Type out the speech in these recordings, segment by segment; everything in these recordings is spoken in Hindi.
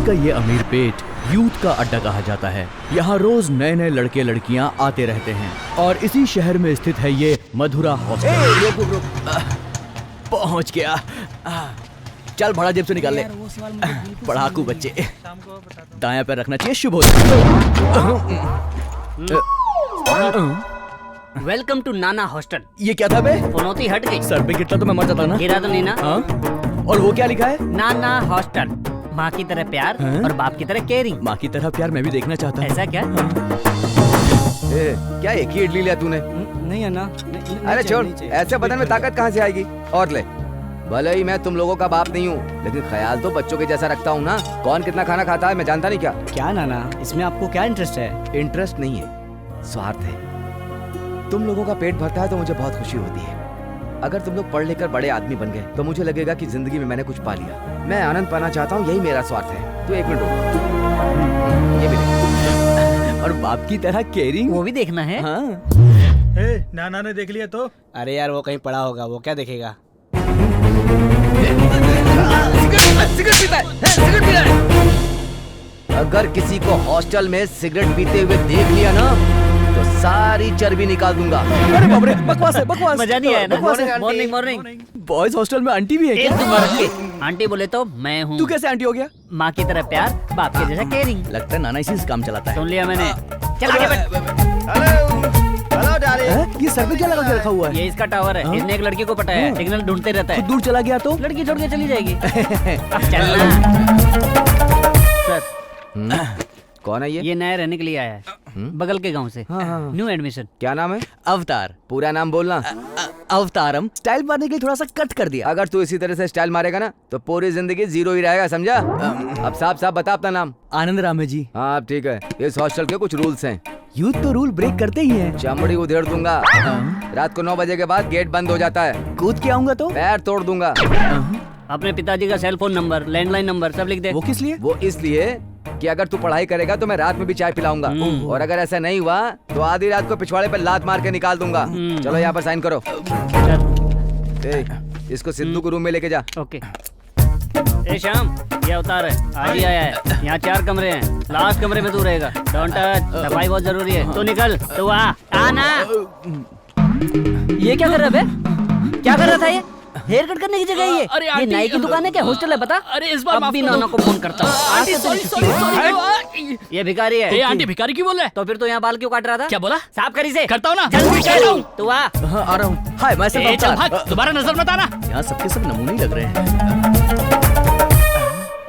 हैदराबाद का ये अमीर पेट यूथ का अड्डा कहा जाता है। यहाँ रोज नए नए लड़के लड़कियाँ आते रहते हैं और इसी शहर में स्थित है ये मधुरा हॉस्टल। पहुँच गया। चल भाड़ा जेब से निकाल ले। पढ़ाकू बच्चे। दायां पैर रखना चाहिए, शुभ वेलकम टू नाना हॉस्टल। ये क्या था बे? पनौती हट गई। सर पे गिरता तो मैं मर जाता ना। गिरा तो नहीं ना? हाँ? और वो क्या लिखा है? नाना हॉस्टल, माँ की तरह प्यार और बाप की तरह केयरिंग। माँ की तरह प्यार मैं भी देखना चाहता हूँ। ऐसा क्या? क्या एक ही इडली लिया तूने? नहीं है ना। अरे छोड़, ऐसे बदन में ताकत कहाँ से आएगी? और ले। भले ही मैं तुम लोगों का बाप नहीं हूँ, लेकिन ख्याल तो बच्चों के जैसा रखता हूँ ना। कौन कितना खाना खाता है मैं जानता नहीं क्या? क्या नाना, इसमें आपको क्या इंटरेस्ट है? इंटरेस्ट नहीं है, स्वार्थ है। तुम लोगों का पेट भरता है तो मुझे बहुत खुशी होती है। अगर तुम लोग पढ़ लेकर बड़े आदमी बन गए तो मुझे लगेगा कि जिंदगी में मैंने कुछ पा लिया। मैं आनंद पाना चाहता हूँ, यही मेरा स्वार्थ है। तो एक मिनट रुक, ये भी देख। और बाप की तरह केयरिंग वो भी देखना है। हाँ। नाना ने देख लिया तो? अरे यार वो कहीं पड़ा होगा, वो क्या देखेगा? सिगरेट पीता है, सिगरेट पी रहा है। अगर किसी को हॉस्टल में सिगरेट पीते हुए देख लिया ना तो सारी चर्बी निकाल दूंगा। अरे बाप रे, बकवास है, बकवास। मजा नहीं आया ना? बकवास है। Morning morning. बॉयज हॉस्टल में आंटी भी है क्या? आंटी बोले तो मैं हूँ। तू कैसे आंटी हो गया? माँ की तरह प्यार, बाप के जैसा केयरिंग। लगता है नाना इसी से काम चलाता है। सुन लिया मैंने। चल आगे बढ़। Hello darling. ये सर पे क्या लगा के रखा हुआ है? ये इसका टावर है। इसने एक लड़की को पटाया है, सिग्नल ढूंढते रहता खुद है। दूर चला गया तो? लड़की छोड़ के चली जाएगी। अब चलना। सर, कौन है ये? ये नया रहने के लिए आया है, बगल के गांव से। New admission. क्या नाम है? अवतार। पूरा नाम बोलना। अवतारम। स्टाइल मारने के लिए थोड़ा सा कट कर दिया। अगर तू इसी तरह से स्टाइल मारेगा ना तो पूरी जिंदगी जीरो ही रहेगा, समझा? अब साफ साफ बता अपना नाम। आनंद राम है जी। हाँ अब ठीक है। इस हॉस्टल के कुछ रूल्स हैं। यूथ तो रूल ब्रेक करते ही हैं। चमड़ी उधेड़ दूंगा। रात को 9 बजे के बाद गेट बंद हो जाता है। कूद के आऊंगा तो? पैर तोड़ दूंगा। अपने पिताजी का cell phone number, landline number सब लिख दे। वो किस लिए? वो इसलिए कि अगर तू पढ़ाई करेगा तो मैं रात में भी चाय पिलाऊंगा, और अगर ऐसा नहीं हुआ तो आधी रात को पिछवाड़े पर लात मार के निकाल दूंगा। चलो यहाँ पर साइन करो। इसको सिद्धू के रूम में लेके जा। ओके। ए श्याम, ये अवतार है, आज ही आया है। यहाँ 4 कमरे हैं, लास्ट कमरे में तू रहेगा। डोंट टच, सफाई बहुत जरूरी है। तो निकल, तो आना। ये क्या कर रहा है बे? क्या कर रहा था ये? हेयर कट करने की जगह ये नाई की दुकान है क्या? हॉस्टल है बता? अरे इस बार अब भी नाना को फोन करता हूँ। Aunty sorry. ये भिखारी है। ए आंटी भिखारी क्यों बोल रहा है? तो फिर तो यहाँ बाल क्यों काट रहा था? क्या बोला? साफ करी से। करता हूँ ना। जल्दी कर। तू आ। हाँ, आ रहा हूँ। हाय, मैं सिर्फ चल अवतार। भाग, दोबारा नजर मत आना। यहाँ सबके सब नमूने ही लग रहे हैं।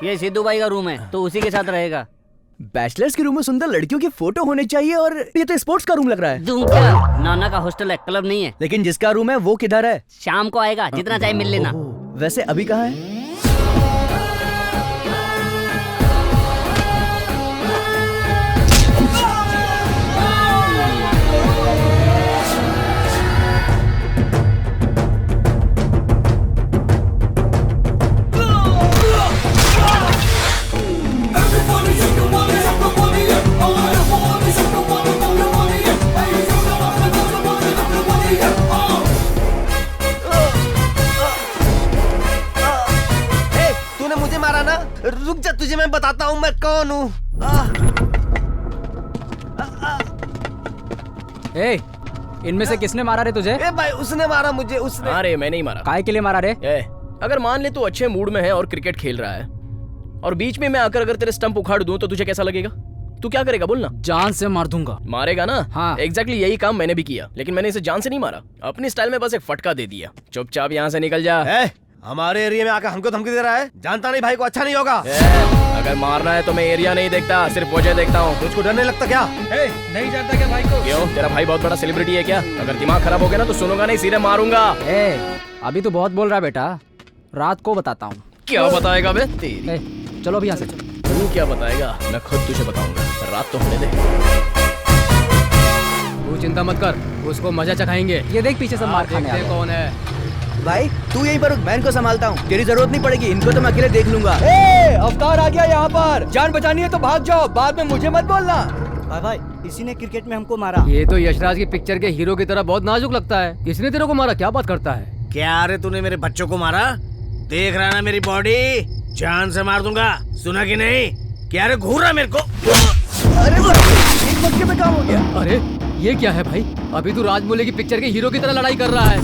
ये सिद्धू भाई का रूम है, तो उसी के साथ रहेगा। बैचलर्स के रूम में सुंदर लड़कियों की फोटो होने चाहिए, और ये तो स्पोर्ट्स का रूम लग रहा है। दूं क्या? नाना का हॉस्टल है, क्लब नहीं है। लेकिन जिसका रूम है वो किधर है? शाम को आएगा, जितना चाहे मिल लेना। वैसे अभी कहाँ है? रुक जा, तुझे मैं बताता हूँ मैं कौन हूँ। ए, इनमें से किसने मारा रे तुझे? ए भाई उसने मारा मुझे, उसने। अरे मैं नहीं मारा। काय के लिए मारा रे? अगर मान ले तू अच्छे मूड में है और क्रिकेट खेल रहा है और बीच में मैं आकर अगर तेरे स्टंप उखाड़ दूं तो तुझे कैसा लगेगा? तू क्या करेगा बोलना? जान से मार दूंगा। मारेगा ना? हाँ। एग्जैक्टली यही काम मैंने भी किया, लेकिन मैंने इसे जान से नहीं मारा, अपनी स्टाइल में बस एक फटका दे दिया। चुपचाप यहाँ से निकल जा। हमारे एरिया में आकर हमको धमकी दे रहा है, जानता नहीं भाई को अच्छा नहीं होगा। अगर मारना है तो मैं एरिया नहीं देखता, सिर्फ वजह देखता हूँ। तुझको डर नहीं लगता क्या? नहीं जानता क्या भाई को? क्यों, तेरा भाई बहुत बड़ा सेलिब्रिटी है क्या? अगर दिमाग खराब हो गया ना तो सुनूंगा नहीं, सीधे मारूंगा। अभी तो बहुत बोल रहा है बेटा, रात को बताता हूँ। क्या बताएगा बे? तेरी चलो अभी यहाँ से। तू क्या बताएगा? मैं खुद तुझे बताऊंगा, रात तो होने दे। तू चिंता मत कर, उसको मजा चखाएंगे। ये देख पीछे से मार खाने आ रहा है। कौन है? भाई तू यहीं पर रुक, मैं इनको संभालता हूँ। तेरी जरूरत नहीं पड़ेगी, इनको तो मैं अकेले देख लूंगा। अवतार आ गया यहाँ पर। जान बचानी है तो भाग जाओ, बाद में मुझे मत बोलना। भाई इसी ने क्रिकेट में हमको मारा। ये तो यशराज की पिक्चर के हीरो की तरह बहुत नाजुक लगता है। इसने तेरे को मारा? क्या बात करता है? क्या रे, तूने मेरे बच्चों को मारा? देख रहा ना मेरी बॉडी, जान से मार दूंगा, सुना कि नहीं? क्या रे घूर रहा है मेरे को? अरे एक मटके में काम हो गया। अरे ये क्या है भाई? अभी तू राजमौली की पिक्चर के हीरो की तरह लड़ाई कर रहा है।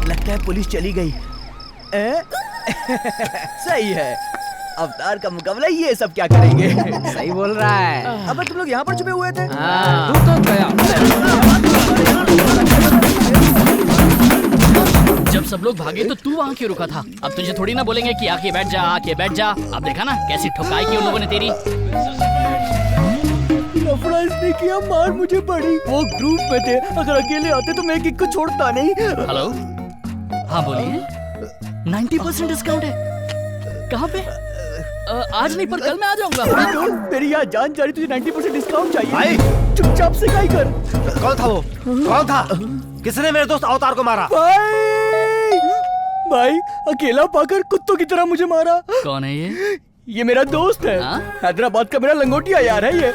लगता है पुलिस चली गई। सही है, अवतार का मुकाबला ये सब क्या करेंगे। सही बोल रहा है। अब तुम लोग यहाँ पर छुपे हुए थे। तू तो गया। जब सब लोग भागे तो तू वहाँ क्यों रुका था? अब तुझे थोड़ी ना बोलेंगे कि आके बैठ जा, आके बैठ जा। अब देखा ना कैसी ठुकाई की उन लोगों ने तेरी। लफड़ा इसने किया, मार मुझे पड़ी। वो ग्रुप में थे, अगर अकेले आते तो मैं किक को छोड़ता नहीं। हेलो, हाँ बोलिए। 90% डिस्काउंट है। कहाँ पे? आज नहीं पर कल मैं आ जाऊंगा। तो मेरी यहाँ जान जा रही, तुझे 90% डिस्काउंट चाहिए। भाई! चुपचाप से काय कर। कौन था वो? कौन था? किसने मेरे दोस्त अवतार को मारा? भाई अकेला पाकर कुत्तों की तरह मुझे मारा। कौन है ये? मेरा दोस्त है। हाँ? हैदराबाद का मेरा लंगोटिया यार है ये।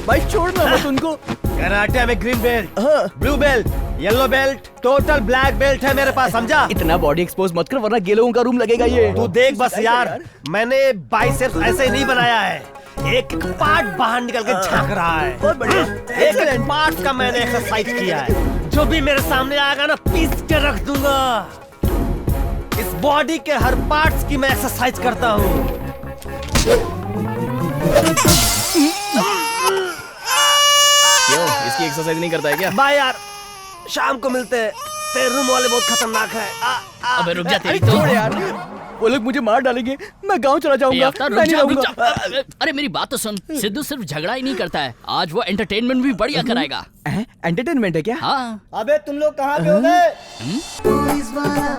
भाई छोड़ना मत उनको। कराटे में ग्रीन बेल्ट, हाँ। Blue belt, yellow belt, total black belt है मेरे पास, समझा? इतना बॉडी एक्सपोज मत कर वरना गे लोगों का रूम लगेगा ये। तू देख बस यार, मैंने बाइसेप्स ऐसे ही नहीं बनाया है। एक पार्ट बाहर निकल के झांक रहा है। बहुत बढ़िया। एक पार्ट का मैंने एक्सरसाइज किया है। जो भी मेरे सामने आएगा ना, पीस के रख दूंगा। इस बॉडी के हर पार्ट्स की मैं एक्सरसाइज करता हूँ। क्यों, इसकी एक्सरसाइज नहीं करता है क्या? बाय यार, शाम को मिलते हैं। तेरे रूम वाले बहुत खतरनाक है। अबे रुक जा, तेरी अरे तो। छोड़ यार, वो लोग मुझे मार डालेंगे। मैं गांव चला ये जाऊंगा। अवतार, मैं रुक नहीं जा, रुक रहूंगा। जा। अरे मेरी बात तो सुन। सिद्धू सिर्फ झगड़ा ही नहीं करता है, आज वो एंटरटेनमेंट भी बढ़िया कराएगा। एंटरटेनमेंट है क्या? हाँ। अबे तुम लोग कहाँ पे हो गए? पुलिस वाला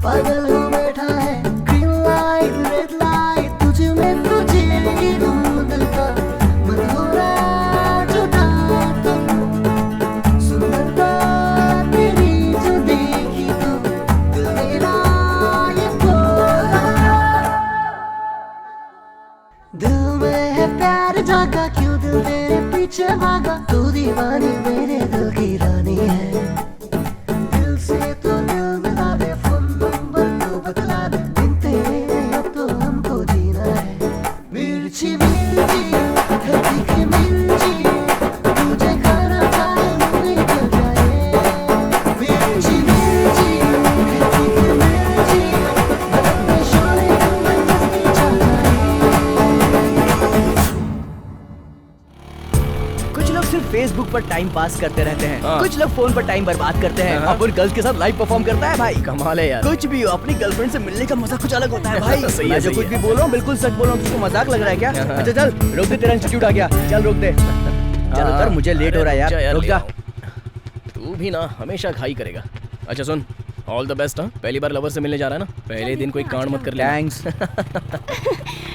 पागल हो बैठा है। ग्रीन लाइट रेड लाइट, तुझे में तुझे ही दिल का मधुरा जुटा तो सुंदरता तेरी जो देखी तो दिल मेरा ये खोला। दिल में है प्यार जागा, क्यों दिल तेरे पीछे भागा। तू दीवानी मेरे दिल की रानी है। दिल से तो दिल मिला दे, फोन नंबर तो बतला दे। दिन तेरे अब तो हमको जीना है। मिर्ची मिर्ची है तीखी मिर्ची, तुझे खाना चाहे मुझे मिल जाए। मिर्ची मिर्ची है तीखी मिर्ची, अपने शोले में मस्ती चलाए। कुछ लोग सिर्फ फेसबुक पर टाइम पास करते रहते हैं। हाँ। कुछ लोग फोन पर टाइम बर्बाद करते हैं। हाँ। अपन गर्ल्स के साथ लाइव परफॉर्म करता है भाई। कमाल है यार। कुछ भी हो, अपनी गर्लफ्रेंड से मिलने का मजा कुछ अलग होता है भाई। सही है, मैं जो सही कुछ है। भी बोल रहा हूँ बिल्कुल सच बोल रहा हूँ। तुझको मजाक लग रहा है क्या? हाँ। अच्छा चल रोक दे, तेरा इंस्टीट्यूट आ गया। चल रोक दे। चल उतर, मुझे लेट हो रहा है यार। रुक जा। तू भी ना हमेशा खाई करेगा। अच्छा सुन, ऑल द बेस्ट। हाँ, पहली बार लवर से मिलने जा रहा है ना, पहले दिन कोई कांड मत कर ले। थैंक्स।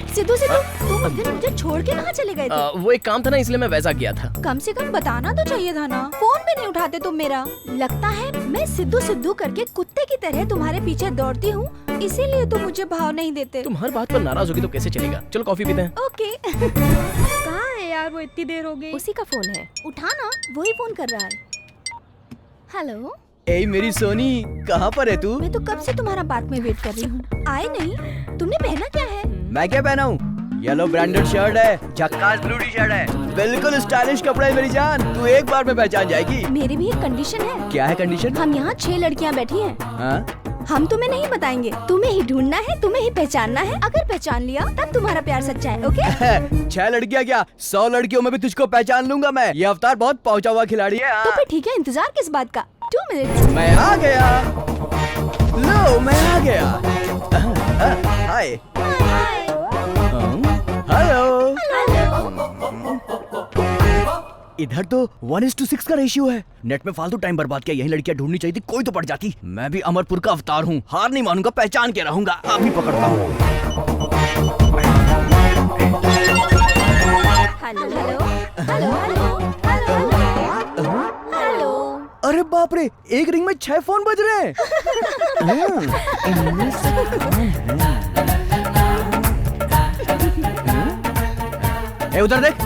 सिद्धू तुम उस दिन मुझे छोड़ के कहाँ चले गए थे? वो एक काम था ना, इसलिए मैं वैसा किया था। कम से कम बताना तो चाहिए था ना। फोन भी नहीं उठाते तुम मेरा। लगता है मैं सिद्धू सिद्धू करके कुत्ते की तरह तुम्हारे पीछे दौड़ती हूँ, इसीलिए तुम मुझे भाव नहीं देते। तुम हर बात पर नाराज होगी तो कैसे चलेगा? चलो कॉफी पीते हैं। ओके। कहाँ है यार वो, इतनी देर हो गई। उसी का फोन है। उठाना, वही फोन कर रहा है। हेलो, ए मेरी सोनी, कहाँ पर है तू? मैं तो कब से तुम्हारा पार्क में वेट कर रही हूँ। आए नहीं। तुमने पहना क्या है? मैं क्या पहना हूँ? येलो ब्रांडेड शर्ट है, झक्कास ब्लू टी शर्ट है, बिल्कुल स्टाइलिश कपड़ा है मेरी जान। तू एक बार में पहचान जाएगी। मेरी भी एक कंडीशन है। क्या है कंडीशन? हम यहाँ 6 लड़कियाँ बैठी हैं। हाँ? हम तुम्हें नहीं बताएंगे, तुम्हें ही ढूंढना है, तुम्हें ही पहचानना है। अगर पहचान लिया तब तुम्हारा प्यार सच्चा है। ओके? 6 लड़कियाँ क्या, 100 लड़कियों में भी तुझको पहचान लूंगा मैं। ये अवतार बहुत पहुंचा हुआ खिलाड़ी है। तो फिर ठीक है, इंतजार किस बात का? 2 मिनट्स। मैं आ गया। लो मैं आ गया। हाय। हेलो। इधर तो 1:6 का रेशियो है। नेट में फालतू टाइम बर्बाद किया। यही लड़कियां ढूंढनी चाहिए थी, कोई तो पड़ जाती। मैं भी अमरपुर का अवतार हूँ, हार नहीं मानूंगा, पहचान के रहूंगा। अभी पकड़ता हूँ। Hello hello hello hello hello hello. अरे बाप रे, एक रिंग में 6 फोन बज रहे हैं। इनमें से कौन है? ए, उधर देख,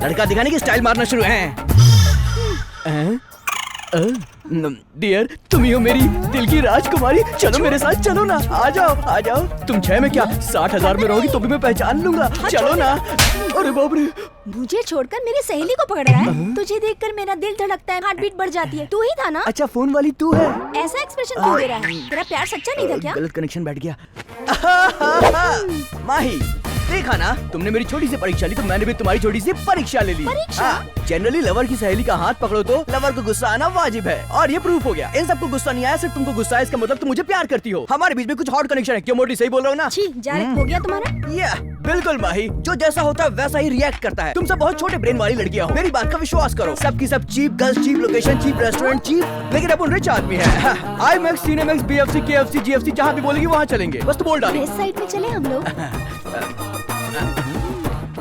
लड़का दिखाने की स्टाइल मारना शुरू है। डियर, तुम ही हो मेरी दिल की राजकुमारी। चलो मेरे साथ, चलो ना, आ जाओ आ जाओ। तुम 6 में क्या 60,000 में रहोगी तो भी मैं पहचान लूंगा। चलो ना। अरे बाप रे, मुझे छोड़कर मेरी सहेली को पकड़ रहा है। तुझे देखकर मेरा दिल धड़कता है, हार्ट बीट बढ़ जाती है। तू ही था ना? अच्छा फोन वाली तू है। ऐसा एक्सप्रेशन क्यों दे रहा है? तेरा प्यार सच्चा नहीं था क्या? गलत कनेक्शन बैठ गया। माही, देखा ना, तुमने मेरी छोटी सी परीक्षा ली तो मैंने भी तुम्हारी छोटी सी परीक्षा ले ली। परीक्षा? जनरली लवर की सहेली का हाथ पकड़ो तो लवर को गुस्सा आना वाजिब है, और ये प्रूफ हो गया। इन सबको गुस्सा नहीं आया, सिर्फ तुमको गुस्सा है, इसका मतलब तुम मुझे प्यार करती हो। हमारे बीच में कुछ हॉट कनेक्शन है। क्यों मोटी, सही बोल रहा हूँ ना? छी, जायज हो गया तुम्हारा। या बिल्कुल माही, जो जैसा होता है वैसा ही रिएक्ट करता है। तुम सब बहुत छोटे ब्रेन वाली लड़कियां हो, मेरी बात का विश्वास करो। सबकी सब cheap girls, cheap location, cheap restaurant, cheap, लेकिन अपन रिच आदमी है। IMAX, Cinemax, BFC, KFC, GFC, जहाँ भी बोलेगी वहाँ चलेंगे। बस तो बोल डाली। इस साइड में चले हम लोग।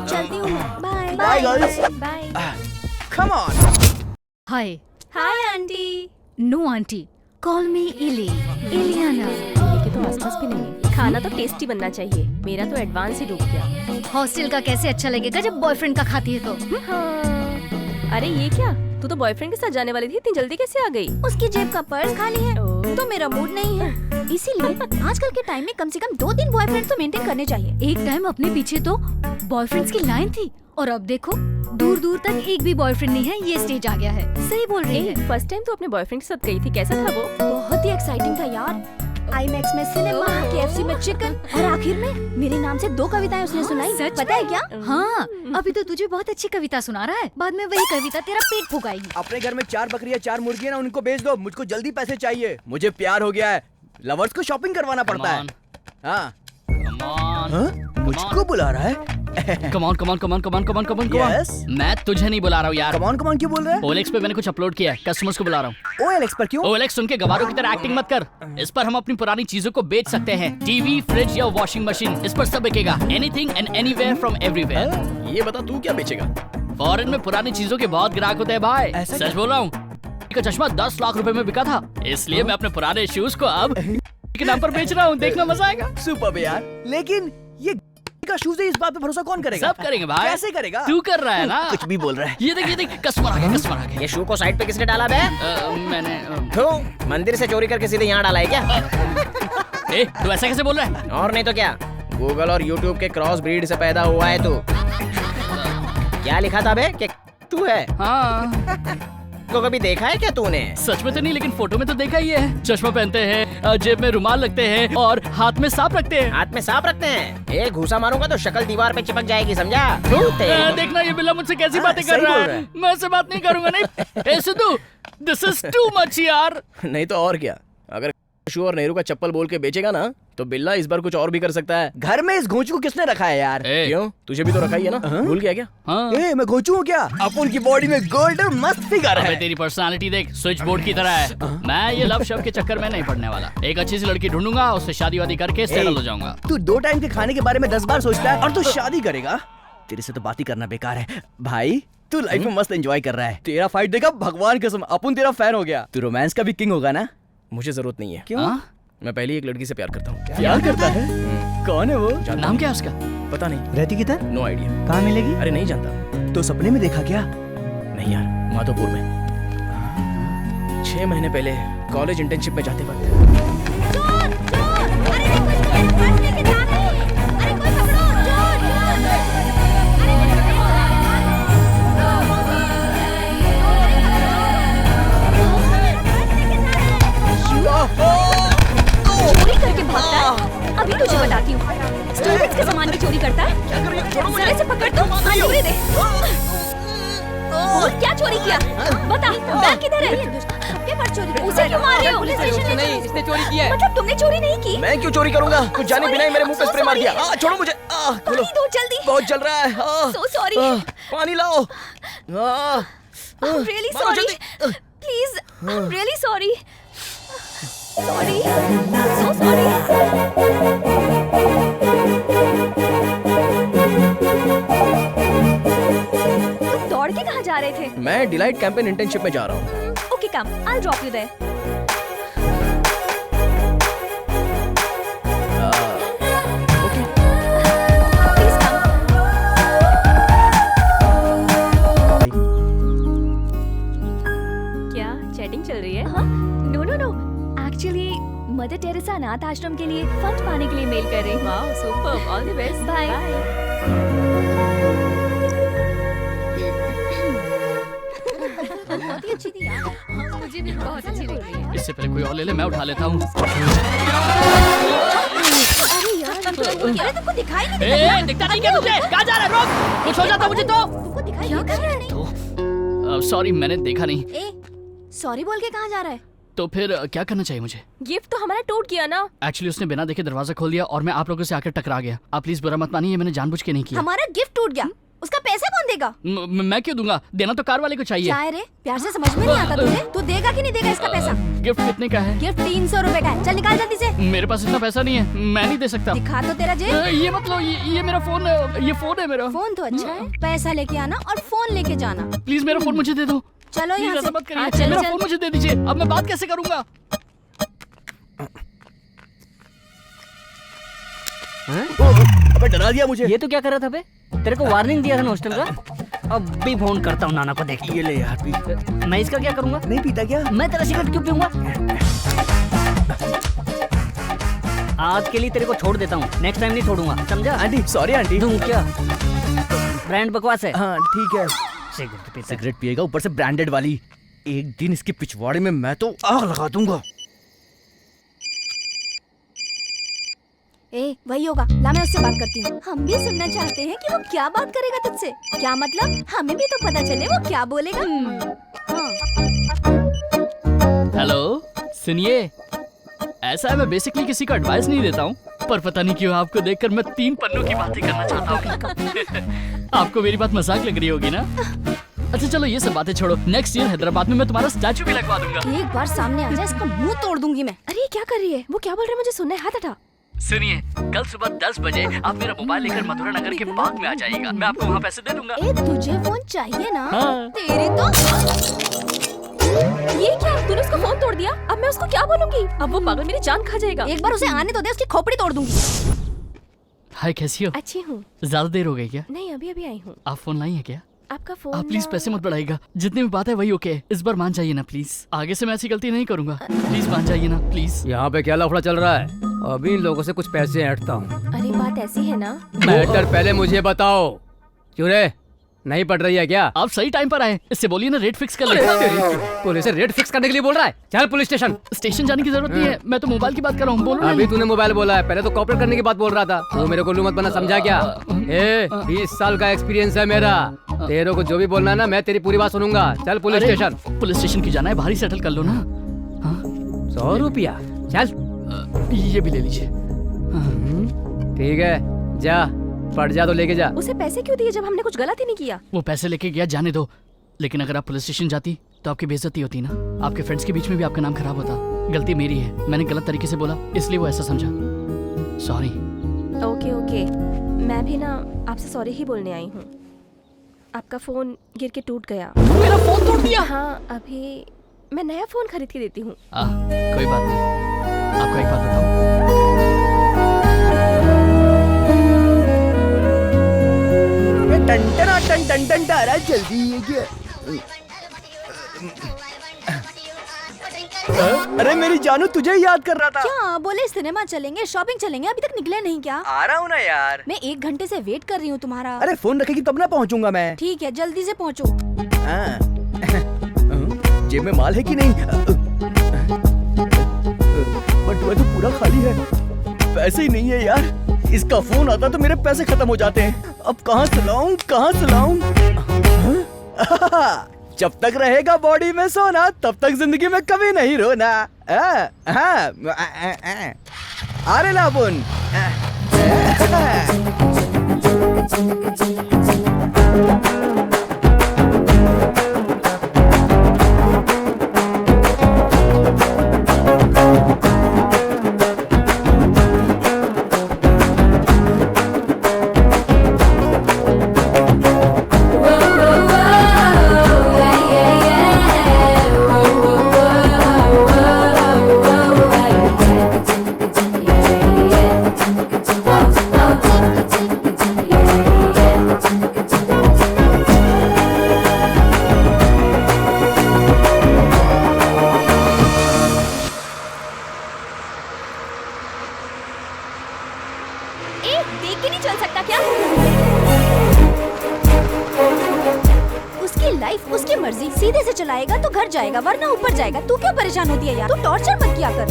चलती हूँ। Bye Bye, girls. Bye. Come on. Hi hi aunty. No aunty, call me Ili, Ileana. के तो आसपास भी नहीं है। खाना तो टेस्टी बनना चाहिए। मेरा तो एडवांस ही रुक गया। हॉस्टल का कैसे अच्छा लगेगा जब बॉयफ्रेंड का खाती है तो। हाँ। अरे ये क्या, तू तो बॉयफ्रेंड के साथ जाने वाली थी, इतनी जल्दी कैसे आ गई? उसकी जेब का पर्स खाली है तो मेरा मूड नहीं है, इसीलिए आजकल के टाइम में कम से कम 2-3 बॉयफ्रेंड तो मेंटेन करने चाहिए। एक टाइम अपने पीछे तो बॉयफ्रेंड्स की लाइन थी, और अब देखो दूर दूर तक एक भी बॉयफ्रेंड नहीं है, ये स्टेज आ गया है। सही बोल रही है। फर्स्ट टाइम तो अपने बॉयफ्रेंड के साथ गई थी, कैसा था वो? बहुत ही एक्साइटिंग था यार। IMAX में सिनेमा, KFC में चिकन, और आखिर में मेरे नाम से 2 कविताएं उसने सुनाई। सच पता है क्या? हाँ, अभी तो तुझे बहुत अच्छी कविता सुना रहा है, बाद में वही कविता तेरा पेट फुकाएगी। अपने घर में 4 बकरियां 4 मुर्गियां ना, उनको बेच दो। मुझको जल्दी पैसे चाहिए, मुझे प्यार हो गया है। लवर्स को शॉपिंग करवाना पड़ता है। हाँ, मुझको बुला रहा है। कमान कमान कमान कमान कमान कमान Yes? मैं तुझे नहीं बुला रहा हूँ यार। कमान कमान क्यों बोल रहा है? OLX पे मैंने कुछ अपलोड किया है, कस्टमर्स को बुला रहा हूँ। OLX पर क्यों? OLX सुन के गवारों की तरह एक्टिंग मत कर। इस पर हम अपनी पुरानी चीजों को बेच सकते हैं। टीवी, फ्रिज या वॉशिंग मशीन, इस पर सब बिकेगा। Anything and anywhere from everywhere. ये बता तू क्या बेचेगा? फॉरेन में पुरानी चीजों के बहुत ग्राहक होते हैं भाई। ऐसा सच बोल रहा हूँ। का चश्मा 10 लाख रुपए में बिका था, इसलिए मैं अपने पुराने शूज को अब के नाम पर बेच रहा हूँ। देखना मजा आएगा। सुपर यार, लेकिन ये का शूज है, इस बात पे भरोसा कौन करेगा? सब करेंगे भाई। कैसे करेगा? तू कर रहा है ना। कुछ भी बोल रहा है। ये देख कस्टमर आ गया, कस्टमर आ गया। ये शू को साइड पे किसने डाला बे? मैंने क्यों? मंदिर से चोरी करके सीधे यहाँ डाला है क्या? ए, तू ऐसा कैसे बोल रहा है? और नहीं तो क्या, गूगल और यूट्यूब के क्रॉस ब्रीड से पैदा हुआ है तू। क्या लिखा था बे? कि तू है? हाँ। को कभी देखा है क्या तूने? सच में तो नहीं, लेकिन फोटो में तो देखा ही है। चश्मा पहनते हैं, जेब में रुमाल रखते हैं और हाथ में सांप रखते हैं। हाथ में सांप रखते हैं? एक घूसा मारूंगा तो शक्ल दीवार पे चिपक जाएगी, समझा? देखना ये बिल्ला मुझसे कैसी बातें कर रहा है। मैं उससे बात नहीं करूंगा। नहीं ए Siddhu, this is too much यार। नहीं तो और क्या, अगर शू और नेहरू का चप्पल बोल के बेचेगा ना तो बिल्ला इस बार कुछ और भी कर सकता है। घर में इस घोंचू को किसने रखा है यार? क्यों, तुझे भी तो रखा ही है ना? भूल गया क्या? हाँ। ए, मैं घोंचू हूँ क्या? अपन की बॉडी में गोल्ड और मस्त फिगर है। तेरी पर्सनालिटी देख, स्विच बोर्ड की तरह है। मैं ये लव शव के चक्कर में नहीं पड़ने वाला। एक अच्छी सी लड़की ढूंढूंगा, उससे शादी वादी करके सेटल हो जाऊंगा। तू 2 टाइम के खाने के बारे में 10 बार सोचता है और तू शादी करेगा? तेरे से तो बात ही करना बेकार है भाई। तू लाइफ में मस्त एंजॉय कर रहा है। तेरा फाइट देखा, भगवान कसम अपन तेरा फैन हो गया। तू रोमांस का भी किंग होगा ना? मुझे जरूरत नहीं है। क्यों? मैं पहले एक लड़की से प्यार करता हूँ। प्यार करता है? कौन है वो? नाम क्या है उसका? पता नहीं। रहती किधर? No idea. कहाँ मिलेगी? अरे नहीं जानता। तो सपने में देखा क्या? नहीं यार, माधोपुर में 6 महीने पहले कॉलेज इंटर्नशिप में जाते वक्त। चोरी करके भागता है। अभी तुझे बताती हूँ। स्टूडेंट्स के सामान की चोरी करता है। क्या कर रही है? जरा से पकड़ तो अंगूरी दे। और क्या चोरी किया? बता, बैग किधर है? उसे क्यों मार रहे हो? पुलिस स्टेशन ले चलो। इसने चोरी किया है। मतलब तुमने चोरी नहीं की? मैं क्यों चोरी करूंगा? कुछ जाने बिना ही मेरे मुंह पे स्प्रे मार दिया। छोड़ो मुझे। पानी दो जल्दी। बहुत जल रहा है। So sorry. पानी लाओ। I'm really sorry. Please, I'm really sorry. Sorry. So sorry. तुम दौड़ के कहाँ जा रहे थे? मैं डिलाइट कैंपेन इंटर्नशिप में जा रहा हूँ। Okay, come. I'll drop you there. Please come. Setting चल रही है? No no no, actually mother Teresa अनाथ आश्रम के लिए फंड पाने के लिए मेल कर रही हूँ। Wow super, all the best. Bye. बहुत ही अच्छी थी यार। मुझे भी बहुत अच्छी लग रही है। इससे पहले कोई और ले ले, मैं उठा लेता हूँ। अरे यार तुमको दिखाई नहीं ए, दिखता नहीं क्या तुझे? कहाँ जा रहा है? रुक, कुछ हो जाता मुझे तो। तुमको दिखाई नहीं। सॉरी, मैंने देखा नहीं। ए, सॉरी बोल के कहाँ जा रहा है? तो फिर क्या करना चाहिए मुझे? गिफ्ट तो हमारा टूट गया ना। एक्चुअली उसने बिना देखे दरवाजा खोल दिया और मैं आप लोगों से आकर टकरा गया। आप प्लीज बुरा मत मानिए, मैंने जानबूझ के नहीं किया। हमारा गिफ्ट टूट गया, उसका पैसा कौन देगा? मैं क्यों दूंगा? देना तो कार वाले को चाहिए। क्या है रे, प्यार से समझ में नहीं आता तुझे? तू देगा कि नहीं देगा इसका पैसा? गिफ्ट कितने का है? गिफ्ट 300 रुपए का है। चल निकाल जल्दी से। मेरे पास इतना पैसा नहीं है, मैं नहीं दे सकता। दिखा तो तेरा जेब। ये मतलब ये मेरा फोन, ये फोन है मेरा। फोन तो अच्छा है, पैसा लेके आना और फोन लेके जाना। प्लीज मेरा फोन मुझे दे दो। चलो प्लीज यहाँ ऐसा से। मत करिए। हाँ, चल, मेरा चल। फोन मुझे दे दीजिए, अब मैं बात कैसे करूंगा? अबे डरा दिया मुझे। ये तो क्या कर रहा था बे? तेरे को वार्निंग दिया था ना हॉस्टल का। अब भी फोन करता हूँ नाना को, देख। ये ले यार पी। मैं इसका क्या करूंगा? नहीं पीता क्या? मैं तेरा सिगरेट क्यों पीऊंगा? आज के लिए तेरे को छोड़ देता हूँ, नेक्स्ट टाइम नहीं छोड़ूंगा, समझा? Aunty sorry aunty. दूं क्या? ब्रांड बकवास है। हाँ ठीक है। सिगरेट पीता है। सिगरेट पिएगा, ऊपर से ब्रांडेड वाली। एक दिन इसके पिछवाड़े में मैं तो आग लगा दूंगा। ए, वही होगा। ला मैं उससे बात करती हूँ। हम भी सुनना चाहते हैं कि वो क्या बात करेगा तुझसे। क्या मतलब? हमें भी तो पता चले वो क्या बोलेगा। हाँ। हेलो, सुनिए। ऐसा है, मैं बेसिकली किसी को एडवाइस नहीं देता हूँ, पर पता नहीं क्यों आपको देखकर मैं 3 पन्नों की बातें करना चाहता हूँ। आपको मेरी बात मजाक लग रही होगी ना? अच्छा चलो ये सब बातें छोड़ो। नेक्स्ट ईयर हैदराबाद में मैं तुम्हारा स्टैचू भी लगवा दूंगा। एक बार सामने आ जाए, इसका मुंह तोड़ दूंगी मैं। अरे क्या कर रही है? वो क्या बोल रहा है? मुझे सुनना है, हाथ हटा। सुनिए, कल सुबह 10 बजे आप मेरा मोबाइल लेकर मथुरा नगर के पार्क में आ जाइएगा। मैं आपको वहाँ पैसे दे दूंगा। ए, तुझे फोन चाहिए ना? हाँ। तेरी तो। ये क्या? तूने उसका फोन तोड़ दिया? अब मैं उसको क्या बोलूंगी? अब वो पागल मेरी जान खा जाएगा। एक बार उसे आने तो दे, उसकी खोपड़ी तोड़ दूंगी। हाय, कैसी हो? अच्छी हूँ। ज्यादा देर हो गई क्या? नहीं, अभी अभी आई हूँ। आप फोन लाई है क्या? आपका फोन। आप प्लीज पैसे मत बढ़ाइएगा, जितनी भी बात है वही ओके है। इस बार मान जाइए ना प्लीज, आगे से मैं ऐसी गलती नहीं करूंगा। प्लीज मान जाइए ना प्लीज। यहाँ पे क्या लफड़ा चल रहा है? अभी इन लोगों से कुछ पैसे ऐंठता हूँ। अरे बात ऐसी है ना। मैटर पहले मुझे बताओ। क्यों रे, नहीं पड़ रही है क्या? आप सही टाइम पर आए, इससे बोलिए ना रेट फिक्स कर ले। पुलिस से रेट फिक्स करने के लिए बोल रहा है? चल पुलिस स्टेशन। स्टेशन जाने की जरूरत नहीं है, मैं तो मोबाइल की बात कर रहा हूँ। बोलो ना। अभी तूने मोबाइल बोला है, पहले तो कॉपरेट करने की बात बोल रहा था। तू मेरे को उल्लू मत बना, समझा क्या? 20 साल का एक्सपीरियंस है मेरा। तेरे को जो भी बोलना है ना, मैं तेरी पूरी बात सुनूंगा। चल पुलिस अरे, स्टेशन। पुलिस स्टेशन की जाना है, भारी सेटल कर लो ना। 100 रुपया, चल। ये भी ले लीजिए। ठीक है, जा पड़ जा तो लेके जा। उसे पैसे क्यों दिए जब हमने कुछ गलत ही नहीं किया? वो पैसे लेके गया, जाने दो। लेकिन अगर आप पुलिस स्टेशन जाती तो आपकी बेइज्जती होती ना, आपके फ्रेंड्स के बीच में भी आपका नाम खराब होता। गलती मेरी है, मैंने गलत तरीके से बोला, इसलिए वो ऐसा समझा। सॉरी। ओके ओके, मैं भी ना आपसे सॉरी ही बोलने आई हूँ। आपका फोन गिर के टूट गया। मेरा फोन तोड़ दिया? हाँ, अभी मैं नया फोन खरीद के देती हूँ। कोई बात नहीं। आपको एक बात बताऊं? टन टन टन टन टन, जल्दी ये क्या? अरे मेरी जानू, तुझे ही याद कर रहा था। क्या बोले? सिनेमा चलेंगे, शॉपिंग चलेंगे, अभी तक निकले नहीं क्या? आ रहा हूँ ना यार। मैं 1 घंटे से वेट कर रही हूँ तुम्हारा। अरे फोन रखेगी तब ना पहुँचूंगा मैं। ठीक है, जल्दी से पहुँचो। जेब में माल है कि नहीं? बटुआ तो पूरा खाली है, पैसे ही नहीं है यार। इसका फोन आता तो मेरे पैसे खत्म हो जाते हैं। अब कहाँ से लाऊं, कहाँ से लाऊं? जब तक रहेगा बॉडी में सोना, तब तक जिंदगी में कभी नहीं रोना। अरे लाबुन। तो घर जाएगा वरना ऊपर जाएगा। तू क्यों परेशान होती है यार? तू टॉर्चर मत किया कर।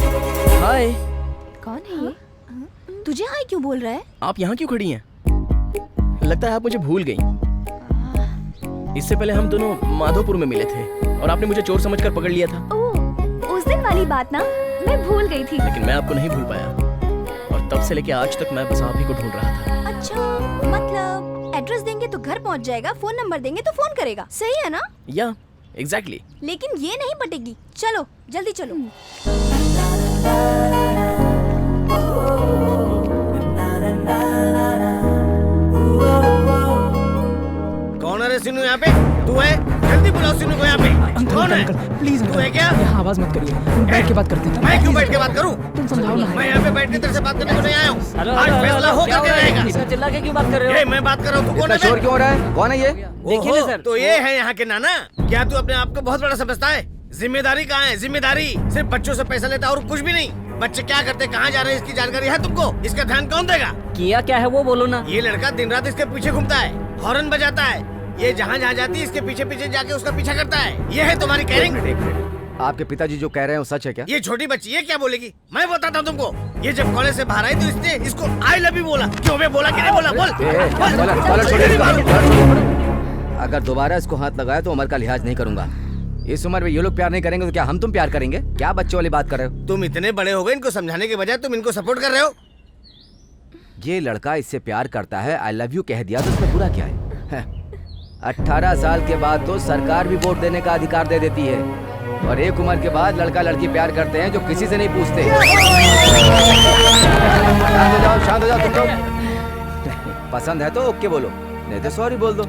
हाय, कौन है ये? तुझे हाय क्यों बोल रहा है? आप यहाँ क्यों खड़ी हैं? लगता है आप मुझे भूल गई। इससे पहले हम दोनों माधोपुर में मिले थे और आपने मुझे चोर समझकर पकड़ लिया था। ओह, उस दिन वाली बात ना, मैं भूल गई थी। लेकिन मैं आपको नहीं भूल पाया और तब से लेके आज तक मैं बस आप ही को ढूंढ रहा था। अच्छा, मतलब एड्रेस देंगे तो घर पहुंच जाएगा, फोन नंबर देंगे तो फोन करेगा, सही है ना? या एग्जैक्टली। लेकिन ये नहीं पटेगी। चलो जल्दी चलो। कौन है रे सिन्नू यहाँ पे? तू है? जल्दी बुलाओ सिन्नू को यहाँ पे। कौन है? प्लीज तू है क्या? यहाँ आवाज मत करिए, बैठ के बात करते हैं। मैं क्यों बैठ के बात करूँ? तुम समझाओ ना। मैं यहाँ पे बैठ के तेरे से बात करने को नहीं आया हूँ। हेलो, आज हेलो, फैसला हेलो, हो क्या करके हो रहा है? रहेगा। इसमें चिल्ला के क्यों बात कर रहे हो? ये मैं बात कर रहा हूँ, तू कौन है? शोर क्यों हो रहा है? कौन है ये? देखिए ना सर। तो ये है यहाँ के नाना। क्या तू अपने आप को बहुत बड़ा समझता है? जिम्मेदारी कहाँ है? जिम्मेदारी सिर्फ बच्चों से पैसा लेता और कुछ भी नहीं। बच्चे क्या करते, कहाँ जा रहे हैं, इसकी जानकारी है तुमको? इसका ध्यान कौन देगा? किया क्या है वो बोलो ना। ये लड़का दिन रात इसके पीछे घूमता है, हॉर्न बजाता है। ये जहाँ जहाँ जाती है इसके पीछे पीछे जाके उसका पीछा करता है। ये है तुम्हारी केयरिंग? आपके पिताजी जो कह रहे हैं वो सच है क्या? ये छोटी बच्ची ये क्या बोलेगी? मैं बताता हूँ तुमको। ये जब कॉलेज से बाहर आई तो इसने इसको आई लव यू बोला। क्यों बे, बोला कि नहीं बोला? बोल। अगर दोबारा इसको हाथ लगाया तो उम्र का लिहाज नहीं करूंगा। इस उम्र में ये लोग प्यार नहीं करेंगे तो क्या हम तुम प्यार करेंगे? क्या बच्चों वाली बात कर रहे हो? तुम इतने बड़े हो गए, इनको समझाने के बजाय तुम इनको सपोर्ट कर रहे हो। ये लड़का इससे प्यार करता है, आई लव यू कह दिया तो इसमें बुरा क्या है? 18 साल के बाद तो सरकार भी वोट देने का अधिकार दे देती है और एक उम्र के बाद लड़का लड़की प्यार करते हैं जो किसी से नहीं पूछते। शांत हो जाओ तुम लोग। पसंद है तो ओके बोलो, नहीं तो सॉरी बोल दो।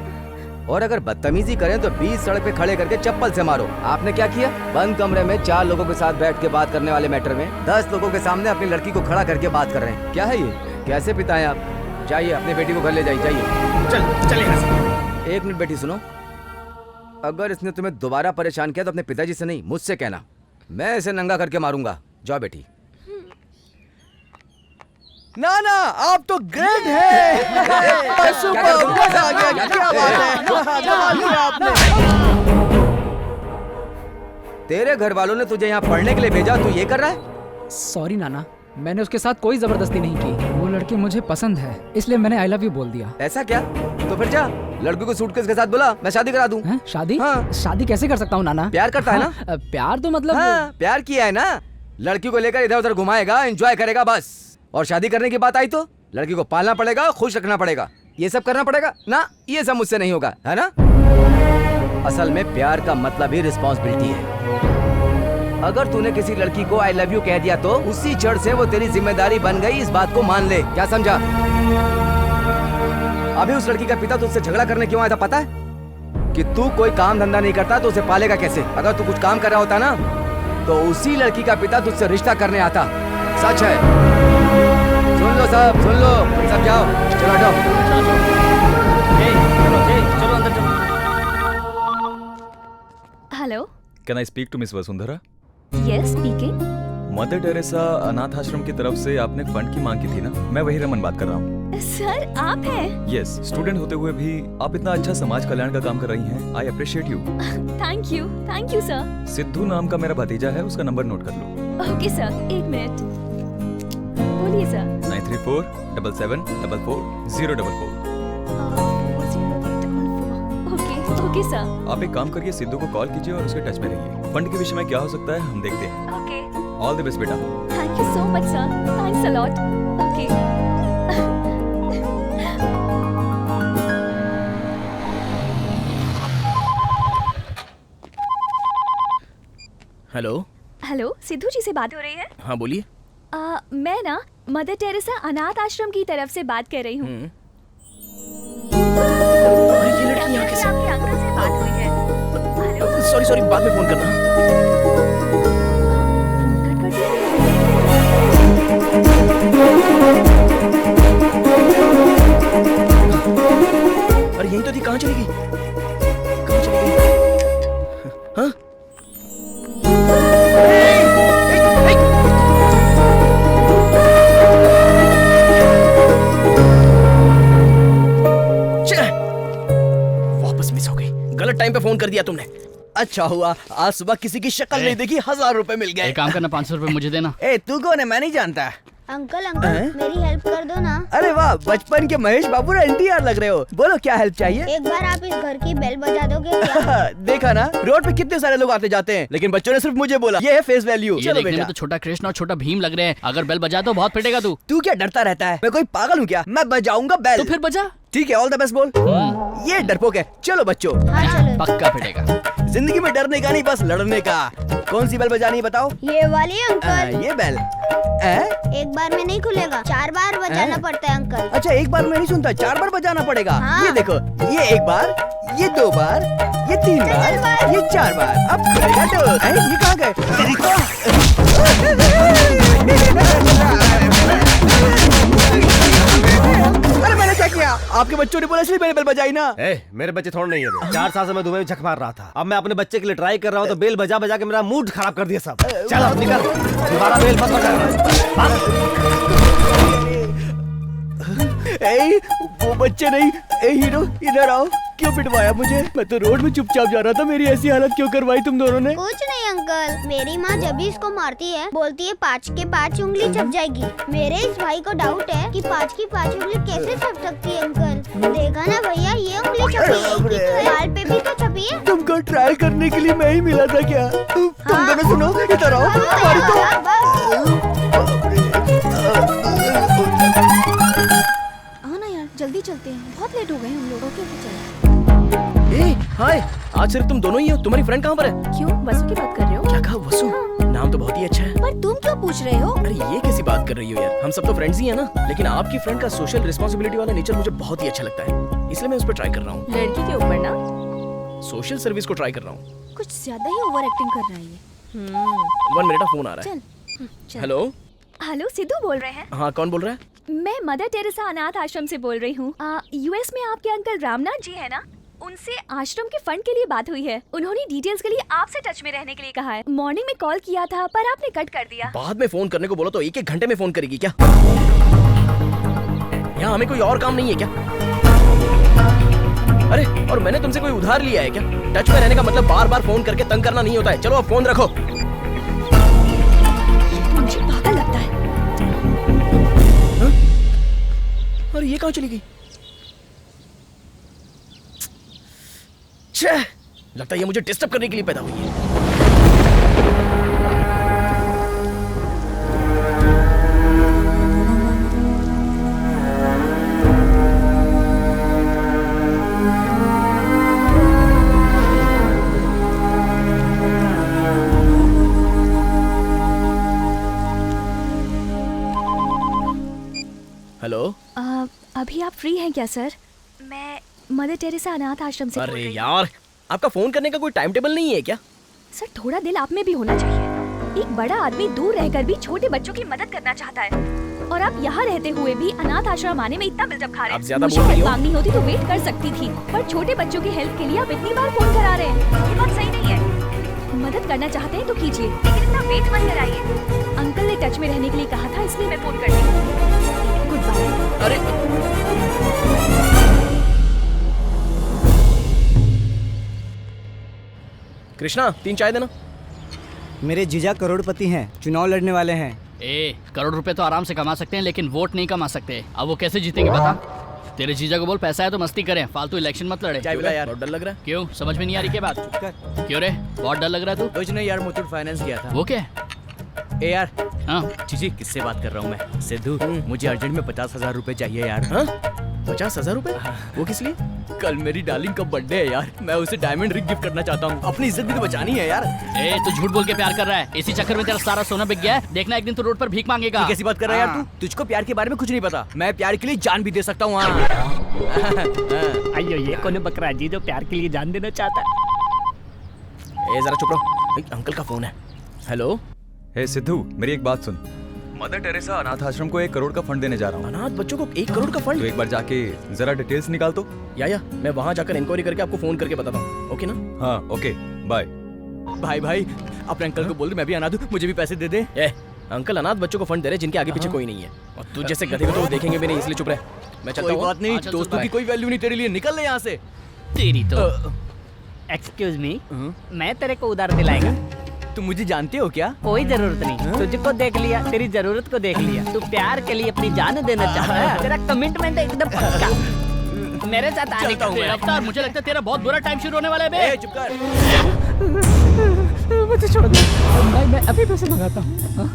और अगर बदतमीजी करें तो 20 सड़क पे खड़े करके चप्पल से मारो। आपने क्या किया? बंद कमरे में 4 लोगों के साथ बैठ के बात करने वाले मैटर में 10 लोगों के सामने अपनी लड़की को खड़ा करके बात कर रहे हैं। क्या है ये? कैसे पिता हैं आप? जाइए अपनी बेटी को घर ले जाइए, जाइए। चल यहाँ से। एक मिनट बेटी सुनो, अगर इसने तुम्हें दोबारा परेशान किया तो अपने पिताजी से नहीं मुझसे कहना। मैं इसे नंगा करके मारूंगा। जाओ बेटी। नाना आप तो ग्रेट है। सुपर, मजा आ गया। क्या बात है, कमाल किया आपने। तेरे घर वालों ने तुझे यहाँ पढ़ने के लिए भेजा, तू ये कर रहा है? सॉरी नाना, मैंने उसके साथ कोई जबरदस्ती नहीं की। वो लड़की मुझे पसंद है, इसलिए मैंने आई लव यू बोल दिया। ऐसा क्या? तो फिर जा लड़की को सूटकेस के साथ बुला, मैं शादी करा दूं। शादी? हाँ। शादी कैसे कर सकता हूँ नाना? प्यार करता है ना? हाँ, प्यार तो मतलब हाँ, प्यार किया है ना। लड़की को लेकर इधर उधर घुमाएगा, एंजॉय करेगा बस। और शादी करने की बात आई तो लड़की को पालना पड़ेगा, खुश रखना पड़ेगा, ये सब करना पड़ेगा ना। ये सब मुझसे नहीं होगा, है ना? असल में प्यार का मतलब ही रिस्पॉन्सिबिलिटी है। अगर तूने किसी लड़की को आई लव यू कह दिया तो उसी क्षण से वो तेरी जिम्मेदारी बन गई, इस बात को मान ले। क्या समझा? अभी उस लड़की का पिता तुझसे झगड़ा करने क्यों आया था पता है? कि तू कोई काम धंधा नहीं करता तो उसे पालेगा कैसे? अगर तू कुछ काम कर रहा होता ना तो उसी लड़की का पिता तुझसे रिश्ता करने आता। सच है। सुन लो सब, सुन लो सब, जाओ चलो हटो। चलो अंदर चलो। Hello, can I speak to miss Vasundhara? Yes speaking. Mother Teresa अनाथ आश्रम की तरफ से आपने फंड की मांग की थी ना? मैं वही रमन बात कर रहा हूँ। सर आप हैं? यस, स्टूडेंट होते हुए भी आप इतना अच्छा समाज कल्याण का काम कर रही हैं। I appreciate you. Thank you sir. Sidhu नाम का मेरा भतीजा है, उसका नंबर नोट कर लो। ओके सर, एक मिनट। बोलिए सर। 9347444044। Okay sir. आप एक काम करिए, सिद्धू को कॉल कीजिए और उसके टच में रहिए। फंड के विषय में क्या हो सकता है हम देखते हैं। ओके। ऑल द बेस्ट बेटा। Thank you so much sir, thanks a lot. Okay. Hello. Hello, Siddhu ji से बात हो रही है? हाँ बोलिए। मैं ना मदर टेरेसा अनाथ आश्रम की तरफ से बात कर रही हूँ। ये लड़की यहाँ कैसे? आपके अंकल से बात हुई है। सॉरी बाद में फोन करना। अरे यही तो थी, कहाँ चली गई? कहाँ चली गई? हाँ? वापस मिस हो गई। गलत टाइम पे फोन कर दिया तुमने। अच्छा हुआ आज सुबह किसी की शक्ल नहीं देखी, 1000 रुपए मिल गए। एक काम करना, 500 रुपए मुझे देना। ए तू कौन है, मैं नहीं जानता। अंकल मेरी हेल्प कर दो ना। अरे वाह, बचपन के महेश बाबू ना NTR लग रहे हो। बोलो क्या हेल्प चाहिए? एक बार आप इस घर की बेल बजा दोगे क्या? देखा ना, रोड पे कितने सारे लोग आते जाते हैं, लेकिन बच्चों ने सिर्फ मुझे बोला। ये है फेस वैल्यू। ये चलो देखने बेटा। में तो छोटा कृष्ण और छोटा भीम लग रहे हैं, अगर बेल बजा तो बहुत पिटेगा तू। तू क्या डरता रहता है? मैं कोई पागल हूँ क्या? मैं बजाऊंगा बेल। तो फिर बजा। ठीक है, ऑल द बेस्ट बोल। ये डरपोक है। चलो बच्चों, पक्का पिटेगा। जिंदगी में डरने का नहीं, बस लड़ने का। कौन सी बेल बजानी है बताओ? ये वाली अंकल। ये बेल एक बार में नहीं खुलेगा, 4 बार बजाना पड़ता है अंकल। अच्छा, एक बार में नहीं सुनता, 4 बार बजाना पड़ेगा। हाँ। ये देखो, ये 1 बार, ये 2 बार, ये 3 बार, ये 4 बार। अब खुलेगा तो। ये कहाँ गए? अरे मैंने क्या किया? आपके बच्चों ने बोला इसलिए मैंने बेल बजाई ना। मेरे बच्चे थोड़े नहीं है। 4 साल से मैं दुबई में झक मार रहा था। अब मैं अपने बच्चे के लिए ट्राई कर रहा हूँ तो बेल बजा बजा के मेरा मूड खराब कर दिया सब। चल अब निकल, दोबारा बेल मत बजा। वो बच्चे नहीं। हीरो इधर आओ। क्यों पिटवाया मुझे? मैं तो रोड में चुपचाप जा रहा था। मेरी ऐसी हालत क्यों करवाई तुम दोनों ने? कुछ नहीं अंकल, मेरी माँ जब भी इसको मारती है बोलती है 5 के 5 उंगली छप जाएगी। मेरे इस भाई को डाउट है कि 5 की 5 उंगली कैसे छप सकती है अंकल। देखा ना भैया, ये उंगली छपी है, बाल पे भी तो छपी है। तुमको ट्रायल करने के लिए मैं ही मिला था क्या? तुम दोनों सुनो, इधर आओ। तुम्हारी हाँ ना यार, जल्दी चलते हैं, बहुत लेट हो गए हम लोगों के। हाय, आज सिर्फ तुम दोनों ही हो। तुम्हारी फ्रेंड कहाँ पर है? क्यों, वसु की बात कर रहे हो? क्या कहा वसु? नाम तो बहुत ही अच्छा है। पर तुम क्यों पूछ रहे हो? अरे ये कैसी बात कर रही हो यार, हम सब तो फ्रेंड्स ही हैं ना। लेकिन आपकी फ्रेंड का सोशल रिस्पांसिबिलिटी वाला नेचर मुझे बहुत ही अच्छा लगता है, इसलिए मैं उस पर ट्राई कर रहा हूँ। लड़की के ऊपर ना सोशल सर्विस को ट्राई कर रहा हूँ। कुछ ज्यादा ही ओवर एक्टिंग कर रहा है ये। 1 मिनट, फोन आ रहा है। चल। हेलो सिद्धू बोल रहे हैं? हाँ, कौन बोल रहा है? मैं मदर टेरेसा अनाथ आश्रम से बोल रही हूँ। यूएस में आपके अंकल रामनाथ जी है ना, उनसे आश्रम के फंड के लिए बात हुई है। उन्होंने डिटेल्स के लिए आपसे टच में रहने के लिए कहा है। मॉर्निंग में कॉल किया था पर आपने कट कर दिया। बाद में फोन करने को बोलो तो 1-1 घंटे में फोन करेगी क्या? यहाँ हमें कोई और काम नहीं है क्या? अरे, और मैंने तुमसे कोई उधार लिया है क्या? टच में रहने का मतलब बार बार फोन करके तंग करना नहीं होता है। चलो अब फोन रखो। मुझे पागल लगता है। और ये कहाँ चली गई? लगता है ये मुझे डिस्टर्ब करने के लिए पैदा हुई है। हेलो, अभी आप फ्री हैं क्या सर? मैं मदर टेरेसा अनाथ आश्रम से बोल अरे रही हूँ। यार, आपका फोन करने का कोई टाइम टेबल नहीं है क्या? सर थोड़ा दिल आप में भी होना चाहिए। एक बड़ा आदमी दूर रहकर भी छोटे बच्चों की मदद करना चाहता है, और आप यहाँ रहते हुए भी अनाथ आश्रम आने में इतना बिल्डअप खा रहे आप हैं। ज्यादा मुझे बोल रही हेल्प हो। मांगनी होती तो वेट कर सकती थी, पर छोटे बच्चों की हेल्प के लिए आप इतनी बार फोन करा रहे हैं, ये बात सही नहीं है। मदद करना चाहते हैं तो कीजिए, लेकिन इतना वेट मत कराइए। अंकल ने टच में रहने के लिए कहा था, इसलिए मैं फोन कर रही हूँ। Good bye. अरे कृष्णा, 3 चाय देना। मेरे जीजा करोड़पति हैं, चुनाव लड़ने वाले हैं। करोड़ रुपए तो आराम से कमा सकते हैं, लेकिन वोट नहीं कमा सकते। अब वो कैसे जीतेंगे बता? तेरे जीजा को बोल पैसा है तो मस्ती करें, फालतू इलेक्शन मत लड़े। चाय पिला यार। बहुत डर लग रहा है। क्यों, समझ में नहीं आ रही क्या बात? क्यों रे, बहुत डर लग रहा है तू? कुछ नहीं यार, मुथूट फाइनेंस किया था। वो क्या? ए यार, हाँ जी किससे बात कर रहा हूँ मैं? सिद्धू, मुझे अर्जेंट में 50,000 रुपए चाहिए यार। 50,000 रुपए? वो किस लिए? कल मेरी डार्लिंग का बर्थडे है यार, मैं उसे डायमंड रिंग गिफ्ट करना चाहता हूँ। अपनी इज्जत भी तो बचानी है यार। तू झूठ बोल के प्यार कर रहा है, इसी चक्कर में तेरा सारा सोना बिक गया है। देखना एक दिन तू रोड पर भीख मांगेगा। कैसी बात कर रहा है यार तू? तुझको प्यार के बारे में कुछ नहीं पता। मैं प्यार के लिए जान भी दे सकता हूँ। अयो, ये कौन बकरा जी जो प्यार के लिए जान देना चाहता है? जरा चुप रहो, अंकल का फोन है। हेलो। हे सिद्धू, मेरी एक बात सुन। मदर टेरेसा अनाथ आश्रम को 1 करोड़ का फंड देने जा रहा हूँ। अनाथ बच्चों को 1 करोड़ का फंड? तो एक बार जाके जरा डिटेल्स निकाल तो। या मैं वहाँ जाकर इंक्वायरी करके आपको फोन करके बताता हूँ। ओके ना? हाँ ओके, बाय। भाई अपने अंकल को बोल, मैं भी अनाथ हूँ, मुझे भी पैसे दे दे। अंकल अनाथ बच्चों को फंड दे रहे जिनके आगे पीछे कोई नहीं है, और तू जैसे गधे को तो वो देखेंगे भी नहीं, इसलिए चुप रहे। मैं चलता हूँ। कोई बात नहीं, दोस्तों की कोई वैल्यू नहीं तेरे लिए, निकल ले यहाँ से। तेरी तो एक्सक्यूज मी, मैं तेरे को उधार दिलाएगा। तुम मुझे जानते हो क्या? कोई जरूरत नहीं, तुझको देख लिया, तेरी जरूरत को देख लिया। तू प्यार के लिए अपनी जान देना चाहता है, तेरा कमिटमेंट एकदम पक्का। मेरे साथ आने का हुआ। अवतार, मुझे लगता है तेरा बहुत बुरा टाइम शुरू होने वाला है बे। चुप कर। मुझे छोड़ दे भाई, मैं अभी पैसे मंगाता हूँ,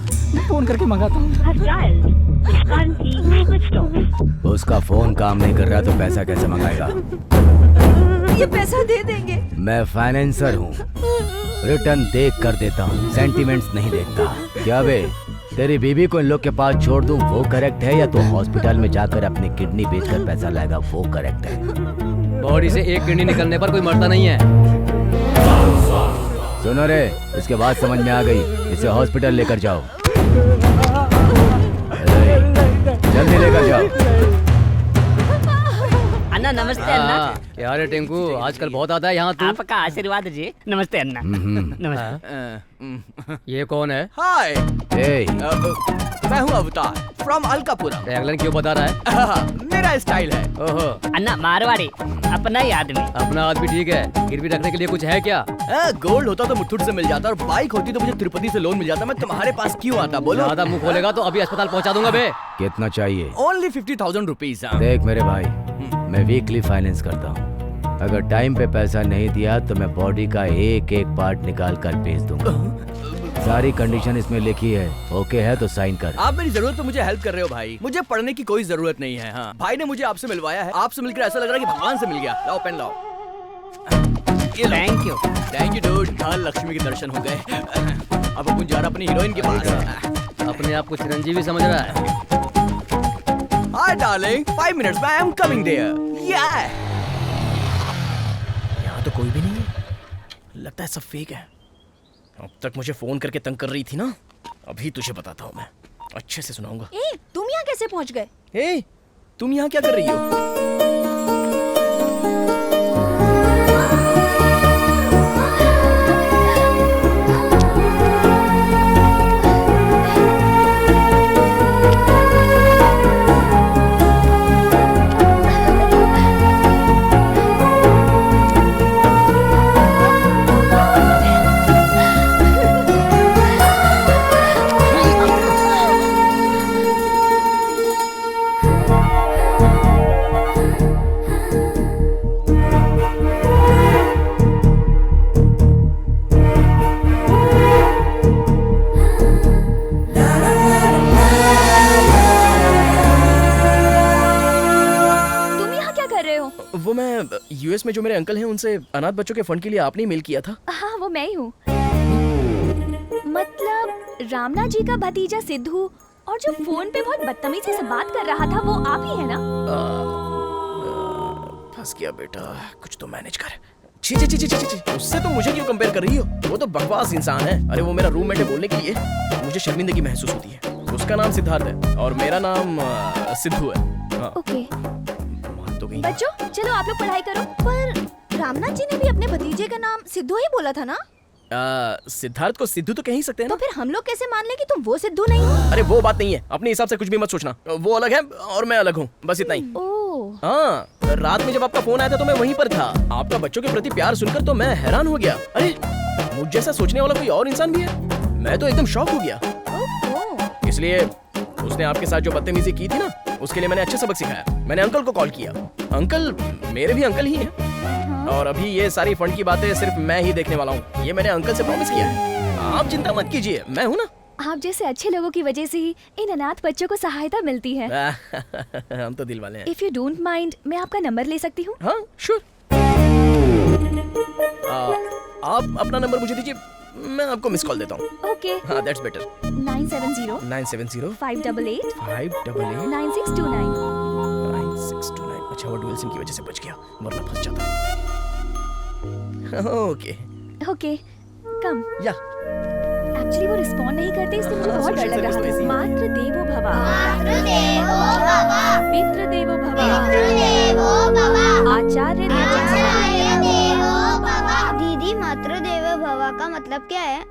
फोन करके मंगाता हूँ। उसका फोन काम नहीं कर रहा तो पैसा कैसे मंगाएगा? ये पैसा दे देंगे। मैं फाइनेंसर हूँ, रिटर्न देख कर देता हूँ, सेंटिमेंट्स नहीं देखता। क्या बे, तेरी बीबी को इन लोग के पास छोड़ दूँ वो करेक्ट है, या तो हॉस्पिटल में जाकर अपनी किडनी बेचकर पैसा लाएगा वो करेक्ट है? बॉडी से एक किडनी निकलने पर कोई मरता नहीं है। सुनो रे, इसके बाद समझ में आ गई, इसे हॉस्पिटल लेकर जाओ, जल्दी लेकर जाओ। अन्ना नमस्ते। अन्ना क्या रे टिंकू, आजकल बहुत आता है यहाँ तू। आपका आशीर्वाद जी। नमस्ते अन्ना। नमस्ते। ये कौन है? हाय, ए, मैं हूँ अवतार फ्रॉम अलकापुरा। टैगलाइन क्यों बता रहा है? मेरा स्टाइल है। ओहो, अन्ना मारवाड़ी, अपना ही आदमी। अपना आदमी ठीक है, गिरवी रखने के लिए कुछ है क्या? गोल्ड होता तो मुथुट से मिल जाता, और बाइक होती तो मुझे तिरुपति से लोन मिल जाता। मैं तुम्हारे पास क्यों आता? बोलो। ज्यादा मुंह खोलेगा तो अभी अस्पताल पहुँचा दूंगा बे। कितना चाहिए? Only 50,000 rupees. देख मेरे भाई, मैं वीकली फाइनेंस करता हूँ, अगर टाइम पे पैसा नहीं दिया तो मैं बॉडी का एक एक पार्ट निकाल कर बेच दूंगा। सारी कंडीशन इसमें लिखी है, ओके है तो साइन कर। आप मेरी जरूरत तो मुझे हेल्प कर रहे हो भाई, मुझे पढ़ने की कोई जरूरत नहीं है। हाँ, भाई ने मुझे आपसे मिलवाया है, आपसे मिलकर ऐसा लग रहा है कि भगवान से मिल गया। लाओ पेन लाओ। Thank you. Thank you dude, कल लक्ष्मी के दर्शन हो गए। अब अपन जा रहा अपनी हीरोइन के पास। अपने आप को चिरंजीवी समझ रहा है। हाय डार्लिंग, 5 मिनट्स में आई एम कमिंग देयर। यहाँ तो कोई भी नहीं है, लगता है सब फेक है। अब तक मुझे फोन करके तंग कर रही थी ना, अभी तुझे बताता हूँ मैं, अच्छे से सुनाऊंगा। ए, तुम यहाँ कैसे पहुँच गए? ए, तुम यहाँ क्या कर रही हो? वो मैं यूएस में जो मेरे अंकल हैं उनसे अनाथ बच्चों के फंड के लिए आपने ही मेल किया था। हाँ, वो मैं ही हूँ। मतलब रामना जी का भतीजा सिद्धू, और जो फोन पे बहुत बदतमीजी से बात कर रहा था वो आप ही है ना? फंस गया बेटा, कुछ तो मैनेज कर। छी छी छी छी छी, उससे तो मुझे क्यों कंपेयर कर रही हो? वो तो बकवास इंसान है। अरे वो मेरा रूममेट है, बोलने के लिए मुझे शर्मिंदगी महसूस होती है। उसका नाम सिद्धार्थ है और मेरा नाम सिद्धू है। हाँ। ओके। तो बच्चों चलो आप लोग पढ़ाई करो। पर रामनाथ जी ने भी अपने भतीजे का नाम सिद्धू ही बोला था ना? सिद्धार्थ को सिद्धू तो कह ही सकते हैं ना? तो फिर हम लोग कैसे मान ले कि तुम वो सिद्धू नहीं हो? अरे वो बात नहीं है, अपने हिसाब से कुछ भी मत सोचना। वो अलग है और मैं अलग हूँ, बस इतना ही। हाँ, रात में जब आपका फोन आया था तो मैं वहीं पर था। आपका बच्चों के प्रति प्यार सुनकर तो मैं हैरान हो गया। अरे मुझ जैसा सोचने वाला कोई और इंसान भी है? मैं तो एकदम शॉक हो गया। इसलिए उसने आपके साथ जो बदतमीजी की थी ना, उसके लिए मैंने अच्छे सबक सिखाया। मैंने अंकल को कॉल किया। अंकल मेरे भी अंकल ही हैं। और अभी ये सारी फंड की बातें सिर्फ मैं ही देखने वाला हूँ, ये मैंने अंकल से प्रॉमिस किया है। आप चिंता मत कीजिए, मैं हूँ ना। आप जैसे अच्छे लोगों की वजह से ही इन अनाथ बच्चों को सहायता मिलती है। हम तो दिल वाले हैं। इफ यू डोंट माइंड, मैं आपका नंबर ले सकती हूँ? हाँ श्योर। आप अपना नंबर मुझे दीजिए, मैं आपको मिस कॉल देता हूँ। ओके। हाँ दैट्स बेटर। 970 588 9629। अच्छा वो डुअल सिम की वजह से बच गया, वरना फंस जाता। ओके ओके कम। या एक्चुअली वो रिस्पॉन्ड नहीं करते, इसलिए मुझे बहुत डर लग रहा था। मातृ देवो भव, पितृ देवो भव, आचार्य देवो भव। दीदी मातृ देवो भव का मतलब क्या है?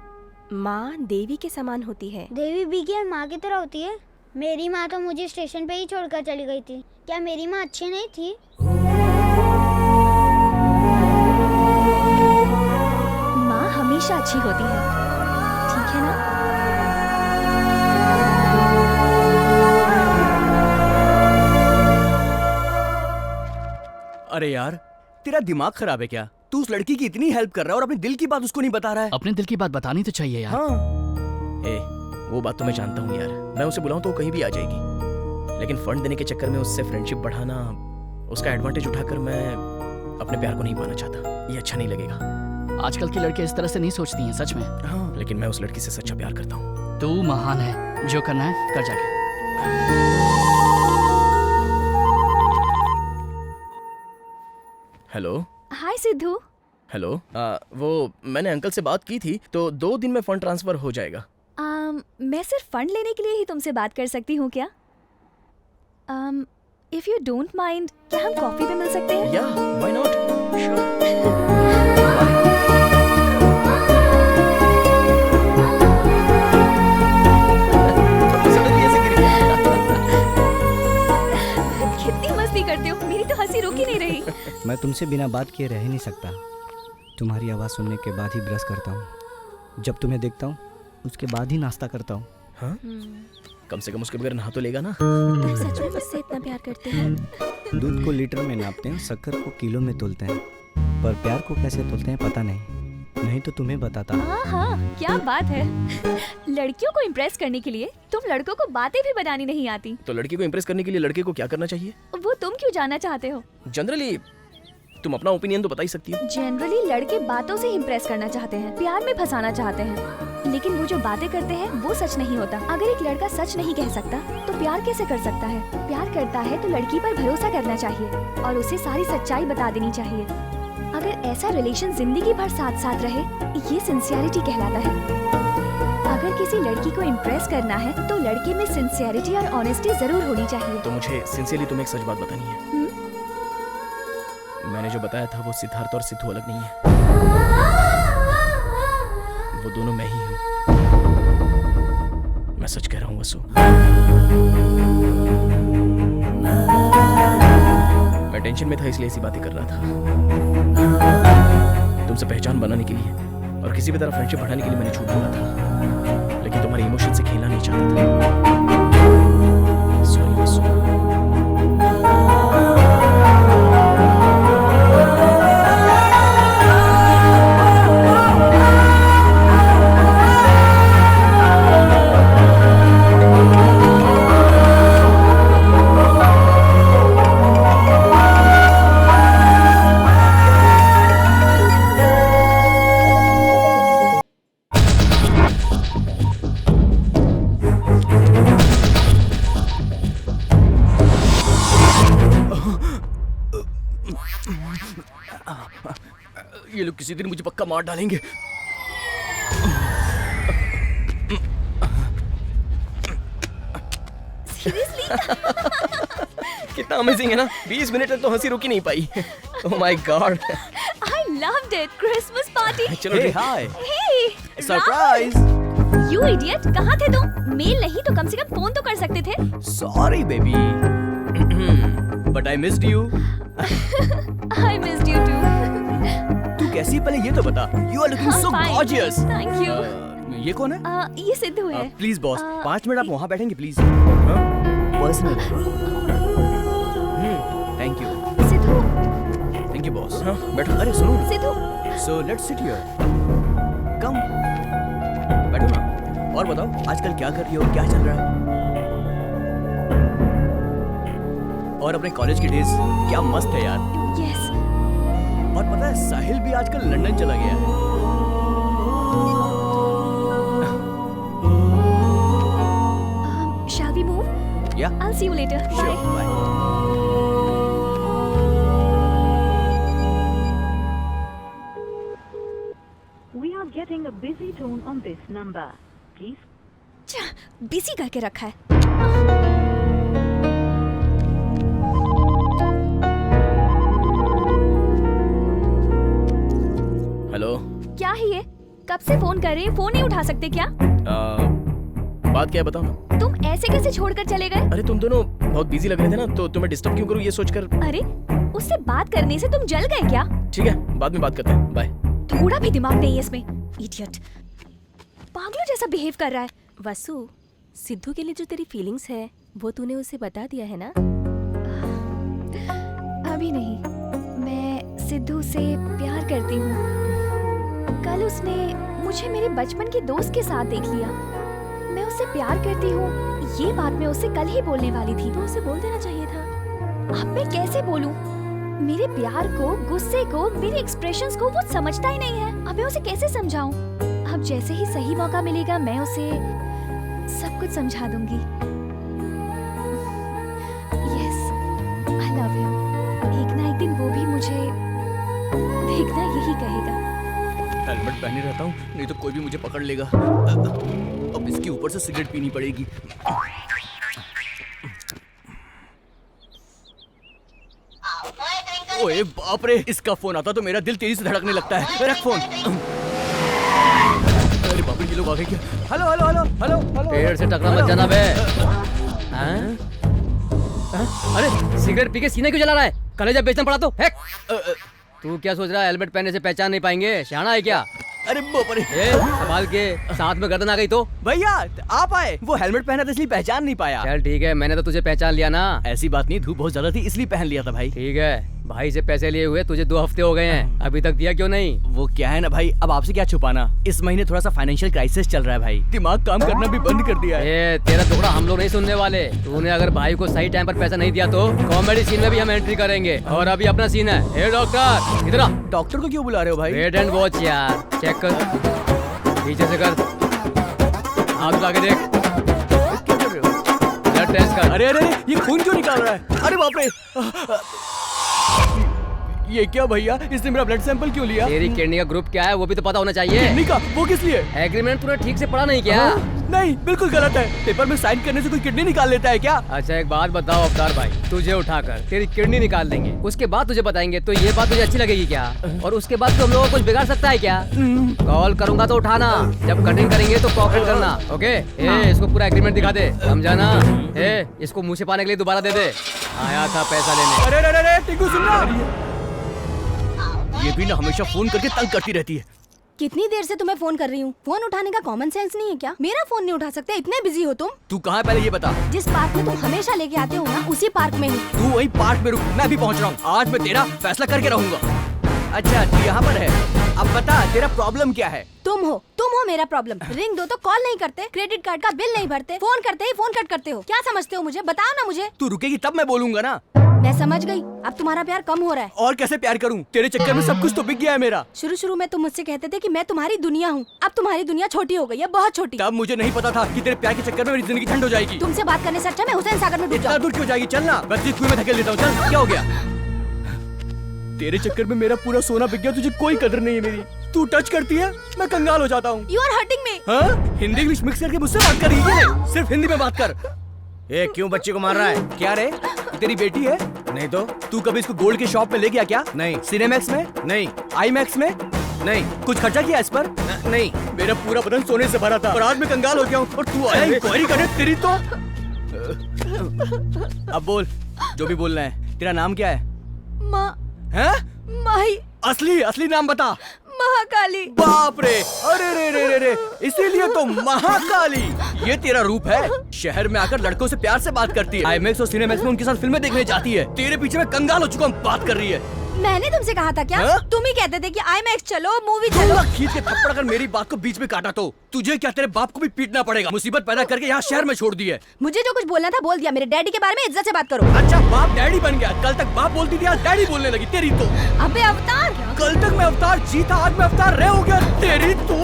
माँ देवी के समान होती है। देवी भी क्या माँ की तरह होती है? मेरी माँ तो मुझे स्टेशन पे ही छोड़कर चली गई थी। क्या मेरी माँ अच्छी नहीं थी? हमेशा अच्छी होती है, ठीक है ना? अरे यार, तेरा दिमाग खराब है क्या? तू उस लड़की की इतनी हेल्प कर रहा है और अपने दिल की बात उसको नहीं बता रहा है। अपने दिल की बात बतानी तो चाहिए यार। हाँ। ए, वो बात तो मैं जानता हूँ यार, मैं उसे बुलाऊं तो वो कहीं भी आ जाएगी, लेकिन फंड देने के चक्कर में उससे फ्रेंडशिप बढ़ाना, उसका एडवांटेज उठाकर मैं अपने प्यार को नहीं पाना चाहता। ये अच्छा नहीं लगेगा। आजकल की लड़कियां इस तरह से नहीं सोचती हैं, सच में। हाँ, लेकिन मैं उस लड़की से सच्चा प्यार करता हूँ। तू महान है, जो करना है कर जाके। हेलो। हाय सिद्धू। हेलो। वो मैंने अंकल से बात की थी, तो 2 दिन में फंड ट्रांसफर हो जाएगा। मैं सिर्फ फंड लेने के लिए ही तुमसे बात कर सकती हूँ क्या? इफ यू डोंट माइंड, क्या हम कॉफी पे मिल सकते हैं? या, व्हाई नॉट? कितनी मस्ती करते हो, मेरी तो हंसी रुक ही नहीं रही। मैं तुमसे बिना बात किए रह ही नहीं सकता। तुम्हारी आवाज़ सुनने के बाद ही ब्रश करता हूँ, जब तुम्हें देखता हूँ उसके बाद ही नाश्ता करता हूँ। हाँ? कम से कम उसके बगैर नहा तो लेगा ना। तुम सच में मुझसे इतना प्यार करते हो? दूध को लीटर में नापते हैं, शक्कर को किलो में तोलते हैं, पर प्यार को कैसे तोलते हैं पता नहीं तो तुम्हें बताता। हाँ, क्या बात है। लड़कियों को इम्प्रेस करने के लिए तुम लड़कों को बातें भी बनानी नहीं आती। तो लड़की को इम्प्रेस करने के लिए लड़के को क्या करना चाहिए? वो तुम क्यों जानना चाहते हो? जनरली तुम अपना ओपिनियन तो बता ही सकती हो। जनरली लड़के बातों से इम्प्रेस करना चाहते हैं, प्यार में फंसाना चाहते हैं, लेकिन वो जो बातें करते हैं वो सच नहीं होता। अगर एक लड़का सच नहीं कह सकता तो प्यार कैसे कर सकता है? प्यार करता है तो लड़की पर भरोसा करना चाहिए और उसे सारी सच्चाई बता देनी चाहिए। अगर ऐसा रिलेशन जिंदगी भर साथ साथ रहे, ये सिंसियरिटी कहलाता है। अगर किसी लड़की को इम्प्रेस करना है तो लड़के में सिंसियरिटी और ऑनेस्टी जरूर होनी चाहिए। तो मुझे सिंसियरली तुम्हें एक सच बात बतानी है। मैंने जो बताया था वो सिद्धार्थ और सिद्धू अलग नहीं है, वो दोनों मैं ही हूँ। मैं सच कह रहा हूँ वसु। मैं टेंशन में था इसलिए ऐसी बातें कर रहा था। तुमसे पहचान बनाने के लिए और किसी भी तरह फ्रेंडशिप बढ़ाने के लिए मैंने झूठ बोला था, लेकिन तुम्हारे इमोशन से खेलना नहीं चाहता था। सॉरी वसु। ये लोग किसी दिन मुझे पक्का मार डालेंगे। कितना अमेजिंग है ना, 20 मिनट तक तो हंसी रुक ही नहीं पाई। Oh my God. I loved it. Christmas party. चलो Hey, hi. Hey, surprise. You idiot, कहाँ थे तुम? मेल नहीं तो कम से कम फोन तो कर सकते थे। Sorry baby, but I missed you. I missed you too. तू कैसी है पहले ये तो बता। You are looking so fine. gorgeous. Thank you. ये कौन है? ये सिद्धू है। प्लीज बॉस, 5 मिनट आप वहाँ बैठेंगे please. Personal. Thank you. Sidhu. Thank you boss. बैठो। अरे सुनो। Sidhu. So let's sit here. Come. बैठो ना। और बताओ आजकल क्या कर रही हो, क्या चल रहा है? और अपने कॉलेज की डेज क्या मस्त है यार। Yes. और पता है साहिल भी आजकल लंदन चला गया है। Shall we move? Yeah. I'll see you later. Sure. Bye. Bye. We are getting a busy tone on this number. Please. Busy करके रखा है। हेलो। क्या है ये? कब से फोन कर रहे हैं, फोन नहीं उठा सकते क्या? बात क्या है बताओ ना। तुम ऐसे कैसे छोड़कर चले गए? अरे तुम दोनों बहुत बिजी लग रहे थे ना, तो तुम्हें डिस्टर्ब क्यों करूं ये सोचकर। अरे उससे बात करने से तुम जल गए क्या? ठीक है, बाद में बात करते हैं, बाय। थोड़ा भी दिमाग नहीं है इसमें। इडियट, पागलों जैसा बिहेव कर रहा है। वसु, सिद्धू के लिए जो तेरी फीलिंग्स है वो तूने उसे बता दिया है ना? अभी नहीं, मैं सिद्धू से प्यार करती हूँ। कल उसने मुझे मेरे बचपन के दोस्त के साथ देख लिया। मैं उससे प्यार करती हूँ, ये बात मैं उसे कल ही बोलने वाली थी। तो उसे बोल देना चाहिए था। अब मैं कैसे बोलूं? मेरे प्यार को, गुस्से को, मेरे एक्सप्रेशंस को वो समझता ही नहीं है। अब मैं उसे कैसे समझाऊं? अब जैसे ही सही मौका मिलेगा मैं उसे सब कुछ समझा दूंगी। Yes, I love you. एक ना एक दिन वो भी मुझे देखना यही कहेगा। हेलमेट पहने रहता हूँ, नहीं तो कोई भी मुझे पकड़ लेगा। अब इसके ऊपर से सिगरेट पीनी पड़ेगी। ओए बाप रे, इसका फोन आता तो मेरा दिल तेजी से धड़कने लगता है। रख फोन। अरे बाप रे, ये लोग आ गए क्या? Hello hello hello hello hello. पेड़ से टकरा मत जाना बे। अरे सिगरेट पी के सीने क्यों जला रहा है? कलेजा बेचना पड़ा तो फेंक। तू क्या सोच रहा है हेलमेट पहनने से पहचान नहीं पाएंगे? शाना है क्या? अरे बाप रे, संभाल के, साथ में गर्दन आ गई तो। भैया आप आए, वो हेलमेट पहना था इसलिए पहचान नहीं पाया। चल ठीक है, मैंने तो तुझे पहचान लिया ना। ऐसी बात नहीं, धूप बहुत ज्यादा थी इसलिए पहन लिया था भाई। ठीक है, भाई से पैसे लिए हुए तुझे 2 हफ्ते हो गए हैं, अभी तक दिया क्यों नहीं? वो क्या है ना भाई, अब आपसे क्या छुपाना, इस महीने थोड़ा सा फाइनेंशियल क्राइसिस चल रहा है भाई, दिमाग काम करना भी बंद कर दिया है। तेरा टुकड़ा हम लोग नहीं सुनने वाले। तूने अगर भाई को सही टाइम पर पैसा नहीं दिया तो कॉमेडी सीन में भी हम एंट्री करेंगे। और अभी अपना सीन है। डॉक्टर इधर आ। डॉक्टर को क्यों बुला रहे हो भाई? वेट एंड वॉच यार, चेक कर, पीछे से कर, हाथ लगा के देख, ब्लड टेस्ट कर। अरे अरे ये खून क्यों निकाल रहा है? अरे बाप रे, ये क्या भैया, इसने मेरा ब्लड सैंपल क्यों लिया? तेरी किडनी का ग्रुप क्या है वो भी तो पता होना चाहिए। किडनी का? वो किस लिए? एग्रीमेंट तूने ठीक से पढ़ा नहीं क्या? नहीं, बिल्कुल गलत है। पेपर में साइन करने से कोई किडनी निकाल लेता है क्या? अच्छा एक बात बताओ अवतार भाई, तुझे उठाकर तेरी किडनी निकाल देंगे, उसके बाद तुझे बताएंगे, तो ये बात तुझे अच्छी लगेगी क्या? और उसके बाद तो हम लोगों को कुछ बिगाड़ सकता है क्या? कॉल करूंगा तो उठाना, जब कटिंग करेंगे तो कोऑपरेट करना, ओके? इसको पूरा एग्रीमेंट दिखा दे, समझा ना? इसको मुँह छिपाने के लिए दोबारा दे दे। आया था पैसा लेने। अरे अरे अरे टिंकू सुन रहा? ये भी ना हमेशा फोन करके तंग करती रहती है। कितनी देर से तुम्हें फोन कर रही हूँ, फोन उठाने का कॉमन सेंस नहीं है क्या? मेरा फोन नहीं उठा सकते, इतने बिजी हो तुम। तू कहाँ है पहले ये बता। जिस पार्क में तुम हमेशा लेके आते हो ना, उसी पार्क में हूँ। तू वही पार्क में रुक, मैं भी पहुँच रहा हूँ। आज मैं तेरा फैसला करके रहूंगा। अच्छा तू यहाँ पर है, अब बता तेरा प्रॉब्लम क्या है? तुम हो मेरा प्रॉब्लम। रिंग दो तो कॉल नहीं करते, क्रेडिट कार्ड का बिल नहीं भरते, फोन करते ही फोन कट करते हो। क्या समझते हो मुझे? बताओ ना मुझे। तू रुकेगी तब मैं बोलूंगा ना। मैं समझ गई, अब तुम्हारा प्यार कम हो रहा है। और कैसे प्यार करूं? तेरे चक्कर में सब कुछ तो बिक गया है मेरा। शुरू में तुम मुझसे कहते थे कि मैं तुम्हारी दुनिया हूँ, अब तुम्हारी दुनिया छोटी हो गई है, बहुत छोटी। तब मुझे नहीं पता था कि तेरे प्यार के चक्कर में मेरी जिंदगी ठंड हो जाएगी। तुमसे बात करने से अच्छा मैं हुसैन सागर में डूब जाऊं। इतना दूर क्यों जाएगी? चलना, बस कुएं में धकेल देता हूँ। चल, क्या हो गया? तेरे चक्कर में मेरा पूरा सोना बिक गया, तुझे कोई कदर नहीं है मेरी। तू टच करती है मैं कंगाल हो जाता हूँ। You are hurting me। हाँ? हिंदी इंग्लिश मिक्स करके मुझसे बात कर रही है? सिर्फ हिंदी में बात कर। ए क्यों बच्चे को मार रहा है? क्या रे, तेरी बेटी है? नहीं तो। तू कभी इसको गोल्ड के शॉप में ले गया क्या? नहीं। सिनेमैक्स में? नहीं। आईमैक्स में? नहीं। कुछ खर्चा किया इस पर? नहीं। मेरा पूरा बदन सोने से भरा था और आज मैं कंगाल हो गया हूँ और तू आया इंक्वायरी करने। तेरी तो अब बोल, जो भी बोलना है। तेरा नाम क्या है? माँ। हैं? माही। असली नाम बता। महाकाली। बाप रे, अरे रे रे रे रे, इसीलिए तो महाकाली। ये तेरा रूप है। शहर में आकर लड़कों से प्यार से बात करती है, आईमैक्स और सिनेमैक्स में उनके साथ फिल्में देखने जाती है। तेरे पीछे मैं कंगाल हो चुका हूँ, बात कर रही है। मैंने तुमसे कहा था क्या? तुम ही कहते थे कि आईमैक्स चलो, मूवी चलो। चलो। खींच के थप्पड़ अगर मेरी बात को बीच में काटा तो तुझे क्या, तेरे बाप को भी पीटना पड़ेगा। मुसीबत पैदा करके यहाँ शहर में छोड़ दी है। मुझे जो कुछ बोलना था बोल दिया। मेरे डैडी के बारे में इज्जत से बात करो। अच्छा बाप डैडी बन गया? कल तक बाप बोलती थी, आज डैडी बोलने लगी। तेरी तो। अबे अवतार, कल तक मैं अवतार जी था, आज मैं अवतार रे हो गया। तेरी तो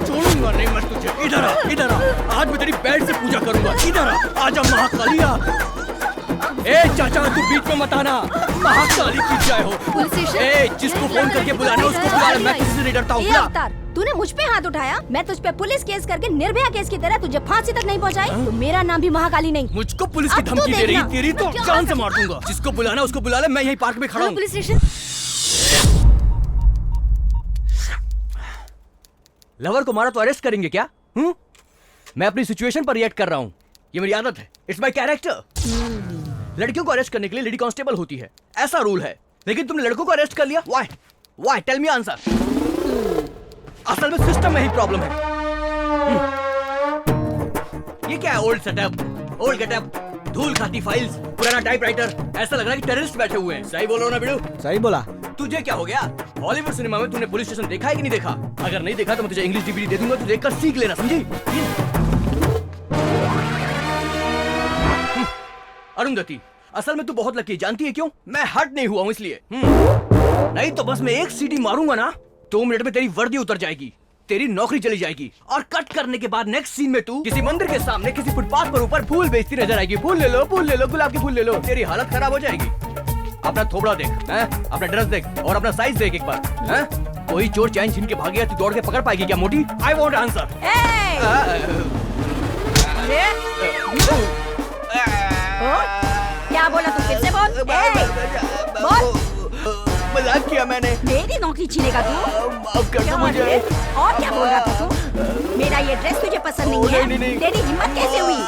छोड़ूंगा नहीं मैं तुझे। इधर आ, इधर आ, आज मैं तेरी बेड से पूजा करूंगा। इधर आ, आजा महाकालिया। ए चाचा तू बीच में मत आना, महाकाली की जय हो। ए जिसको फोन करके बुलाना उसको बुला, मैं किसी से नहीं डरता हूँ। अवतार, तूने मुझ पे हाथ उठाया, मैं तुझ पे पुलिस केस करके निर्भया केस की तरह तुझे फांसी तक नहीं पहुंचाई, तो मेरा नाम भी महाकाली नहीं। मुझको पुलिस की धमकी दे रही? तेरी तो जान से मार दूंगा। जिसको बुलाना उसको बुला ले, मैं यही पार्क में खड़ा हूँ। Police station. लवर को मारा तो अरेस्ट करेंगे क्या? मैं अपनी सिचुएशन पर रिएक्ट कर रहा हूँ, ये मेरी आदत है, इट्स माय कैरेक्टर। लड़कियों को अरेस्ट करने के लिए लेडी कांस्टेबल होती है, ऐसा रूल है। लेकिन तुमने लड़कों को अरेस्ट कर लिया, व्हाई? Tell me answer. असल में सिस्टम में ही प्रॉब्लम है। ये क्या है? ओल्ड सेटअप, ओल्ड गेटअप, धूल खाती फाइल्स, पुराना टाइपराइटर, ऐसा लग रहा है कि टेररिस्ट बैठे हुए हैं। सही बोलो ना बिड़ू? सही बोला। तुझे क्या हो गया? हॉलीवुड सिनेमा में तूने पुलिस स्टेशन देखा है कि नहीं देखा? अगर नहीं देखा तो मैं तुझे इंग्लिश डीवीडी दे दूंगा, तू देखकर सीख लेना, समझी? अरुंधति, असल में तू बहुत लकी है, जानती है क्यों? मैं हर्ट नहीं हुआ हूँ इसलिए। नहीं तो बस मैं एक सीटी मारूंगा ना, 2 मिनट में तेरी वर्दी उतर जाएगी, तेरी नौकरी चली जाएगी, और कट करने के बाद नेक्स्ट सीन में तू किसी मंदिर के सामने किसी फुटपाथ पर ऊपर फूल बेचती नजर आएगी। फूल ले लो, गुलाब के फूल ले लो। तेरी हालत खराब हो जाएगी। अपना थोबड़ा देख, हैं? अपना ड्रेस देख और अपना साइज देख एक बार, हैं? कोई चोर चैन छीन के भाग गया, तू दौड़ के पकड़ पाएगी क्या मोटी? I want answer. क्या बोला तू? फिर से बोल। बोल। मजाक किया मैंने। मेरी नौकरी छीनेगा तू? अब कर दो मुझे। और क्या बोल रहा था तू? मेरा ये ड्रेस तुझे पसंद नहीं है? नहीं। तेरी हिम्मत कैसे हुई?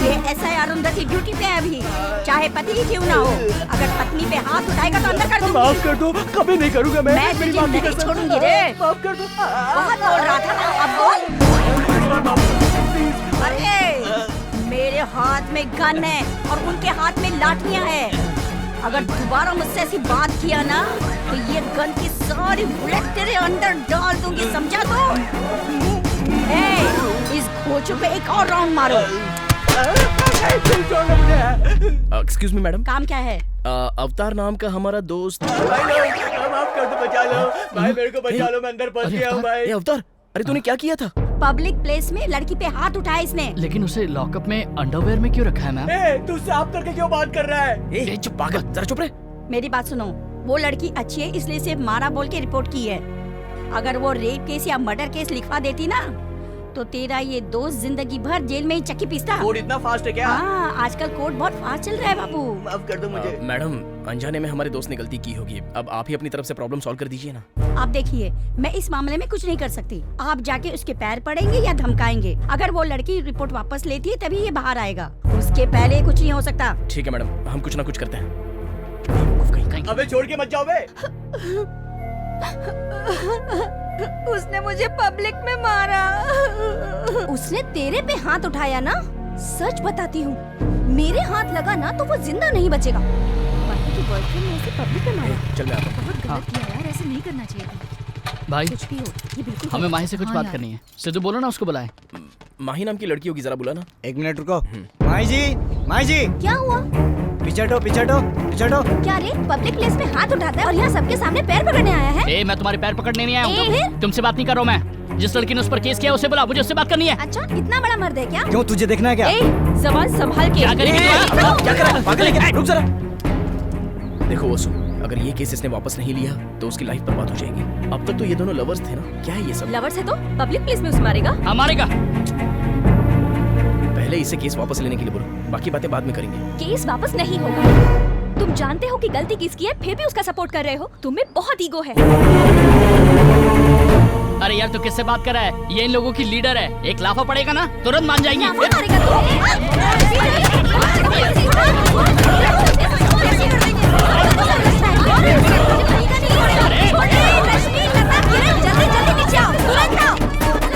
ये ऐसा है, अरुंधति ड्यूटी पे है अभी, चाहे पति ही क्यों ना हो। अगर पत्नी पे हाथ उठाएगा तो अंदर कर दूंगी। माफ कर दो, कभी नहीं करूंगा मैं। मैं तुझे नहीं छोड़ूंगी रे। माफ कर दो। बहुत बोल रहा था ना, अब बोल। अरे मेरे हाथ में गन है और उनके हाथ में लाठियां हैं। अगर दोबारा मुझसे ऐसी बात किया ना तो ये गन की सारी बुलेट तेरे अंदर डाल दूंगी, समझा तो? इस घोचू पे एक और राउंड मारो। Excuse me madam. काम क्या है? अवतार नाम का हमारा दोस्त। माफ कर दो, बचा लो भाई, मेरे को बचा लो, मैं अंदर फंस गया हूँ भाई। अवतार, अरे तूने क्या किया था? पब्लिक प्लेस में लड़की पे हाथ उठाया इसने। लेकिन उसे लॉकअप में अंडरवेयर में क्यों रखा है मैम? तू साफ करके क्यों बात कर रहा है? चुप पागल, जरा चुप रहे। मेरी बात सुनो, वो लड़की अच्छी है इसलिए सिर्फ मारा बोल के रिपोर्ट की है। अगर वो रेप केस या मर्डर केस लिखवा देती ना तो तेरा ये दोस्त जिंदगी भर जेल में ही चक्की पीसता। कोर्ट इतना फास्ट है क्या? हाँ, आजकल कोर्ट बहुत फास्ट चल रहा है बाबू। माफ कर दो मुझे। मैडम, अनजाने में हमारे दोस्त ने गलती की होगी, अब आप ही अपनी तरफ से प्रॉब्लम सॉल्व कर दीजिए ना। आप देखिए, मैं इस मामले में कुछ नहीं कर सकती। आप जाके उसके पैर पड़ेंगे या धमकाएंगे। अगर वो लड़की रिपोर्ट वापस लेती है तभी ये बाहर आएगा, उसके पहले कुछ नहीं हो सकता। ठीक है मैडम, हम कुछ ना कुछ करते हैं। अबे छोड़ के मत जाओ बे। उसने मुझे पब्लिक में मारा। उसने तेरे पे हाथ उठाया ना? सच बताती हूँ, मेरे हाथ लगा ना तो वो जिंदा नहीं बचेगा। बाकी की बॉयफ्रेंड ने उसे पब्लिक में मारा। चल मैं आता हूँ। बहुत गलत किया यार, ऐसे नहीं करना चाहिए था। भाई, कुछ भी हो, ये बिल्कुल हमें माही से कुछ बात करनी है। सिद्धू बोलो ना, उसको बुलाए। माही नाम की लड़की होगी, जरा बुलाना। 1 मिनट रुको। माही जी। क्या हुआ? पीछे हटो। क्या रे, पब्लिक प्लेस में हाथ उठाता है और यहाँ सबके सामने पैर पकड़ने आया है? ए, मैं तुम्हारे पैर पकड़ने नहीं आया ए, फिर? हूँ। तुमसे बात नहीं कर रहा हूँ मैं। जिस लड़की ने उस पर केस किया उसे बुला, मुझे उससे बात करनी है। अच्छा, इतना बड़ा मर्द है क्या? क्यों, तुझे देखना है क्या? जबान संभाल के। क्या करेगी? क्या कर रहा है? पागल है क्या? रुक जरा। देखो वो सुन, अगर ये केस इसने वापस नहीं लिया तो उसकी लाइफ बर्बाद हो जाएगी। अब तक तो ये दोनों लवर्स थे ना, क्या है ये सब? लवर्स है तो पब्लिक प्लेस में उसे मारेगा? हाँ, मारेगा। पहले इसे केस वापस लेने के लिए बोलो, बाकी बातें बाद में करेंगे। केस वापस नहीं होगा। तुम जानते हो कि गलती किसकी है, फिर भी उसका सपोर्ट कर रहे हो। तुम्हें बहुत ईगो है। अरे यार, तू किससे बात कर रहा है? ये इन लोगों की लीडर है, एक लाफा पड़ेगा ना तुरंत मान जाएंगी।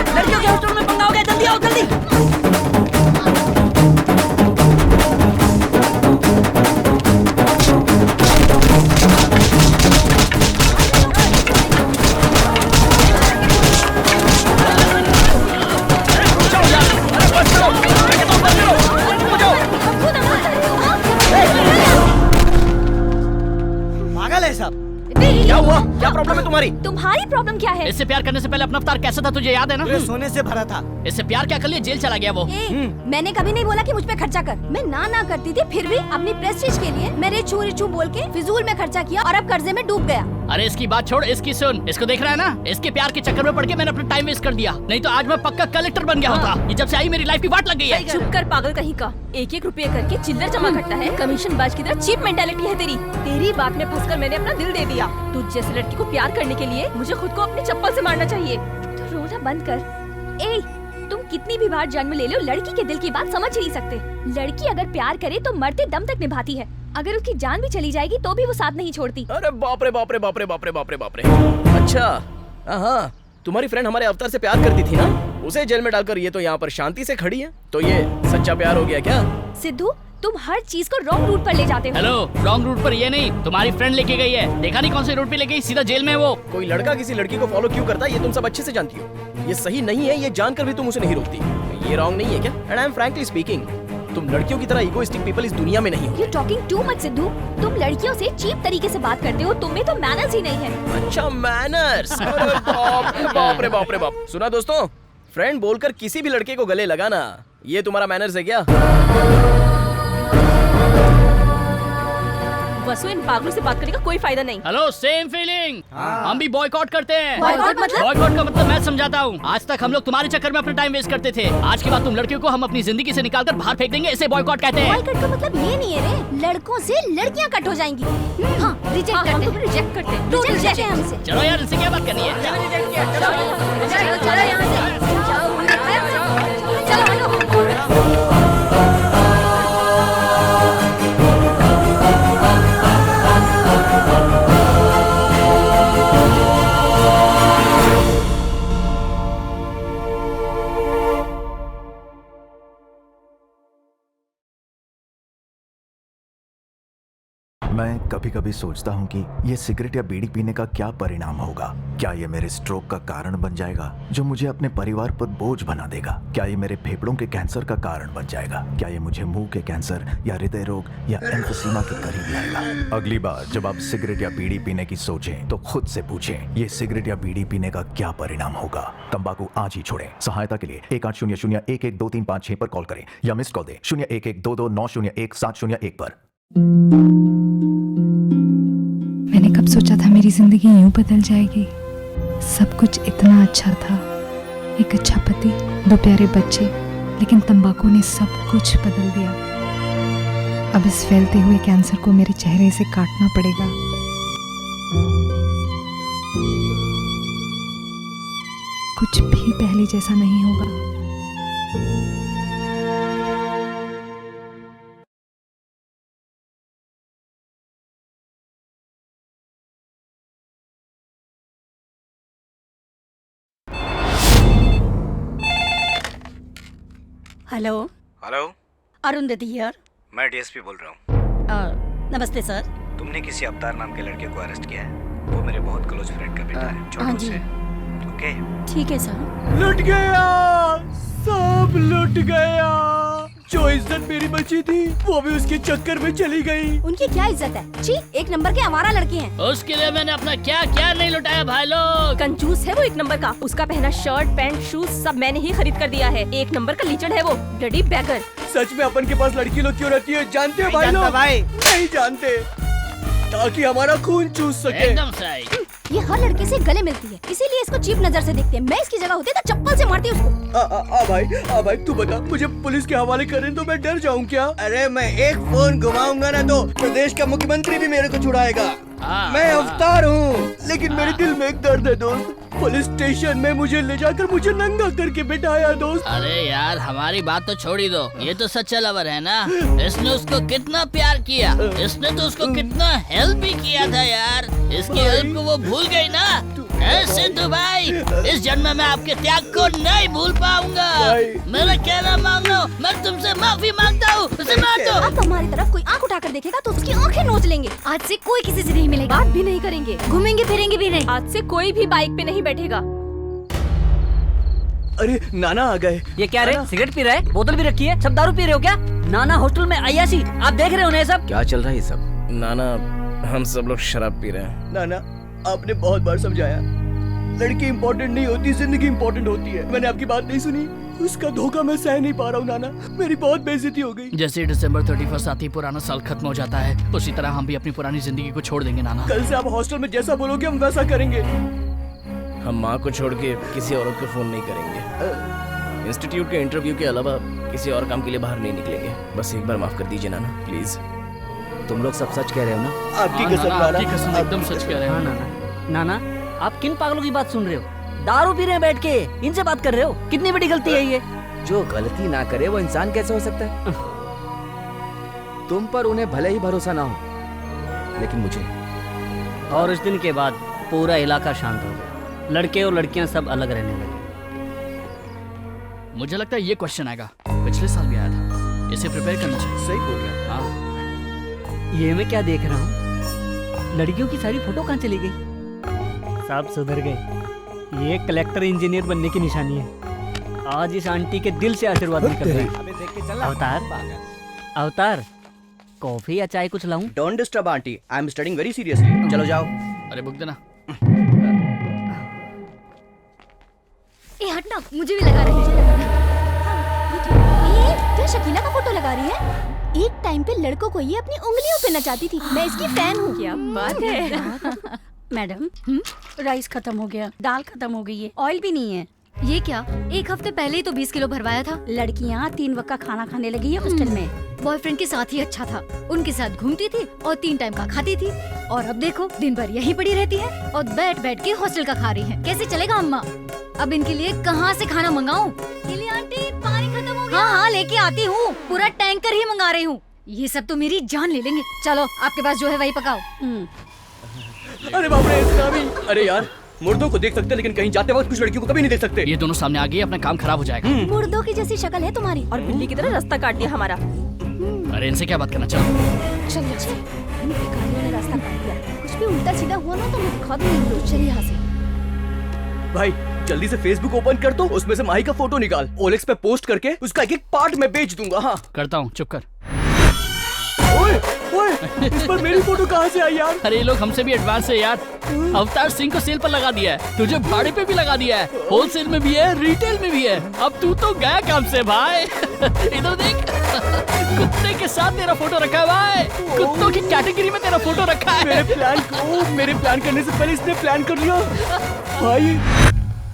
लड़कियों के हॉस्टल में पंगा हो गया, जल्दी आओ जल्दी। पागल है सब। क्या हुआ? क्या प्रॉब्लम है तुम्हारी? तुम्हारी प्रॉब्लम क्या है? इससे प्यार करने से पहले अपना अवतार कैसा था तुझे याद है ना? सोने से भरा था। इससे प्यार क्या कर लिया, जेल चला गया वो। मैंने कभी नहीं बोला कि मुझ पे खर्चा कर। मैं ना करती थी, फिर भी अपनी प्रेस्टीज के लिए मेरे चू बोल के फिजूल में खर्चा किया और अब कर्जे में डूब गया। अरे इसकी बात छोड़, इसकी सुन। इसको देख रहा है ना, इसके प्यार के चक्कर में पड़ के मैंने अपना टाइम वेस्ट कर दिया, नहीं तो आज मैं पक्का कलेक्टर बन गया होता। ये जब से आई मेरी लाइफ की वाट लग गई है। चुप कर पागल कहीं का। 1-1 रुपये करके चिल्लर जमा करता है, कमीशन बाज की तरह चीप मेंटालिटी है तेरी। तेरी बात में फंसकर मैंने अपना दिल दे दिया। तुझ जैसी लड़की को प्यार करने के लिए मुझे खुद को अपनी चप्पल से मारना चाहिए। तो रोना बंद कर। ए, तुम कितनी भी बार जन्म ले लो, लड़की के दिल की बात समझ नहीं सकते। लड़की अगर प्यार करे तो मरते दम तक निभाती है। अगर उसकी जान भी चली जाएगी तो भी वो साथ नहीं छोड़ती। अरे बाप रे बाप रे बाप रे बाप रे बाप रे बाप रे। अच्छा, हाँ, तुम्हारी फ्रेंड हमारे अवतार से प्यार करती थी ना, उसे जेल में डालकर ये तो यहाँ पर शांति से खड़ी है, तो ये सच्चा प्यार हो गया क्या? सिद्धू, तुम हर चीज को रॉन्ग रूट पर ले जाते हो। हेलो, रॉन्ग रूट पर ये नहीं, तुम्हारी फ्रेंड लेके गई है। देखा नहीं कौन से रूट पे ले गई, सीधा जेल में वो। कोई लड़का किसी लड़की को फॉलो क्यों करता है ये तुम सब अच्छे से जानती हो। ये सही नहीं है, ये जानकर भी तुम उसे नहीं रोकती। ये रॉन्ग नहीं है क्या? And I am frankly speaking, तुम लड़कियों की तरह इगोइस्टिक पीपल इस दुनिया में नहीं हो। You talking too much Sidhu. तुम लड़कियों से चीप तरीके से बात करते हो, तुम में तो मैनर्स ही नहीं है। अच्छा मैनर्स, बाप रे बाप रे बाप। सुना दोस्तों, फ्रेंड बोलकर किसी भी लड़के को गले लगाना, ये तुम्हारा मैनर्स है क्या? वसु, इन पागलों से बात करने का कोई फायदा नहीं। Hello, same feeling. हम भी बॉयकॉट करते हैं। बॉयकॉट मतलब? बॉयकॉट का मतलब मैं समझाता हूँ। आज तक हम लोग तुम्हारे चक्कर में अपना टाइम वेस्ट करते थे, आज के बाद तुम लड़कियों को हम अपनी जिंदगी से निकालकर बाहर फेंक देंगे, इसे बॉयकॉट कहते हैं। बॉयकॉट का मतलब ये नहीं है रे, लड़कों से लड़कियां कट हो जाएंगी। हाँ, रिजेक्ट करते हैं। रिजेक्ट करते हैं। तू रिजेक्ट है हमसे। चलो यार, इनसे क्या बात करनी है? चलो यहाँ से। मैं कभी कभी सोचता हूँ कि ये सिगरेट या बीड़ी पीने का क्या परिणाम होगा। क्या ये मेरे स्ट्रोक का कारण बन जाएगा, जो मुझे अपने परिवार पर बोझ बना देगा? क्या ये मेरे फेफड़ों के कैंसर का कारण बन जाएगा? क्या ये मुझे मुंह के कैंसर या हृदय रोग या एम्फीसीमा के करीब लाएगा? अगली बार जब आप सिगरेट या बीड़ी पीने की सोचें तो खुद से पूछें, ये सिगरेट या बीड़ी पीने का क्या परिणाम होगा? तंबाकू आज ही छोड़ें। सहायता के लिए 1800-112356 पर कॉल करें या मिस कॉल दें 01122901 पर। मैंने कब सोचा था मेरी जिंदगी यूं बदल जाएगी। सब कुछ इतना अच्छा था, एक अच्छा पति, 2 प्यारे बच्चे, लेकिन तंबाकू ने सब कुछ बदल दिया। अब इस फैलते हुए कैंसर को मेरे चेहरे से काटना पड़ेगा। कुछ भी पहले जैसा नहीं होगा। Hello hello, Arundhati here. मैं डीएसपी बोल रहा हूँ। नमस्ते सर। तुमने किसी अवतार नाम के लड़के को अरेस्ट किया है। वो मेरे बहुत क्लोज फ्रेंड का बेटा है, हाँ छोटू जी। से। ओके, ठीक है सर। लुट गया, सब लुट गया। जो इज्जत मेरी बची थी वो भी उसके चक्कर में चली गई। उनकी क्या इज्जत है? छी, एक नंबर के आवारा लड़के हैं। उसके लिए मैंने अपना क्या क्या नहीं लुटाया भाई लोग। कंजूस है वो एक नंबर का। उसका पहना शर्ट, पैंट, शूज सब मैंने ही खरीद कर दिया है। एक नंबर का लीचड़ है वो, ब्लडी बैगर। सच में अपन के पास लड़की लोग क्यों रहती है जानते हो भाई जानता लोग? भाई। नहीं जानते, ताकि हमारा खून चूस सके। एकदम सही। ये हर लड़के से गले मिलती है, इसीलिए इसको चीप नजर से देखते हैं। मैं इसकी जगह होती तो चप्पल से मारती उसको। आ भाई तू बता, मुझे पुलिस के हवाले करें तो मैं डर जाऊं क्या? अरे मैं एक फोन घुमाऊंगा ना तो प्रदेश का मुख्यमंत्री भी मेरे को छुड़ाएगा। मैं अवतार हूँ, लेकिन मेरे दिल में एक दर्द है दोस्त। पुलिस स्टेशन में मुझे ले जाकर मुझे नंगा करके बिठाया दोस्त। अरे यार, हमारी बात तो छोड़ ही दो। ये तो सच्चा लवर है ना। इसने उसको कितना प्यार किया, इसने तो उसको कितना हेल्प भी किया था यार। इसकी हेल्प को वो भूल गई ना। सिद्धू भाई, इस जन्म में आपके त्याग को नहीं भूल पाऊंगा। मेरा कहना मान लो, मैं तुमसे माफी मांगता हूँ। उसे मार दो। अब हमारी तरफ कोई आंख उठाकर देखेगा तो उसकी आंखें नोच लेंगे। आज से कोई किसी से नहीं मिलेगा, बात भी नहीं करेंगे, घूमेंगे फिरेंगे भी नहीं। आज से कोई भी बाइक पे नहीं बैठेगा। अरे नाना आ गए। ये क्या रे, सिगरेट पी रहा है? बोतल भी रखी है, सब दारू पी रहे हो क्या? नाना हॉस्टल में अय्याशी, आप देख रहे हो ना ये सब? क्या चल रहा है ये सब? नाना, हम सब लोग शराब पी रहे हैं। नाना, आपने बहुत बार समझाया, लड़की इम्पोर्टेंट नहीं होती, जिंदगी इम्पोर्टेंट होती है। मैंने आपकी बात नहीं सुनी, उसका धोखा मैं सह नहीं पा रहा हूँ नाना। मेरी बहुत बेइज्जती हो गई। जैसे दिसंबर 31 आती पुराना साल खत्म हो जाता है, उसी तरह हम भी अपनी पुरानी जिंदगी को छोड़ देंगे नाना। कल से आप हॉस्टल में जैसा बोलोगे हम वैसा करेंगे। हम माँ को छोड़ के किसी औरत को फोन नहीं करेंगे। इंस्टीट्यूट के इंटरव्यू के अलावा किसी और काम के लिए बाहर नहीं निकलेंगे। बस एक बार माफ कर दीजिए नाना, प्लीज। तुम लोग सब सच कह रहे हो ना? आपकी कसम नाना, आपकी कसम, एकदम सच कह रहे हाँ हैं। नाना, आप किन पागलों की बात सुन रहे हो? दारू पी रहे हैं बैठ के, इनसे बात कर रहे हो? कितनी बड़ी गलती है ये। जो गलती ना करे वो इंसान कैसे हो सकता है? तुम पर उन्हें भले ही भरोसा ना हो, लेकिन मुझे। और उस दिन के बाद पूरा इलाका शांत हो गया। लड़के और लड़कियां सब अलग रहने लगे। मुझे लगता है ये क्वेश्चन आएगा, पिछले साल भी आया था, इसे प्रिपेयर करना चाहिए। सही बोल रहे हैं। हाँ। ये मैं क्या देख रहा हूँ, लड़कियों की सारी फोटो कहाँ चली गई? सब सुधर गए। ये कलेक्टर इंजीनियर बनने की निशानी है। आज इस आंटी के दिल से आशीर्वाद निकल रहे हैं। अवतार, कॉफी या चाय कुछ लाऊं? Don't disturb aunty, I am studying very seriously. चलो जाओ। अरे बुक देना। ए हटना, मुझे भी लगा रही है। क्या शकीला का फोटो लगा रही है? एक टाइम पे लड़कों को ये अपनी उंगलियों पे नचाती थी। मैं इसकी फैन हूँ। क्या बात है। मैडम, राइस खत्म हो गया, दाल खत्म हो गई है, ऑयल भी नहीं है। ये क्या, एक हफ्ते पहले ही तो 20 किलो भरवाया था। लड़कियाँ 3 वक्त का खाना खाने लगी है हॉस्टल में। बॉयफ्रेंड के साथ ही अच्छा था, उनके साथ घूमती थी और 3 टाइम का खाती थी। और अब देखो, दिन भर यहीं पड़ी रहती है और बैठ बैठ के हॉस्टल का खा रही है। कैसे चलेगा अम्मा? अब इनके लिए कहाँ से खाना मंगाऊं? आंटी, पानी खत्म हो गया। हाँ, लेके आती हूँ, पूरा टैंकर ही मंगा रही हूँ। ये सब तो मेरी जान ले लेंगे। चलो, आपके पास जो है वही पकाओ। अरे बाप रे, इतना भी? अरे यार, मुर्दों को देख सकते लेकिन कहीं जाते वक्त कुछ लड़कियों को कभी नहीं देख सकते। ये दोनों सामने आ गए, अपना काम खराब हो जाएगा। मुर्दों की जैसी शक्ल है तुम्हारी। और बिल्ली की तरह रास्ता काट दिया हमारा। अरे इनसे क्या बात करना। चलो चलिए, इन भिखारियों ने रास्ता काट दिया। कुछ भी उल्टा सीधा हुआ ना तो मैं खत्म नहीं हूँ। चलिए यहाँ से। भाई जल्दी से फेसबुक ओपन कर दो, उसमें से माही का फोटो निकाल, ओलेक्स पे पोस्ट करके उसका एक एक पार्ट मैं बेच दूंगा। हाँ करता हूँ, चुप कर। ओए, इस पर मेरी फोटो कहाँ से आई यार? अरे ये लोग हमसे भी एडवांस है यार। अवतार सिंह को सेल पर लगा दिया है, तुझे भाड़े पे भी लगा दिया है, होलसेल में भी है, रिटेल में भी है। अब तू तो गया काम से भाई। इधर देख, कुत्ते के साथ तेरा फोटो रखा है भाई। कुत्तों की कैटेगरी में तेरा फोटो रखा है। मेरे प्लान करने से पहले इसने प्लान कर लिया भाई।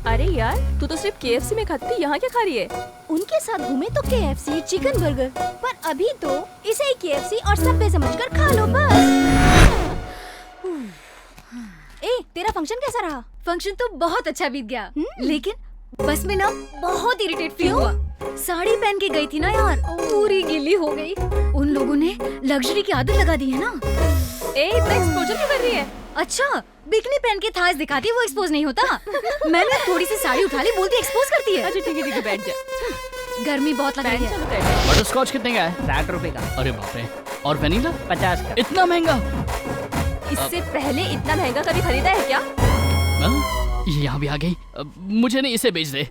अरे यार, तू तो सिर्फ KFC में खाती थी, यहाँ क्या खा रही है? उनके साथ घूमे तो KFC, चिकन बर्गर, पर अभी तो इसे ही KFC और सबवे समझकर खा लो बस। ए, तेरा फंक्शन कैसा रहा? फंक्शन तो बहुत अच्छा बीत गया, लेकिन बस में ना बहुत इरिटेट फील हुआ। साड़ी पहन के गई थी ना यार, पूरी गीली हो गई। उन लोगों ने लग्जरी की आदत लगा दी है ना। इतना एक्सपोजर क्यों कर रही है? अच्छा, बिकनी पहन के थास दिखाती है, वो एक्सपोज नहीं होता। मैंने थोड़ी सी साड़ी उठा ली, बोलती एक्सपोज करती है। अच्छा ठीक है, बैठ जा। गर्मी बहुत लग रही है। बटर स्कॉच कितने का है? 60 रुपए का। अरे बाप रे। और वेनिला? 50 का। इतना महंगा? इससे पहले इतना महंगा कभी खरीदा है क्या? ये यहाँ भी आ गई। मुझे नहीं, इसे बेच दे।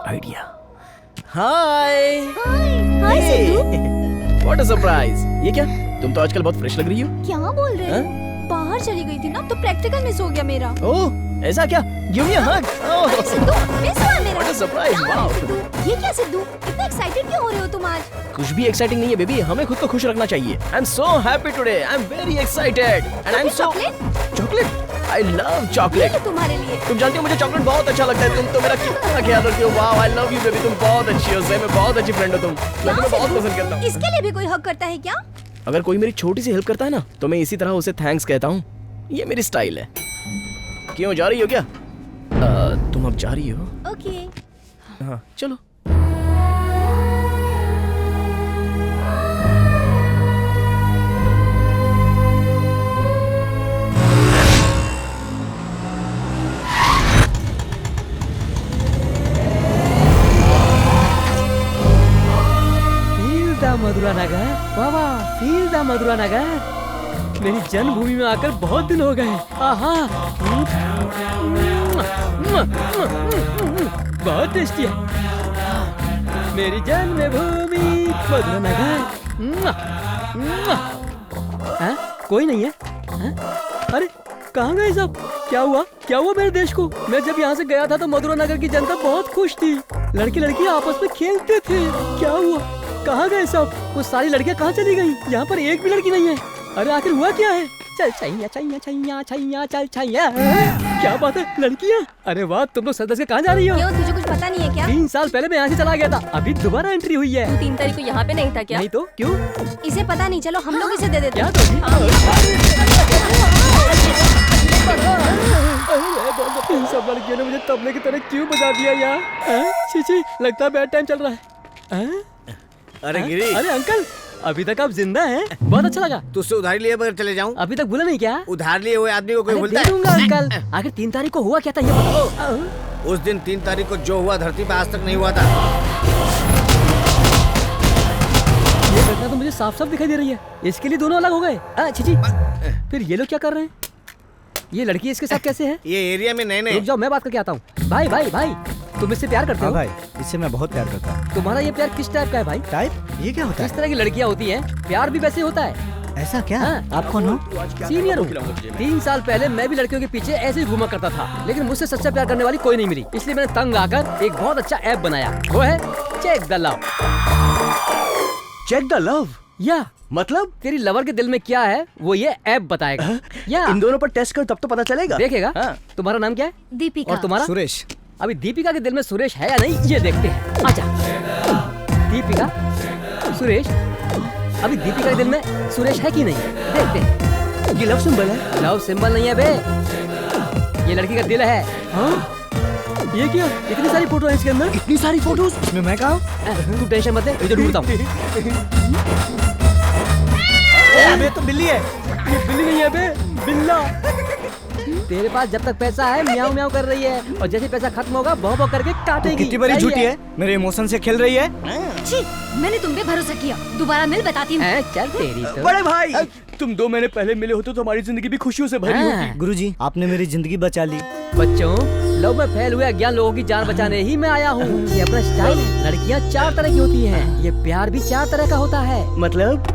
Idea. Hi hi Siddhu. What a surprise. ये क्या, तुम तो आजकल बहुत फ्रेश लग रही हो। क्या बोल रहे हो? बाहर चली गई थी ना तो प्रैक्टिकल मिस हो गया मेरा। ओह ऐसा क्या? गिव मी अ हग। सिद्धू, मिस हुआ मेरा। What a surprise. वाओ। ये क्या सिद्धू, इतना एक्साइटेड क्यों हो रहे हो तुम आज? कुछ भी एक्साइटिंग नहीं है बेबी, हमें खुद को खुश रखना चाहिए। I am so happy today, I am very excited and I am so chocolate. I love chocolate. तुम्हारे लिए। तुम जानती हो मुझे चॉकलेट बहुत अच्छा लगता है। तुम तो मेरा कितना ख्याल रखती हो। Wow, I love you baby, तुम बहुत अच्छी हो, सही में बहुत अच्छी फ्रेंड हो तुम। मैं तुम्हें बहुत पसंद करता हूँ। इसके लिए भी कोई हक करता है क्या? अगर कोई मेरी छोटी सी हेल्प करता है ना तो मैं इसी तरह उसे थैंक्स कहता हूँ। ये मेरी स्टाइल है। क्यों, जा रही हो क्या? तुम अब जा रही हो? ओके। हाँ चलो। मधुरा नगर, वाह वाह, फील द मधुरा नगर। मेरी जन्मभूमि में आकर बहुत दिन हो गए। आहा, बहुत टेस्टी है। मेरी जन्मभूमि मधुरा नगर। कोई नहीं है? अरे कहाँ गए सब? क्या हुआ? क्या हुआ मेरे देश को? मैं जब यहाँ से गया था तो मधुरा नगर की जनता बहुत खुश थी। लड़की लड़की आपस में खेलते थे। क्या हुआ? कहाँ गए सब? वो सारी लड़कियाँ कहाँ चली गई? यहाँ पर एक भी लड़की नहीं है। अरे आखिर हुआ क्या है? चल छैया छैया छैया छैया चल छैया। क्या बात है, लड़कियाँ? अरे वाह, तुम लोग सदस्य से कहाँ जा रही हो? क्यों, तुझे कुछ पता नहीं है क्या? 3 साल पहले मैं यहाँ से चला गया था, अभी दोबारा एंट्री हुई है। तू 3 तारीख को यहाँ पे नहीं था क्या? नहीं तो क्यों? इसे पता नहीं, चलो हम लोग इसे दे देते हैं। इन सब लड़कियों ने मुझे तबले की तरह क्यों बजा दिया यार? छी छी, लगता है बैड टाइम चल रहा है। अरे गिरी। अरे अंकल, अभी तक आप जिंदा हैं। बहुत अच्छा लगा। तुझसे उधारी लिए बगैर चले जाऊं? अभी तक भूला नहीं क्या? उधार लिए हुए आदमी को कोई अरे भूलता दे दूंगा अंकल। आखिर 3 तारीख को हुआ क्या था ये बताओ। उस दिन 3 तारीख को जो हुआ धरती पे आज तक नहीं हुआ था। ये घटना तो मुझे साफ साफ दिखाई दे रही है। इसके लिए दोनों अलग हो गए। छी, फिर ये लोग क्या कर रहे हैं? ये लड़की इसके साथ कैसे है? ये एरिया में नए नए। रुक जाओ, मैं बात करके आता हूँ। भाई भाई भाई, तुम इससे प्यार करते हो? भाई, इससे मैं बहुत प्यार करता हूँ। तुम्हारा ये प्यार किस टाइप का है भाई? टाइप? ये क्या होता है? जिस तरह की लड़कियाँ होती हैं, प्यार भी वैसे होता है। ऐसा क्या? आप कौन हो? सीनियर हूँ। 3 साल पहले मैं भी लड़कियों के पीछे ऐसे ही घूमा करता था, लेकिन मुझसे सच्चा प्यार करने वाली कोई नहीं मिली। इसलिए मैंने तंग आकर एक बहुत अच्छा ऐप बनाया, वो है check the love. Check the love? या मतलब तेरी लवर के दिल में क्या है वो ये ऐप बताएगा। या इन दोनों पर टेस्ट कर तब तो पता चलेगा। देखेगा। तुम्हारा नाम क्या है? दीपिका। और तुम्हारा? सुरेश। अभी दीपिका के दिल में सुरेश है या नहीं ये देखते हैं। आजा। दीपिका, सुरेश, अभी दीपिका के दिल में सुरेश है कि नहीं देखते हैं। ये लव सिंबल है? लव सिंबल नहीं है बे, ये लड़की का दिल है। हाँ? ये क्या? इतनी सारी फोटो है इसके अंदर। इतनी सारी फोटोज? इसमें मैं कहाँ? तू टेंशन मत ले, इधर ढूंढता हूँ। अबे तो बिल्ली है। ये बिल्ली नहीं है बे, बिल्ला। तेरे पास जब तक पैसा है म्याऊं म्याऊं कर रही है, और जैसे पैसा खत्म होगा भौं भौं करके काटेगी। कितनी बड़ी झूठी है, मेरे इमोशन से खेल रही है। छी, मैंने तुम पे भरोसा किया। दोबारा मिल बताती हूँ। चल तेरी तो। बड़े भाई, तुम 2 महीने पहले मिले होते तो हमारी जिंदगी भी खुशियों से भरी होती। गुरुजी, आपने मेरी जिंदगी बचा ली। बच्चों, लव में फैल हुए अज्ञान लोगों की जान बचाने ही मैं आया हूँ। ये अपना स्टाइल है। लड़कियाँ 4 तरह की होती हैं, ये प्यार भी 4 तरह का होता है। मतलब?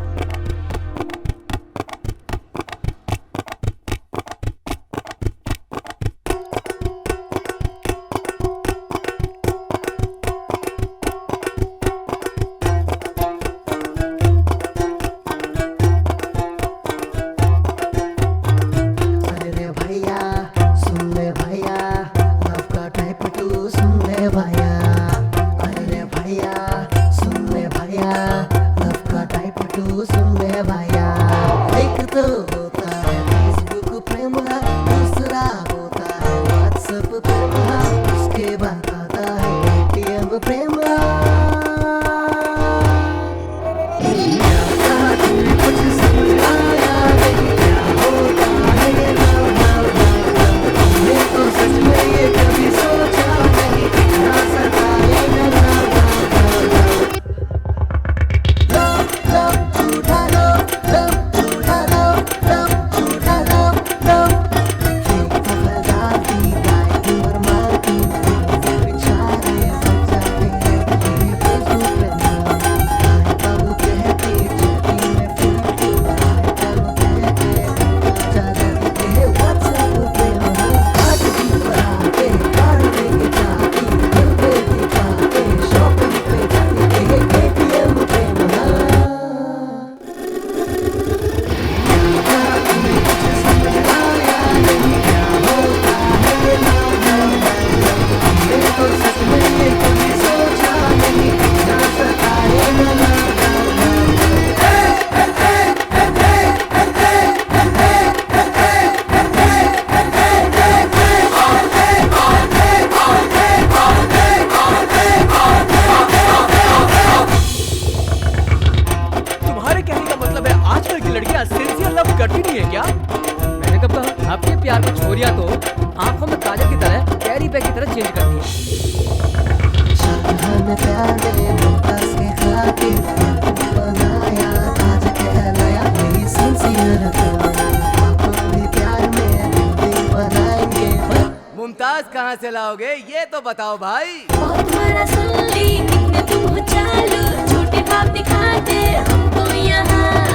मुमताज कहाँ से लाओगे ये तो बताओ भाई। तुम्हारा सुन ली, कितने तुम हो चालू, झूठे भाव दिखाते हमको यहाँ।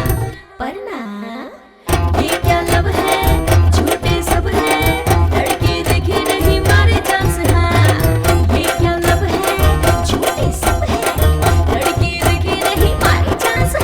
पर ना ये क्या लब है, झूठे सब है, लड़के देखे नहीं मारे चांस। हाँ ये क्या लब है, झूठे सब है, लड़के देखे नहीं मारे चांस।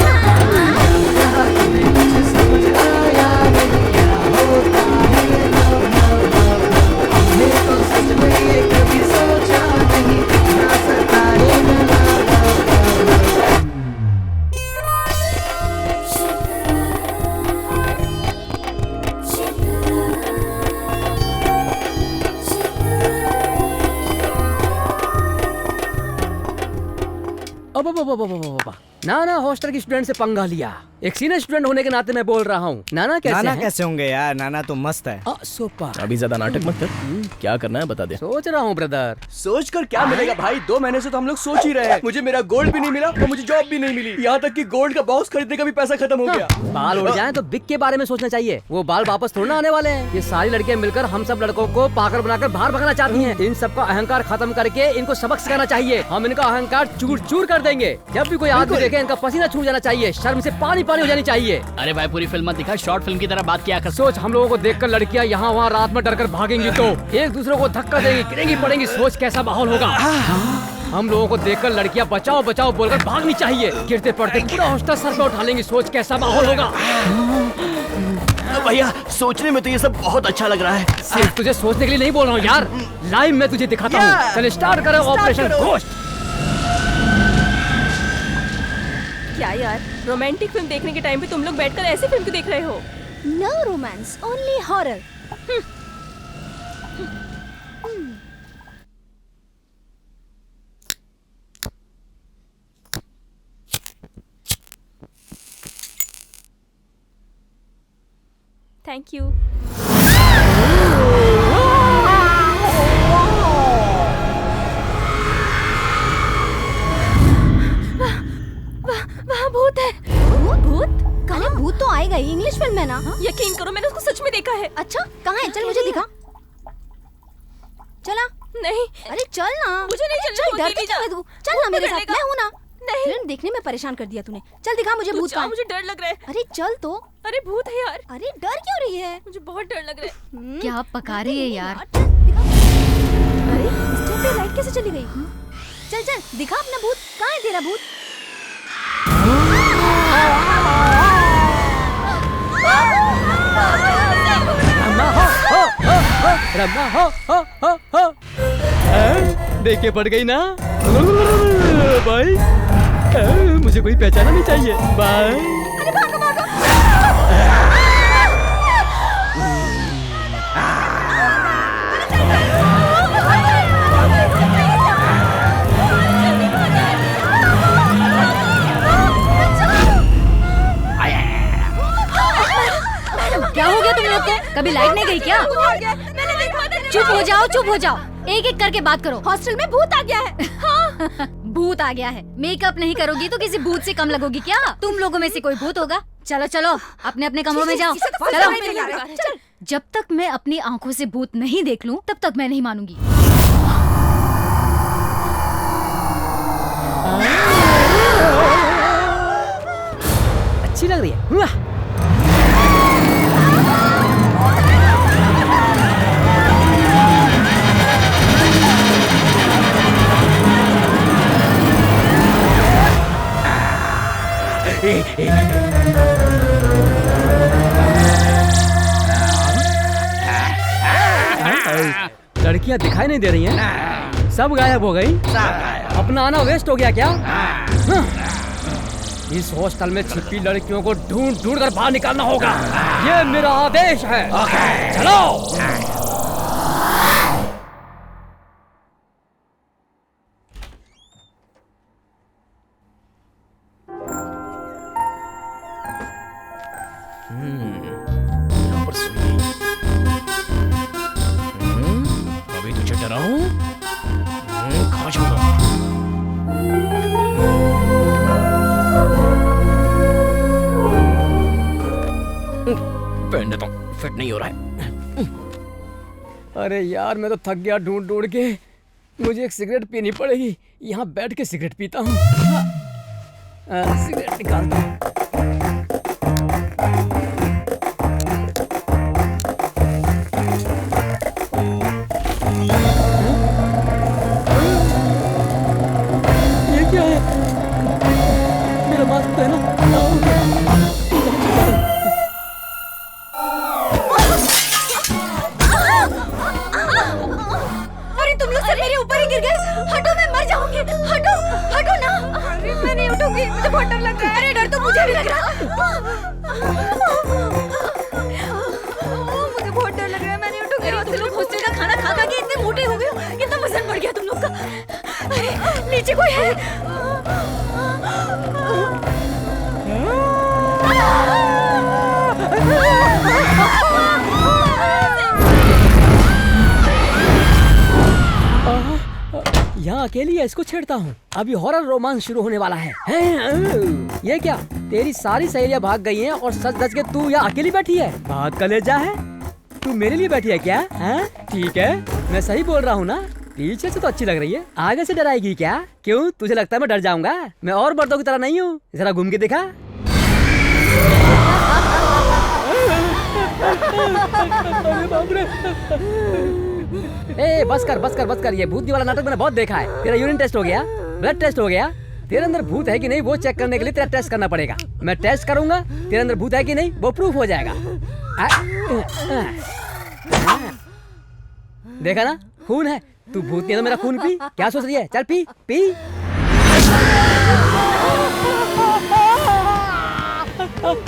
नाना हॉस्टल की स्टूडेंट से पंगा लिया। एक सीनियर स्टूडेंट होने के नाते मैं बोल रहा हूँ। नाना कैसे नाना हैं? कैसे होंगे यार, नाना तो मस्त है। सुपर। अभी ज्यादा नाटक मत कर। क्या करना है बता दे। सोच रहा हूँ ब्रदर। सोच कर क्या मिलेगा भाई, 2 महीने से तो हम लोग सोच ही रहे हैं। मुझे मेरा गोल्ड भी नहीं मिला और मुझे जॉब भी नहीं मिली, यहाँ तक कि गोल्ड का बॉक्स खरीदने का भी पैसा खत्म हो गया। बाल उड़ जाएं तो बिग के बारे में सोचना चाहिए। वो बाल वापस थोड़ा ना आने वाले हैं। ये सारी लड़कियां मिलकर हम सब लड़कों को पागल बनाकर बाहर भगाना चाहती हैं। इन सबका अहंकार खत्म करके इनको सबक सिखाना चाहिए। हम इनका अहंकार चूर चूर कर देंगे। जब भी कोई आदमी देखे इनका पसीना छूट जाना चाहिए, शर्म से पानी पानी हो जानी चाहिए। अरे भाई पूरी फिल्म मत दिखा, शॉर्ट फिल्म की तरह बात किया कर। सोच हम लोगों को देखकर लड़कियां यहाँ वहाँ रात में डरकर भागेंगी तो एक दूसरे को धक्का देंगी, गिरेंगी पड़ेंगी। सोच कैसा माहौल होगा। हम लोगों को देखकर लड़कियां बचाओ बचाओ बोलकर भागनी चाहिए। गिरते पड़ते पूरा हॉस्टल सर पे उठा लेंगी। सोच कैसा माहौल होगा। भैया सोचने में तो ये सब बहुत अच्छा लग रहा है। सिर्फ तुझे सोचने के लिए नहीं बोल रहा हूँ यार, लाइव में तुझे दिखाता हूँ। चल स्टार्ट करें ऑपरेशन घोस्ट। क्या यार, रोमांटिक फिल्म देखने के टाइम पे तुम लोग बैठकर ऐसी फिल्म क्यों देख रहे हो? No romance, only horror. Thank you. वहाँ भूत है। भूत? काले भूत तो आएगा ही, इंग्लिश फिल्म है ना। यकीन करो मैंने उसको सच में देखा है। अच्छा कहाँ है? चल मुझे दिखा। चला। नहीं। अरे चल ना। मुझे नहीं चलना। डरती क्यों है तू? चल ना मेरे साथ, मैं हूँ ना। नहीं। फिल्म देखने में परेशान कर दिया तूने। चल दिखा मुझे भूत का। मुझे डर लग रहा है। अरे चल तो। अरे भूत है यार। अरे डर क्यों रही है? मुझे बहुत डर लग रहा है। क्या पका रही है यार? अरे स्टेप पे लाइट कैसे चली गई? चल चल दिखा अपना भूत। कहाँ है तेरा भूत? रम्मा हो। देख के पड़ गई ना भाई। मुझे कोई पहचाना नहीं चाहिए। बाय। अरे भागो भागो। क्या हो गया तुम लोग को? कभी लाइट नहीं गई क्या? चुप हो जाओ, चुप हो जाओ। एक एक करके बात करो। हॉस्टल में भूत आ गया है। हाँ। भूत आ गया है। मेकअप नहीं करोगी तो किसी भूत से कम लगोगी क्या? तुम लोगों में से कोई भूत होगा। चलो चलो अपने अपने कमरों में जाओ। चलो। जब तक मैं अपनी आंखों से भूत नहीं देख लूं तब तक मैं नहीं मानूंगी। अच्छी लग रही है। लड़कियां दिखाई नहीं दे रही हैं। सब गायब हो गई। अपना आना वेस्ट हो गया क्या? इस हॉस्टल में छिपी लड़कियों को ढूंढ ढूंढ कर बाहर निकालना होगा। ये मेरा आदेश है। चलो। यहाँ पर सुई। अभी तुझे डराऊं? खा जाऊंगा। पहन देता हूँ, फिट नहीं हो रहा है। अरे यार मैं तो थक गया ढूंढ ढूंढ के। मुझे एक सिगरेट पीनी पड़ेगी। यहाँ बैठ के सिगरेट पीता हूँ। सिगरेट निकालता हूँ। ये क्या है? मेरा मास्क पहना। अरे तुम लोग सब मेरे ऊपर ही गिर गए। हटो, मैं मर जाऊंगी। हटो हटो ना। अरे मैं नहीं उठूंगी, मुझे बहुत डर लग रहा है। अरे डर तो मुझे भी लग रहा है। मुझे बहुत डर लग रहा है, मैं नहीं उठूंगी। अरे तुम लोग हॉस्टल का खाना खा खा के इतने मोटे हो गए हो। कितना वजन बढ़ गया तुम लोग का। अरे नीचे कोई है। यहाँ अकेली है, इसको छेड़ता हूँ। अभी हॉरर रोमांस शुरू होने वाला है। ये क्या, तेरी सारी सहेलियाँ भाग गई हैं और सच सच के तू यहाँ अकेली बैठी है? भाग कलेजा है, तू मेरे लिए बैठी है क्या? ठीक है, मैं सही बोल रहा हूँ ना? पीछे से तो अच्छी लग रही है, आगे से डराएगी क्या? क्यों, तुझे लगता है मैं डर जाऊंगा? मैं और मर्दों की तरह नहीं हूँ, जरा घूम के दिखा। अरे बाप रे। ए बस कर, ये भूत वाला नाटक मैंने बहुत देखा है। तेरा यूरिन टेस्ट हो गया, ब्लड टेस्ट हो गया, तेरे अंदर भूत है कि नहीं वो चेक करने के लिए तेरा टेस्ट करना पड़ेगा। मैं टेस्ट करूंगा, तेरे अंदर भूत है कि नहीं वो प्रूफ हो जाएगा। देखा ना, खून है। तू भूत नहीं है तो मेरा खून पी। क्या सोच रही है? चल पी पी।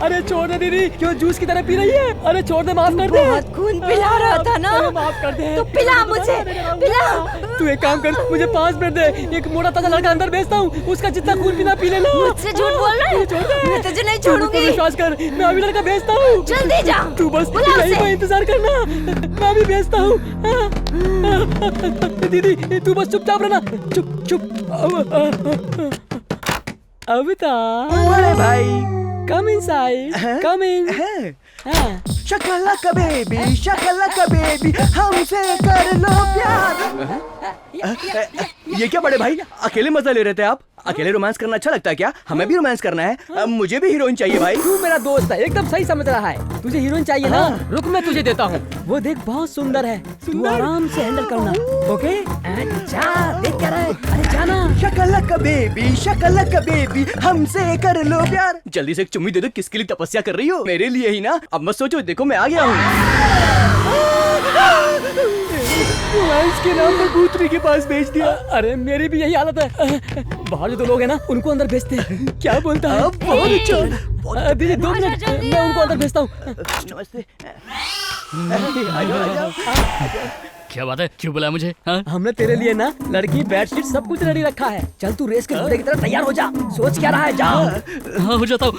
अरे छोड़ दे दीदी, क्यों जूस की तरह पी रही है? अरे छोड़ दे, माफ कर दे। बहुत खून पिला रहा था ना। माफ कर दे। तो पिला मुझे, पिला। तू एक काम कर, मुझे 5 मिनट दे, एक मोटा ताजा लड़का अंदर भेजता हूँ, उसका जितना खून पीना पी लेना। मुझसे झूठ बोल रहा है? मैं तुझे नहीं छोड़ूंगी। विश्वास कर, मैं अभी लड़का भेजता हूँ। जल्दी जा। तू बस यहीं पर इंतजार करना, मैं अभी भेजता हूँ। दीदी तू बस चुपचाप रहना, चुप। अवतार भाई, come inside, come in. शकला का बेबी हमसे कर लो प्यार। ये क्या बड़े भाई, अकेले मजा ले रहे थे आप? अकेले रोमांस करना अच्छा लगता है क्या? हमें भी रोमांस करना है। मुझे भी हीरोइन चाहिए भाई। तू मेरा दोस्त है, एकदम सही समझ रहा है। तुझे हीरोइन चाहिए ना? रुक, मैं तुझे देता हूँ। वो देख, बहुत सुंदर है, तू आराम से हैंडल करना। ओके, अच्छा देख क्या रहा है? अरे जाना। शकला का बेबी हमसे कर लो प्यार। जल्दी से एक चुम्मी दे दो। किसके लिए तपस्या कर रही हो? मेरे लिए ही ना। अब मत सोचो, देखो मैं आ गया हूँ। के नाम पर भूतनी के पास भेज दिया। अरे मेरी भी यही हालत है। बाहर जो 2 लोग हैं ना, उनको अंदर भेजते हैं। क्या बोलता है? बहुत अच्छा। दीदी 2 मिनट, मैं उनको अंदर भेजता हूँ। नमस्ते। क्या बात है, क्यों बुलाया मुझे? हमने तेरे लिए ना लड़की, बेडशीट सब कुछ रेडी रखा है। चल तू रेस के घोड़े की तरह तैयार हो जा। सोच क्या रहा है? जा। हाँ, हो जाता हूँ।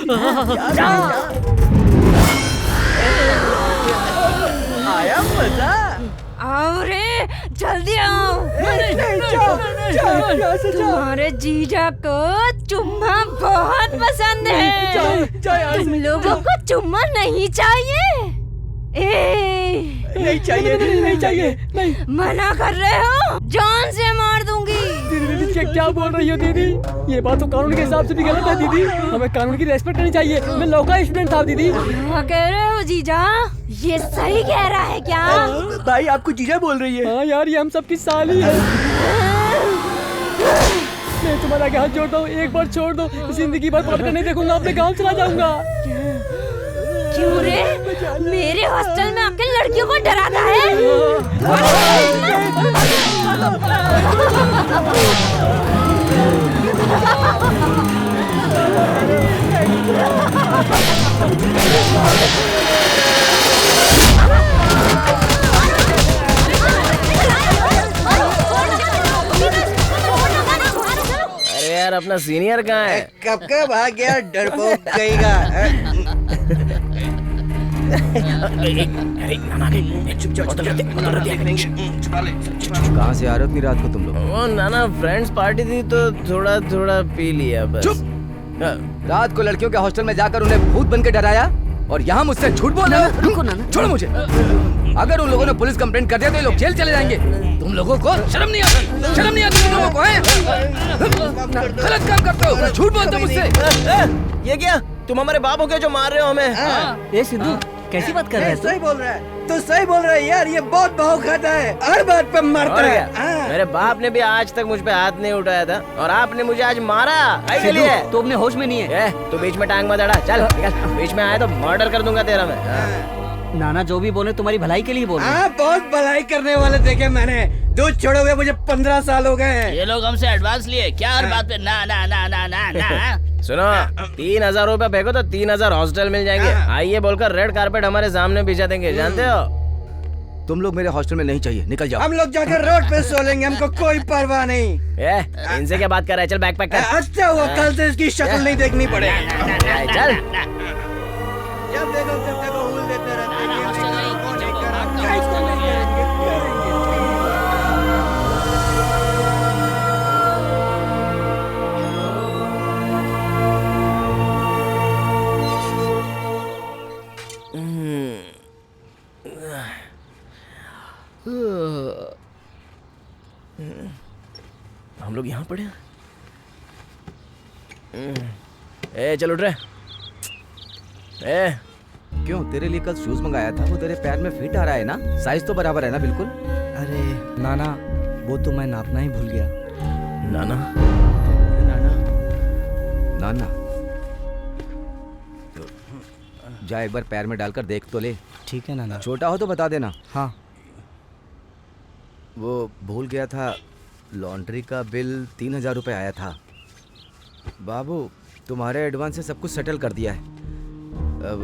आया मजा। आओ रे, जल्दी आओ। तुम्हारे जीजा को चुम्मा बहुत पसंद है। तुम लोगों को चुम्मा नहीं चाहिए? नहीं चाहिए। मना कर रहे हो? जान से मार दूंगी। दीदी क्या बोल रही हो दीदी? ये बात तो कानून के हिसाब से भी गलत है दीदी। हमें कानून की रेस्पेक्ट करनी चाहिए। मैं लॉ का स्टूडेंट था दीदी। क्या कह रहे हो जीजा? ये सही कह रहा है क्या? भाई आपको जीजा बोल रही है? हाँ यार, ये हम सबकी साली है। मैं तुम्हारा हाथ जोड़ता हूँ, एक बार छोड़ दो। जिंदगी भर पढ़कर नहीं देखूंगा, अपने गाँव चला जाऊंगा। क्यों रे? मेरे हॉस्टल में आके लड़कियों को डराता है? अरे यार, अपना सीनियर कहाँ है? कब का भाग गया डरपोक कहेगा। कहाँ से आ रहे हो इतनी रात को तुम लोग? वो नाना फ्रेंड्स पार्टी थी तो थोड़ा पी लिया बस। रात को लड़कियों के हॉस्टल में जाकर उन्हें भूत बनकर डराया और यहाँ मुझसे झूठ बोल रहे हो? रुको नाना। छोड़ो मुझे। अगर उन लोगों ने पुलिस कंप्लेंट कर दिया तो ये लोग जेल चले जाएंगे। तुम लोगों को शर्म नहीं आता? शर्म नहीं आती तुम लोगों को? गलत काम करते हो, झूठ बोलते हो मुझसे। ये क्या, तुम हमारे बाप हो क्या जो मार रहे हो हमें? ए सिद्धू, कैसी बात कर रहे हैं? सही बोल रहा है, तो सही बोल रहा है यार। ये बहुत भाव खाता है, हर बात पे मारता है। मेरे बाप ने भी आज तक मुझ पे हाथ नहीं उठाया था और आपने मुझे आज मारा। के लिए तो अपने होश में नहीं है। तू बीच में टांग मत अड़ा। चल निकल, बीच में आया तो मर्डर कर दूंगा तेरा मैं। नाना जो भी बोले तुम्हारी भलाई के लिए बोल रहे हैं। बहुत भलाई करने वाले देखे मैंने। दूध छोड़े हुए मुझे 15 साल हो गए हैं। ये लोग हमसे एडवांस लिए क्या? हर बात पे ना ना ना ना ना ना। सुनो, 3000 रुपए फेंको तो 3000 हॉस्टल मिल जाएंगे। आइए बोलकर रेड कारपेट हमारे सामने बिछा देंगे, जानते हो? तुम लोग मेरे हॉस्टल में नहीं चाहिए, निकल जाओ। हम लोग जाकर रोड पे सो लेंगे, हमको कोई परवाह नहीं। इनसे क्या बात कर रहा है? चल बैग पैक कर। अच्छा हुआ, कल से इसकी शक्ल नहीं देखनी पड़ेगी। चल जब देखो हुल देते रहते हैं। क्या इसको नहीं करेंगे, करेंगे। हम लोग यहाँ पड़े हैं। ए चल उठ रहे। ए क्यों, तेरे लिए कल शूज मंगाया था, वो तेरे पैर में फिट आ रहा है ना? साइज तो बराबर है ना? बिल्कुल। अरे नाना, वो तो मैं नापना ही भूल गया। नाना नाना जा एक बार पैर में डालकर देख तो ले। ठीक है नाना। छोटा हो तो बता देना। हाँ। वो भूल गया था, लॉन्ड्री का बिल 3000 रुपये आया था। बाबू तुम्हारे एडवांस से सब कुछ सेटल कर दिया है। अब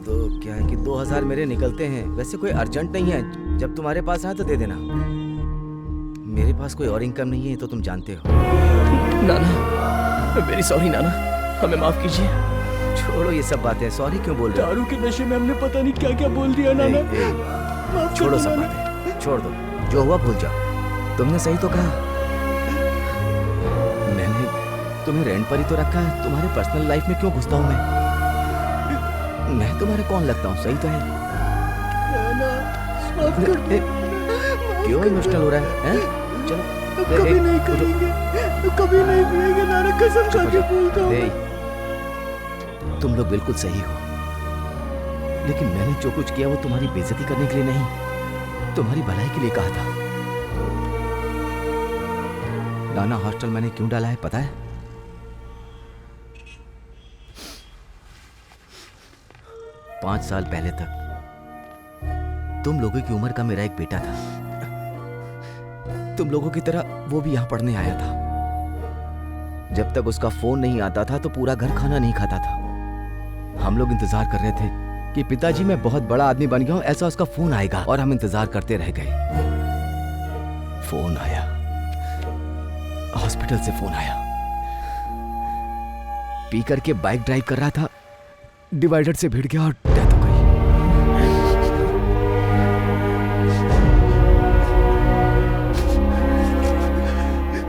तो क्या है कि 2000 मेरे निकलते हैं। वैसे कोई अर्जेंट नहीं है, जब तुम्हारे पास आए तो दे देना। मेरे पास कोई और इनकम नहीं है, तो तुम जानते हो। नाना वेरी सॉरी नाना, हमें माफ कीजिए। छोड़ो ये सब बातें, सॉरी क्यों बोल रहे हो? दारू के नशे में हमने पता नहीं क्या क्या बोल दिया नाना। माफ कर छोड़ो दो सब नाना। बातें, छोड़ दो, जो हुआ भूल जाओ। तुमने सही तो कहा, मैंने तुम्हें रेंट पर ही तो रखा है। तुम्हारे पर्सनल लाइफ में क्यों घुसता हूँ मैं तुम्हारे कौन लगता हूँ? सही तो है। माफ कर दो। क्यों इमोशनल हो रहा है? चलो कभी नहीं करेंगे, कभी नहीं पिएंगे नाना, कसम खा के बोलता हूँ। तुम लोग बिल्कुल सही हो, लेकिन मैंने जो कुछ किया वो तुम्हारी बेइज्जती करने के लिए नहीं, तुम्हारी भलाई के लिए कहा था। नाना हॉस्टल मैंने क्यों डाला है पता है? पांच साल पहले तक तुम लोगों की उम्र का मेरा एक बेटा था। तुम लोगों की तरह वो भी यहां पढ़ने आया था। जब तक उसका फोन नहीं आता था तो पूरा घर खाना नहीं खाता था। हम लोग इंतजार कर रहे थे कि पिताजी मैं बहुत बड़ा आदमी बन गया हूं, ऐसा उसका फोन आएगा, और हम इंतजार करते रह गए। फोन आया, हॉस्पिटल से फोन आया। पी करके बाइक ड्राइव कर रहा था, डिवाइडर से भिड़ गया और डेथ हो गई।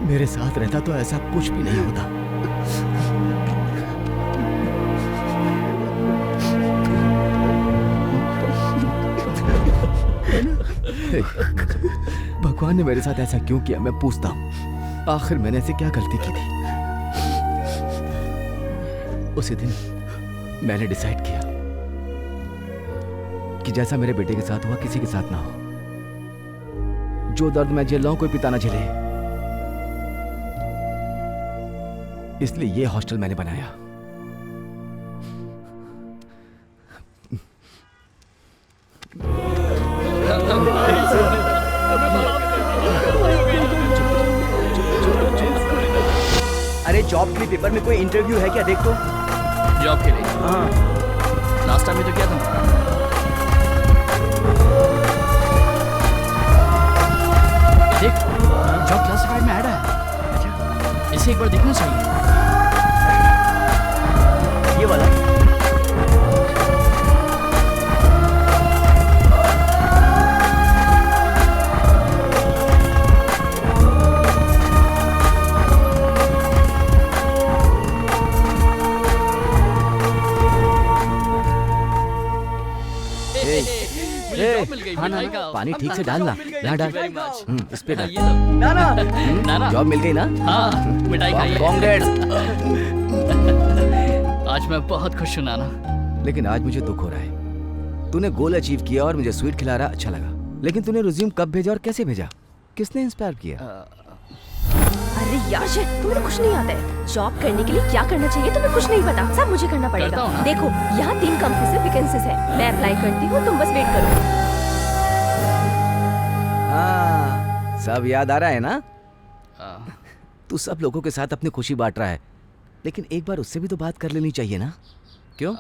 मेरे साथ रहता तो ऐसा कुछ भी नहीं होता। भगवान ने मेरे साथ ऐसा क्यों किया, मैं पूछता हूं। आखिर मैंने ऐसे क्या गलती की थी? उसी दिन मैंने डिसाइड किया कि जैसा मेरे बेटे के साथ हुआ किसी के साथ ना हो। जो दर्द मैं झेल रहा हूं कोई पिता ना झेले, इसलिए ये हॉस्टल मैंने बनाया। अरे जॉब के लिए पेपर में कोई इंटरव्यू है क्या? देख तो। जॉब के लिए? हाँ। लास्ट टाइम में तो क्या था? देख, जॉब क्लासिफाइड में ऐड है। इसे एक बार देखना चाहिए। ये वाला? हाँ ना, पानी ठीक से डालना। यहाँ डाल। इस पे डाल। नाना जॉब मिल गई ना? हाँ, मिठाई खाइए। कांग्रेट्स। आज मैं बहुत खुश हूँ नाना। लेकिन आज मुझे दुख हो रहा है। तूने गोल अचीव किया और मुझे स्वीट खिला रहा, अच्छा लगा। लेकिन तूने रिज्यूम कब भेजा और कैसे भेजा? किसने इंस्पायर किया? अरे यार तुम्हें कुछ नहीं आता है। जॉब करने के लिए क्या करना चाहिए तुम्हें कुछ नहीं पता, सब मुझे करना पड़ेगा। देखो यहाँ 3 कंपनी से वैकेंसीज है, मैं अप्लाई करती हूँ, तुम बस वेट करो। हाँ, सब याद आ रहा है ना? तू सब लोगों के साथ अपनी खुशी बांट रहा है, लेकिन एक बार उससे भी तो बात कर लेनी चाहिए ना? क्यों?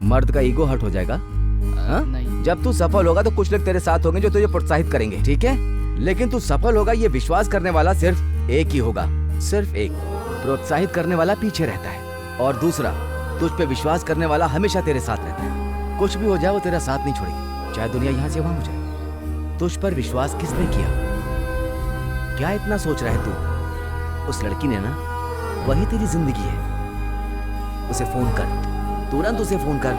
मर्द का ईगो हर्ट हो जाएगा। हाँ? जब तू सफल होगा तो कुछ लोग तेरे साथ होंगे जो तुझे प्रोत्साहित करेंगे, ठीक है? लेकिन तू सफल होगा ये विश्वास करने वाला सिर्फ एक ही होगा, सिर्फ एक। प्रोत्साहित करने वाला पीछे रहता है, और दूसरा तुझ पे विश्वास करने वाला हमेशा तेरे साथ रहता है। कुछ भी हो जाए वो तेरा साथ नहीं छोड़ेगी, चाहे दुनिया यहाँ से वहां हो जाए। तुझ पर विश्वास किसने किया? क्या इतना सोच रहा है तू? उस लड़की ने ना, वही तेरी जिंदगी है। उसे फोन कर, तुरंत उसे फोन कर।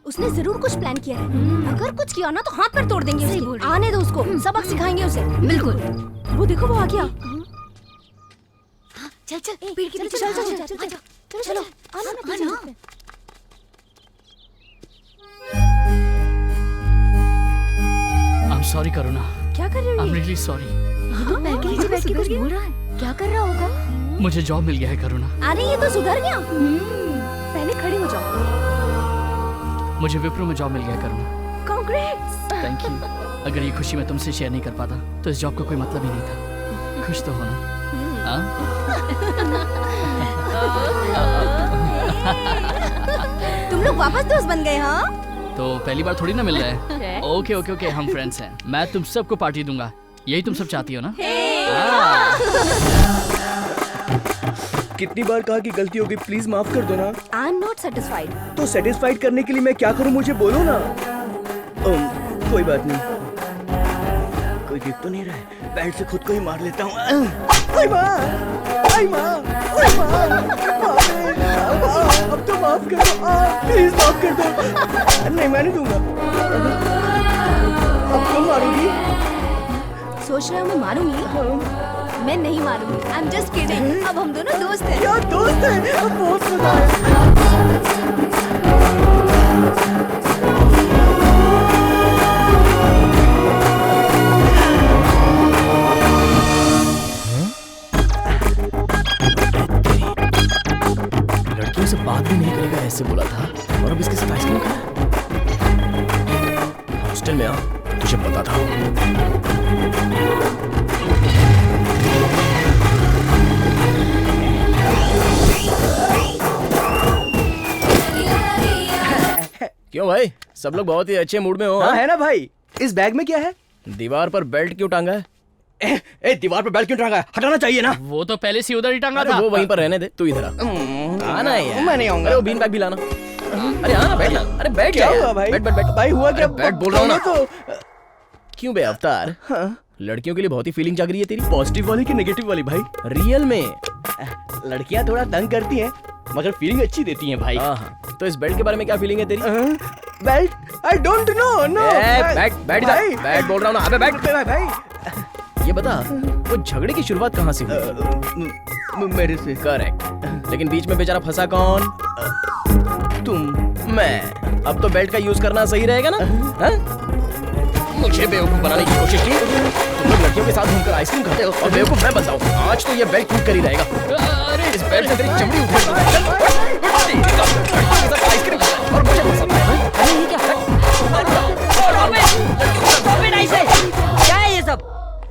उसने जरूर कुछ प्लान किया है। अगर कुछ किया ना तो हाथ पर तोड़ देंगे उसके। आने दो उसको, सबक सिखाएंगे उसे। बिल्कुल। वो देखो वो आ गया। चल चल पेड़ के पीछे चल चल चल चलो चलो आना ना पीछे। I'm sorry करुणा। क्या कर रही हो? I'm really sorry। ये तो पैर के नीचे बैठ के कुछ बोल रहा है। क्या कर रहा होगा? मुझे जॉब मिल गया है करुणा। अरे ये तो सुधर गया। पहले खड़े हो जाओ। मुझे विप्रो में जॉब मिल गया करुणा। कांग्रेट्स। Thank you. अगर ये खुशी मैं तुमसे शेयर नहीं कर पाता तो इस जॉब का कोई मतलब ही नहीं था। खुश तो हो ना? तुम लोग वापस दोस्त बन गए हाँ? तो पहली बार थोड़ी ना मिल रहा है। ओके ओके ओके, हम फ्रेंड्स हैं। मैं तुम सबको पार्टी दूंगा, यही तुम सब चाहती हो ना? कितनी बार कहा कि गलती हो गई, प्लीज माफ कर दो ना। I am not satisfied. तो सेटिस्फाइड करने के लिए मैं क्या करूं, मुझे बोलो ना। कोई बात नहीं, कोई देख तो नहीं रहा है, बैट से खुद को ही मार लेता हूँ। अब तो माफ कर दो, प्लीज माफ कर दो। नहीं मैं नहीं दूंगा। अब तुम मारूंगी? सोच रहे हो मैं मारूंगी? मैं नहीं मारूंगी। I am just kidding. अब हम दोनों दोस्त हैं। क्या दोस्त हैं? बहुत मजा है। लड़कियों से बात भी नहीं करेगा ऐसे बोला था, और अब इसके साथ आइसक्रीम खा रहा है। हॉस्टल में आ, तुझे पता था। क्यों भाई, सब लोग बहुत ही अच्छे मूड में हो? हाँ है ना भाई। इस बैग में क्या है? दीवार पर बेल्ट क्यों टांगा है? दीवार पर बेल्ट क्यों टांगा है? हटाना चाहिए ना। वो तो पहले से उधर ही टांगा था। वो वहीं पर रहने दे, तू इधर आना यार। मैं नहीं आऊंगा। अरे वो बीन बैग भी लाना। अरे आना, बैठ ना। अरे बैठ क्या जा हुआ भाई? बैठ बैठ बैठ। भाई हुआ क्या? बैठ बोल रहा हूँ ना। तो क्यों बे अवतार? लड़कियों के लिए बहुत ही फीलिंग जाग रही है तेरी। पॉजिटिव वाली की नेगेटिव वाली भाई? रियल में लड़कियां थोड़ा तंग करती हैं, मगर फीलिंग अच्छी देती हैं भाई। हाँ, तो इस बेल्ट के बारे में क्या फीलिंग है तेरी? Belt? I don't know. No बैठ बैठ इधर। बैठ बोल रहा हूँ ना। अबे बैठ भाई। ये बता, वो झगड़े की शुरुआत कहाँ से हुई? मेरे से। करेक्ट, लेकिन बीच में बेचारा फंसा कौन? तुम। मैं। अब तो बेल्ट का यूज करना सही रहेगा ना? मुझे बेवकूफ बनाने की कोशिश की। तुम लोग लड़कियों के साथ घूमकर आइसक्रीम खाते हो और बेवकूफ मैं बनता हूँ। आज तो ये बेल्ट टूट कर ही रहेगा। अरे इस बेल्ट से तेरी चमड़ी उठा आइसक्रीम और मुझे पसंद है। क्या है ये सब?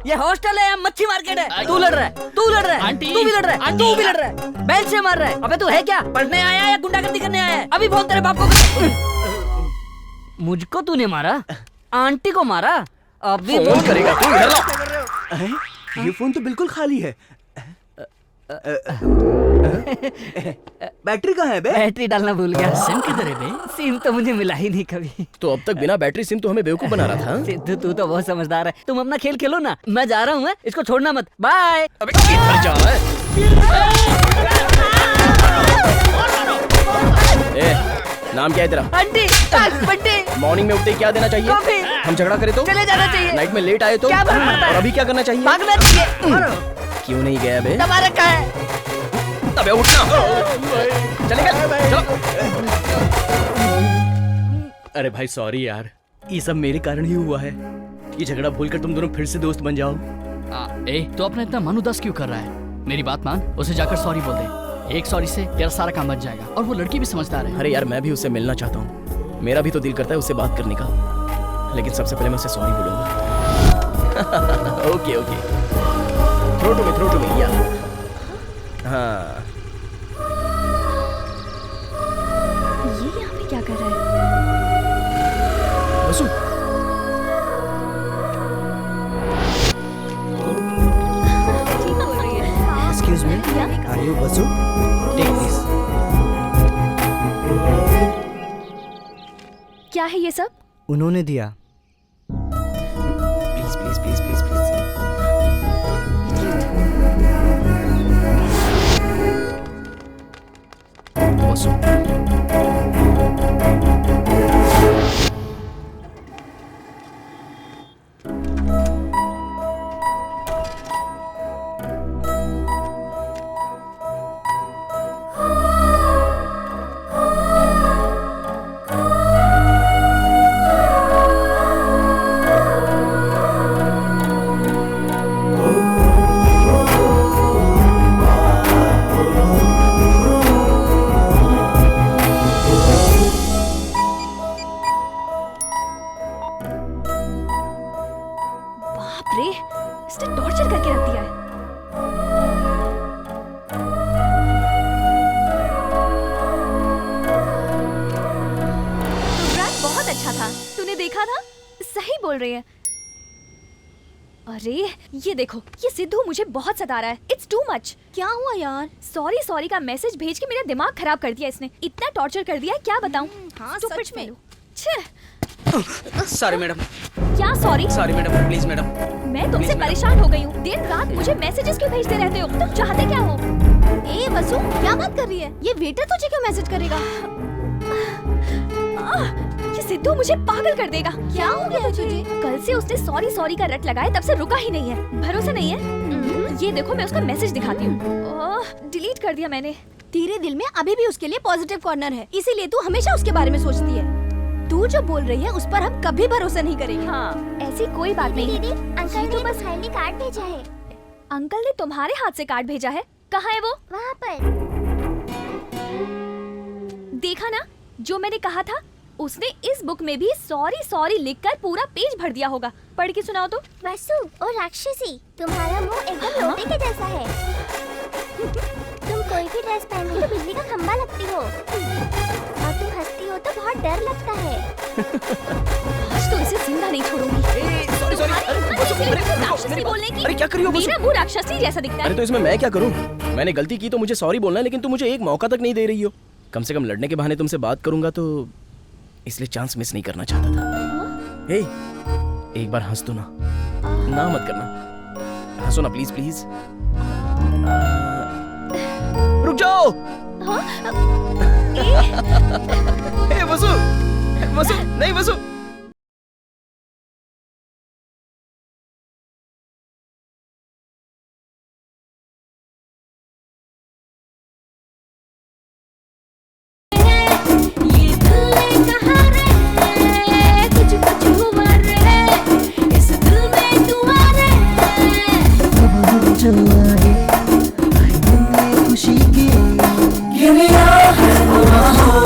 ये हॉस्टल है या मच्छी मार्केट है? तू लड़ रहा है, तू लड़ रहा है, तू भी लड़ रहा है, तू भी लड़ रहा है, बेल्ट से मार रहा है। अबे तू है क्या? पढ़ने आया है या गुंडागर्दी करने आया है? अभी फोन तेरे बाप को। मुझको तूने मारा? आंटी को मारा? अभी फोन करेगा तू? इधर ला। ये फोन तो बिल्कुल खाली है। बैटरी कहाँ है बे? बैटरी डालना भूल गया। सिम किधर है बे? सिम तो मुझे मिला ही नहीं कभी। तो अब तक बिना बैटरी सिम तो हमें बेवकूफ बना रहा था। सिद्धू तू तो बहुत समझदार है। तुम अपना खेल खेलो ना, मैं जा रहा हूँ। इसको छोड़ना मत। बाय। अबे किधर जा रहा है? नाम क्या है तेरा? आंटी। बंटी। मॉर्निंग में उठते ही क्या देना चाहिए? कॉफी। हम झगड़ा करें तो? चले जाना चाहिए। नाइट में लेट आए तो? क्या फर्क पड़ता है? और अभी क्या करना चाहिए? भागना चाहिए। क्यों नहीं गया बे? दबा रखा है। अबे उठना। चलेगा? चलो। अरे भाई सॉरी यार, ये सब मेरे कारण ही हुआ है। ये झगड़ा भूलकर तुम दोनों फिर से दोस्त बन जाओ। तो अपना इतना मन उदास क्यों कर रहा है? मेरी बात मान, उसे जाकर सॉरी बोल दे। एक सॉरी से तेरा सारा काम बच जाएगा। और वो लड़की भी समझदार है। अरे यार, मैं भी उससे मिलना चाहता हूँ। मेरा भी तो दिल करता है उससे बात करने का, लेकिन सबसे पहले मैं उसे सॉरी बोलूंगा। Okay okay, throw to me या। हाँ, ये यहाँ पे क्या कर रहा है? बसु। क्या है ये सब? उन्होंने दिया। Please please please please please. बाप रे, इसने टॉर्चर करके रख दिया है। प्रोग्राम बहुत अच्छा था, तूने देखा था? सही बोल रही है। अरे ये देखो, ये सिद्धू मुझे बहुत सता रहा है। It's too much. क्या हुआ यार? सॉरी का मैसेज भेज के मेरा दिमाग खराब कर दिया इसने। इतना टॉर्चर कर दिया है, क्या बताऊं। हाँ, Stupid सच में। fellow। छे। Sorry madam. क्या sorry? Sorry madam, please madam. मैं तुमसे परेशान हो गई हूँ। दिन रात मुझे मैसेजेस क्यों भेजते रहते हो? तुम चाहते क्या हो? ए वसु, क्या बात कर रही है? ये वेटर तुझे क्यों मैसेज करेगा? ये सिद्धू मुझे पागल कर देगा। क्या हो गया तुझे? कल से उसने सॉरी का रट लगाए, तब से रुका ही नहीं है। भरोसा नहीं है? ये देखो, मैं उसका मैसेज दिखाती हूँ। डिलीट कर दिया मैंने। तेरे दिल में अभी भी उसके लिए पॉजिटिव कॉर्नर है, इसीलिए तू हमेशा उसके बारे में सोचती है। तू जो बोल रही है उस पर हम कभी भरोसा नहीं करेंगे। हाँ, ऐसी कोई बात नहीं। दीदी, अंकल ने बस खाली कार्ड भेजा है। अंकल ने तुम्हारे हाथ से कार्ड भेजा है? कहाँ है वो? वहाँ पर। देखा ना, जो मैंने कहा था। उसने इस बुक में भी सॉरी लिखकर पूरा पेज भर दिया होगा। पढ़ के सुनाओ तो। वसु और राक्षसी, तुम्हारा मुंह एकदम लोटे के जैसा है। तुम कोई भी ड्रेस पहन लो तो बिजली का खंभा लगती हो, और तुम हंसती हो तो बहुत डर लगता है। आज तो इसे जिंदा नहीं छोड़ूंगी। राक्षसी बोलने की। अरे क्या करी हो वसु? मेरा मुंह राक्षसी जैसा दिखता है। अरे तो इसमें मैं क्या करूं? मैंने गलती की तो मुझे सॉरी बोलना है, लेकिन तुम मुझे एक मौका तक नहीं दे रही हो। कम से कम लड़ने के बहाने तुमसे बात करूंगा तो, इसलिए चांस मिस नहीं करना चाहता था। हे, एक बार हंस दो ना। ना मत करना, हंसो ना प्लीज प्लीज। रुक जाओ। हे वसु, वसु नहीं वसु। खुशी की Give me your hand, oh my heart.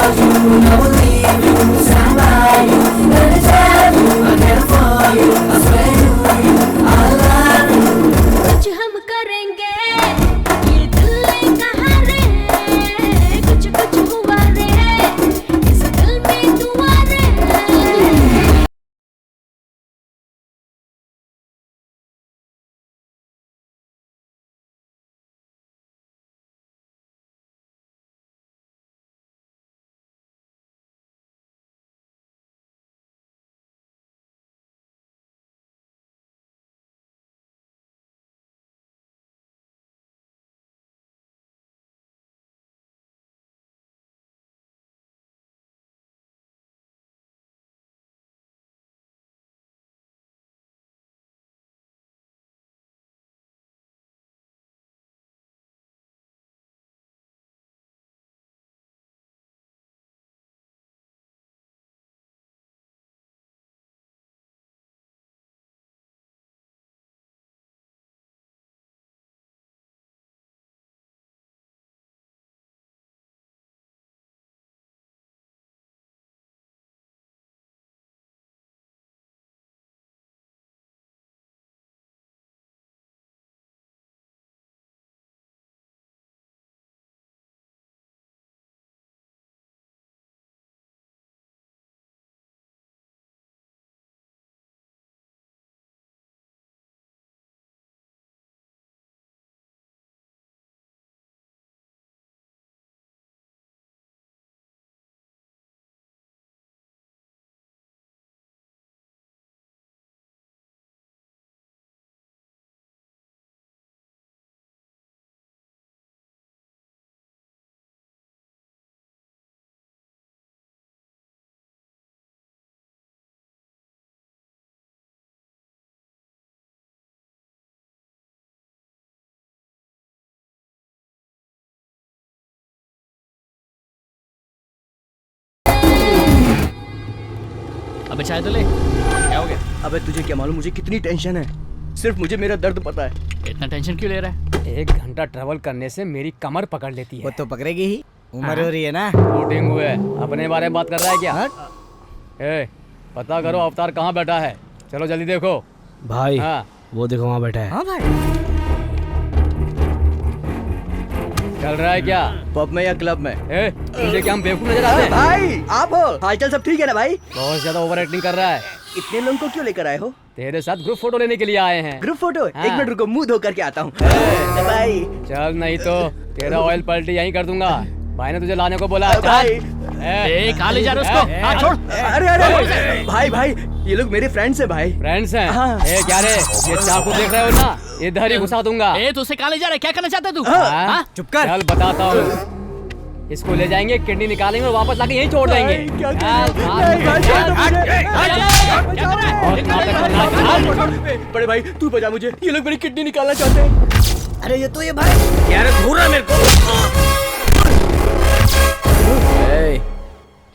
अबे चाय तो ले। क्या हो गया? अबे तुझे क्या मालूम मुझे कितनी टेंशन है, सिर्फ मुझे मेरा दर्द पता है। इतना टेंशन क्यों ले रहा है? 1 घंटा ट्रैवल करने से मेरी कमर पकड़ लेती है। वो तो पकड़ेगी ही, उम्र हो रही है ना। शूटिंग हुए अपने बारे में बात कर रहा है क्या? ए, पता करो अवतार कहाँ बैठा है। चलो जल्दी देखो भाई। हाँ। वो देखो वहाँ बैठा है। हाँ भाई। चल रहा है क्या? पब में या क्लब में? ए, तुझे क्या हम बेवकूफ नजर आते हैं? भाई आप हो, हालचाल सब ठीक है ना भाई? बहुत ज्यादा ओवर एक्टिंग कर रहा है। इतने लोगों को क्यों लेकर आए हो? तेरे साथ ग्रुप फोटो लेने के लिए आए हैं। Group photo? हाँ। 1 मिनट रुको, मुंह धो करके आता हूँ। भाई चल नहीं तो तेरा ऑयल पलटी यहीं कर दूंगा। भाई ने तुझे लाने को बोला। भाई कहाँ ले जा रहे हो उसको? हाँ, छोड़। अरे अरे भाई भाई ये लोग मेरे फ्रेंड्स हैं भाई। फ्रेंड्स हैं? हाँ। ए क्या रे, ये चाकू देख रहे हो ना, इधर ही घुसा दूंगा। ए तू उसे कहाँ ले जा रहा है? क्या करना चाहता है तू? हाँ? चुप कर। चल बताता हूँ। इसको ले जाएंगे, किडनी निकालेंगे और वापस लाके यहीं छोड़ देंगे। बड़े भाई तू बजा मुझे, ये लोग मेरी किडनी निकालना चाहते हैं। अरे ये तो ये भाई यार घूर रहा मेरे को।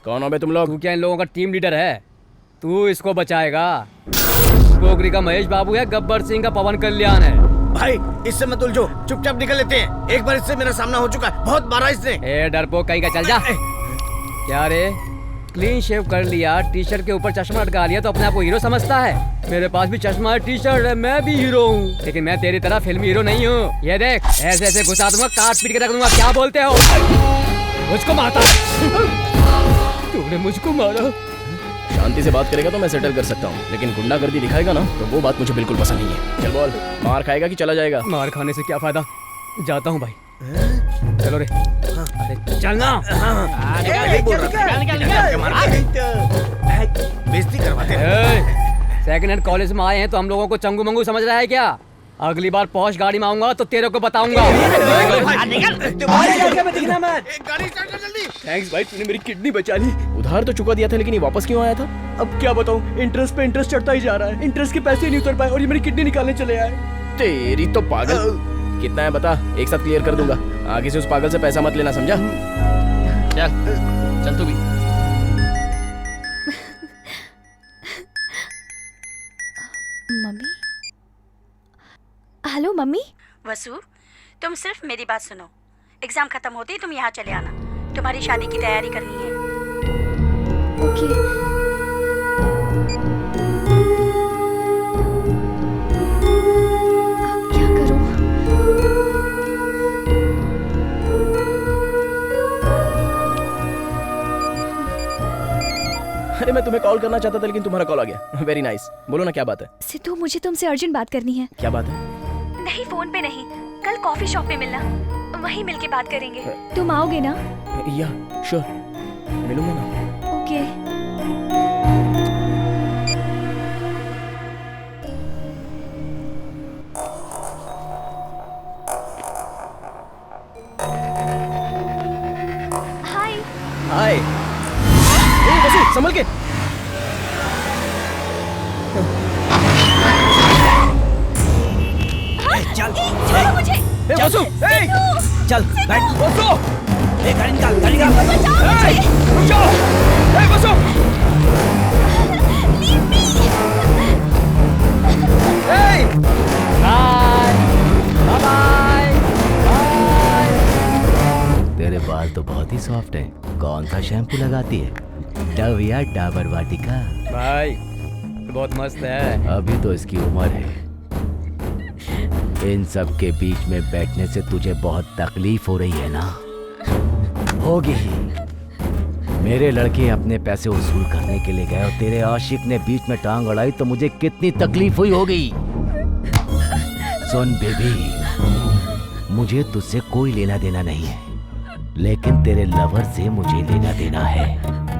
कौन हो बे तुम लोग? तू क्या इन लोगों का टीम लीडर है? तू इसको बचाएगा? गोगरी का महेश बाबू है, गब्बर सिंह का पवन कल्याण है। भाई इससे मत उलझो, चुपचाप निकल लेते हैं। एक बार इससे मेरा सामना हो चुका है, बहुत मारा इसने। ए डरपोक कहीं का, चल जा। क्या रे, क्लीन शेव कर लिया, टी शर्ट के ऊपर चश्मा अटका लिया तो अपने आप को हीरो समझता है? मेरे पास भी चश्मा है, टी शर्ट है, मैं भी हीरो हूँ, लेकिन मैं तेरी तरह फिल्मी हीरो नहीं हूँ। ये देख, ऐसे ऐसे घुसा दूंगा, काट पीट के रख दूंगा। क्या बोलते हो? मुझको मारता तूने मुझको मारा। शांति से बात करेगा तो मैं सेटल कर सकता हूँ, लेकिन गुंडागर्दी दिखाएगा ना तो वो बात मुझे बिल्कुल पसंद नहीं है। चल बोल, मार खाएगा कि चला जाएगा? मार खाने से क्या फायदा, जाता हूँ भाई। चलो रे। अरे चलना। बेइज्जती करवाते सेकंड हैंड कॉलेज में आए हैं तो हम लोगों को चंगू मंगू समझ रहा है क्या? अगली बार पॉश गाड़ी में आऊंगा तो तेरे को बताऊंगा। थैंक्स भाई, तूने मेरी किडनी बचा ली। उधार तो चुका दिया था, लेकिन ये वापस क्यों आया था? अब क्या बताऊं, इंटरेस्ट पे इंटरेस्ट चढ़ता ही जा रहा है। इंटरेस्ट के पैसे नहीं उतर पाए और ये मेरी किडनी निकालने चले आए। तेरी तो पागल। कितना है बता, एक साथ क्लियर कर दूंगा। आगे से उस पागल से पैसा मत लेना, समझा? चल तू भी। मम्मी। Hello mummy. वसु, तुम सिर्फ मेरी बात सुनो। एग्जाम खत्म होते ही तुम यहाँ चले आना, तुम्हारी शादी की तैयारी करनी है। ओके। अरे मैं तुम्हें कॉल करना चाहता था, लेकिन तुम्हारा कॉल आ गया। Very nice. बोलो ना, क्या बात है? सिद्धू, मुझे तुमसे अर्जेंट बात करनी है। क्या बात है? नहीं, फोन पे नहीं, कल कॉफी शॉप पे मिलना, वहीं मिलके बात करेंगे। तुम आओगे ना? या श्योर, मिलूंगा ना। ओके। हाय। हाय। वसु, संभल के। चल छोड़ो मुझे। वसु, चल बैठ। वसु, गाड़ी निकाल, गाड़ी निकाल। रुक जाओ। वसु, तेरे बाल तो बहुत ही सॉफ्ट है। कौन सा शैम्पू लगाती है? डव या डाबर वाटिका? भाई बहुत मस्त है। अभी तो इसकी उम्र है। इन सब के बीच में बैठने से तुझे बहुत तकलीफ हो रही है ना? होगी ही। मेरे लड़के अपने पैसे वसूल करने के लिए गए और तेरे आशिक ने बीच में टांग अड़ाई तो मुझे कितनी तकलीफ हुई होगी। सुन बेबी, मुझे तुझसे कोई लेना देना नहीं है, लेकिन तेरे लवर से मुझे लेना देना है।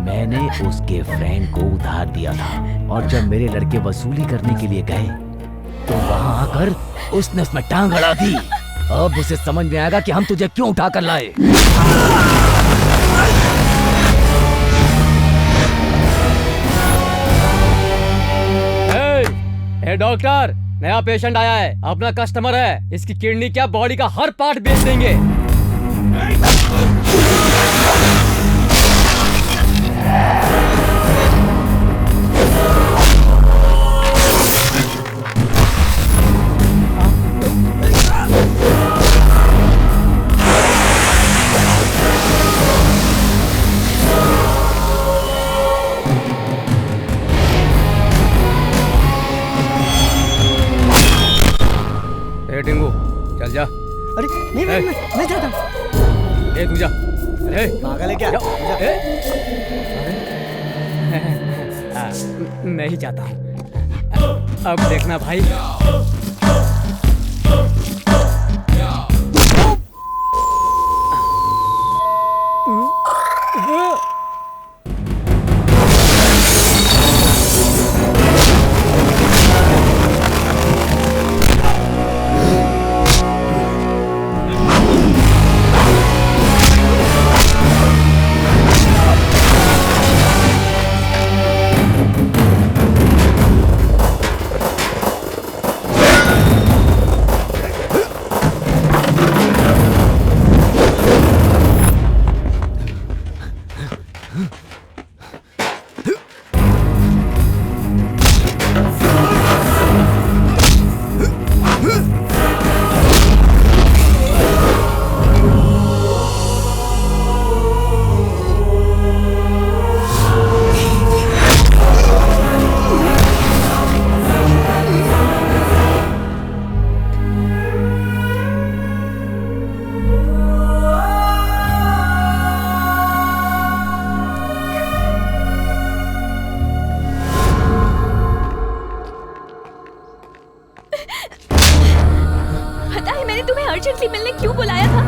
मैंने उसके फ्रेंड को उधार दिया था और जब मेरे लड़के वसूली करने के लिए गए तो वहां आकर उसने उसमें टांग अड़ा दी। अब उसे समझ में आएगा कि हम तुझे क्यों उठा कर लाए। ए डॉक्टर, नया पेशेंट आया है, अपना कस्टमर है। इसकी किडनी क्या बॉडी का हर पार्ट बेच देंगे। नहीं मैं जाता हूँ। ए तू जा। ए पागल है क्या? मैं ही जाता हूँ। अब देखना भाई। अर्जेंटली मिलने क्यों बुलाया था?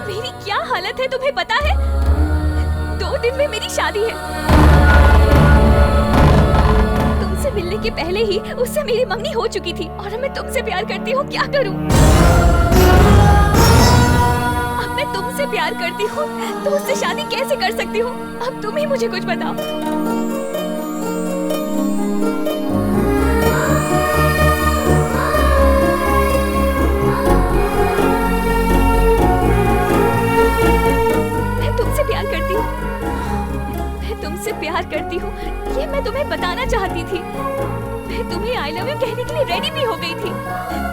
मेरी क्या हालत है तुम्हें पता है? 2 दिन में मेरी शादी है। तुमसे मिलने के पहले ही उससे मेरी मंगनी हो चुकी थी और मैं तुमसे प्यार करती हूँ, क्या करूँ? अब मैं तुमसे प्यार करती हूँ तो उससे शादी कैसे कर सकती हूँ? अब तुम ही मुझे कुछ बताओ। तुमसे प्यार करती हूँ, ये मैं तुम्हें बताना चाहती थी। मैं तुम्हें आई लव यू कहने के लिए रेडी भी हो गई थी,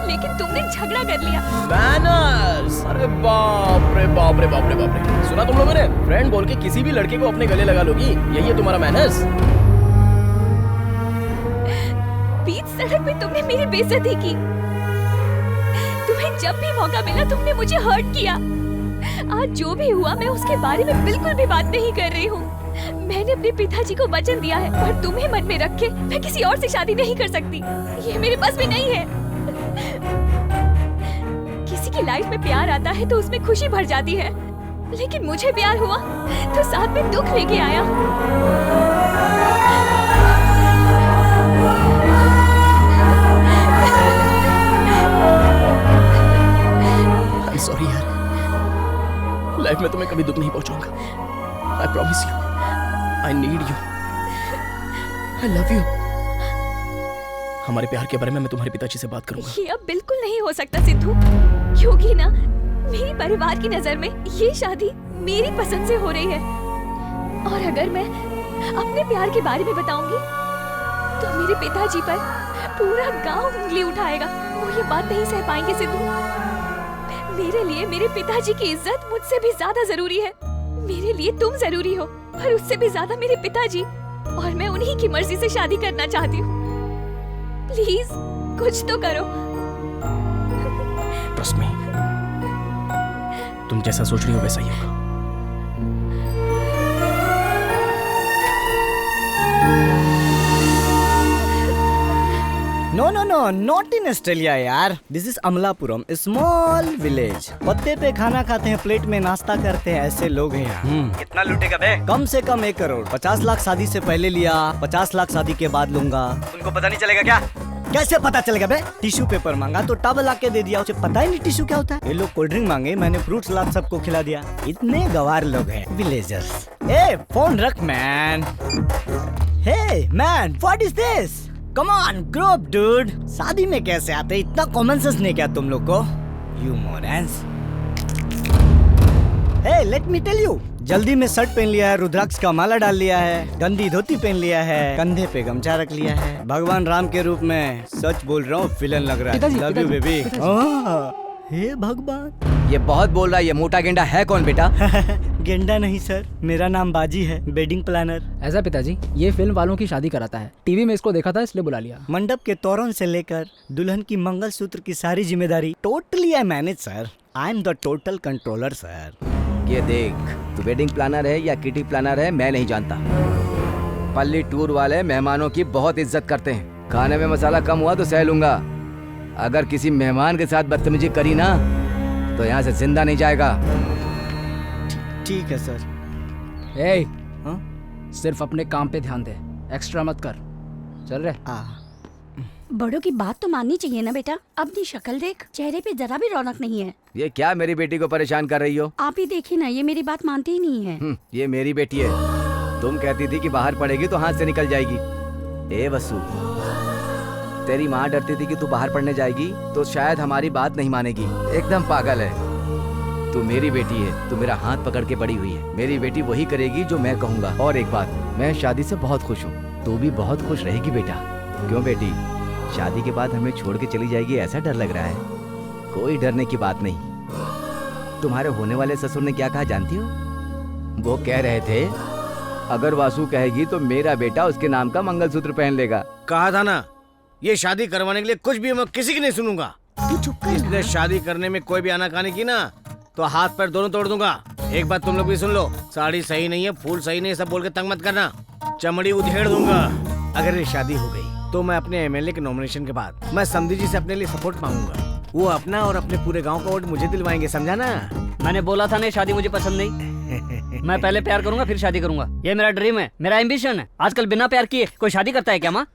लेकिन तुमने झगड़ा कर लिया। मैनर्स! अरे बाप रे बाप रे बाप रे बाप रे! सुना तुम लोगों ने? फ्रेंड बोल के किसी भी लड़के को अपने गले लगा लोगी, यही है तुम्हारा मैनर्स? बीच सड़क में तुमने मेरी बेइज्जती की। तुम्हें जब भी मौका मिला तुमने मुझे हर्ट किया। आज जो भी हुआ मैं उसके बारे में बिल्कुल भी बात नहीं कर रही हूँ। मैंने अपने पिताजी को वचन दिया है, पर तुम्हें मन में रख के मैं किसी और से शादी नहीं कर सकती। ये मेरे पास भी नहीं है। किसी की लाइफ में प्यार आता है तो उसमें खुशी भर जाती है, लेकिन मुझे प्यार हुआ तो साथ में दुख लेके आया। I'm sorry यार, लाइफ में तुम्हें कभी दुख नहीं पहुंचाऊंगा। I promise you, I need you, I love you। हमारे प्यार के बारे में मैं तुम्हारे पिताजी से बात करूंगा। ये अब बिल्कुल नहीं हो सकता सिद्धू, क्योंकि ना मेरी परिवार की नजर में ये शादी मेरी पसंद से हो रही है, और अगर मैं अपने प्यार के बारे में बताऊंगी तो मेरे पिताजी पर पूरा गांव उंगली उठाएगा। वो ये बात नहीं सह पाएंगे सिद्धू। मेरे लिए मेरे पिताजी की इज्जत मुझसे भी ज्यादा जरूरी है। मेरे लिए तुम जरूरी हो, पर उससे भी ज्यादा मेरे पिताजी, और मैं उन्हीं की मर्जी से शादी करना चाहती हूँ। प्लीज कुछ तो करो। ट्रस्ट मी, तुम जैसा सोच रही हो वैसा ही होगा। No no no, not in Australia यार। This is Amalapuram, small village. पत्ते पे खाना खाते हैं, प्लेट में नाश्ता करते हैं, ऐसे लोग हैं यहाँ। कितना लूटेगा बे? कम से कम 1 करोड़। 50 लाख शादी से पहले लिया, 50 लाख शादी के बाद लूंगा। तुमको पता नहीं चलेगा क्या? कैसे पता चलेगा बे? टिश्यू पेपर मांगा तो टॉवल लाके दे दिया, उसे पता ही नहीं टिश्यू क्या होता है। ये लोग कोल्ड ड्रिंक मांगे, मैंने फ्रूट सलाद सबको खिला दिया। इतने गवार लोग हैं विलेजर्स। ए फोन रख man. Hey man, what is this? Come on, grow up, dude. शादी में कैसे आते? इतना कॉमन सेंस नहीं क्या तुम लोग को? You morons. Hey, let me tell you. जल्दी में शर्ट पहन लिया है, रुद्राक्ष का माला डाल लिया है, गंदी धोती पहन लिया है, कंधे पे गमछा रख लिया है। भगवान राम के रूप में सच बोल रहा हूँ, विलन लग रहा है। Love you baby. हे भगवान, ये बहुत बोल रहा है। ये मोटा गेंडा है कौन बेटा? गेंडा नहीं सर, मेरा नाम बाजी है, वेडिंग प्लानर। ऐसा पिताजी, ये फिल्म वालों की शादी कराता है। टीवी में इसको देखा था इसलिए बुला लिया। मंडप के तोरण से लेकर दुल्हन की मंगलसूत्र की सारी जिम्मेदारी totally I manage sir. I am the total controller sir. ये देख, तू वेडिंग प्लानर है या किटी प्लानर है मैं नहीं जानता। पल्ली टूर वाले मेहमानों की बहुत इज्जत करते हैं। खाने में मसाला कम हुआ तो सह लूंगा, अगर किसी मेहमान के साथ बदतमीजी करी ना तो यहाँ से जिंदा नहीं जाएगा। ठीक है सर। ए, सिर्फ अपने काम पे ध्यान दे, एक्स्ट्रा मत कर। चल रहे। बड़ों की बात तो माननी चाहिए ना बेटा। अपनी शक्ल देख, चेहरे पे जरा भी रौनक नहीं है। ये क्या मेरी बेटी को परेशान कर रही हो? आप ही देखिए ना, ये मेरी बात मानती ही नहीं है। ये मेरी बेटी है। तुम कहती थी कि बाहर पढ़ेगी तो हाथ से निकल जाएगी। ए वसु, तेरी माँ डरती थी कि तू बाहर पढ़ने जाएगी तो शायद हमारी बात नहीं मानेगी। एकदम पागल है। तू मेरी बेटी है, तू मेरा हाथ पकड़ के बड़ी हुई है। मेरी बेटी वही करेगी जो मैं कहूँगा। और एक बात, मैं शादी से बहुत खुश हूँ, तू भी बहुत खुश रहेगी बेटा। क्यों बेटी, शादी के बाद हमें छोड़ के चली जाएगी ऐसा डर लग रहा है? कोई डरने की बात नहीं। तुम्हारे होने वाले ससुर ने क्या कहा जानती हो? वो कह रहे थे अगर वासु कहेगी तो मेरा बेटा उसके नाम का मंगलसूत्र पहन लेगा। कहा था ना, ये शादी करवाने के लिए कुछ भी मैं किसी की नहीं सुनूंगा। इसलिए शादी करने में कोई भी आनाकानी की ना तो हाथ पैर दोनों तोड़ दूंगा। एक बात तुम लोग भी सुन लो, साड़ी सही नहीं है, फूल सही नहीं है, सब बोल के तंग मत करना, चमड़ी उधेड़ दूंगा। अगर ये शादी हो गई तो मैं अपने एमएलए के नॉमिनेशन के बाद मैं समधी जी से अपने लिए सपोर्ट मांगूंगा। वो अपना और अपने पूरे गांव का वोट मुझे दिलवाएंगे, समझा ना? मैंने बोला था ना, शादी मुझे पसंद नहीं। मैं पहले प्यार करूंगा फिर शादी करूंगा। ये मेरा ड्रीम है, मेरा एम्बिशन है। आजकल बिना प्यार किए कोई शादी करता है क्या माँ?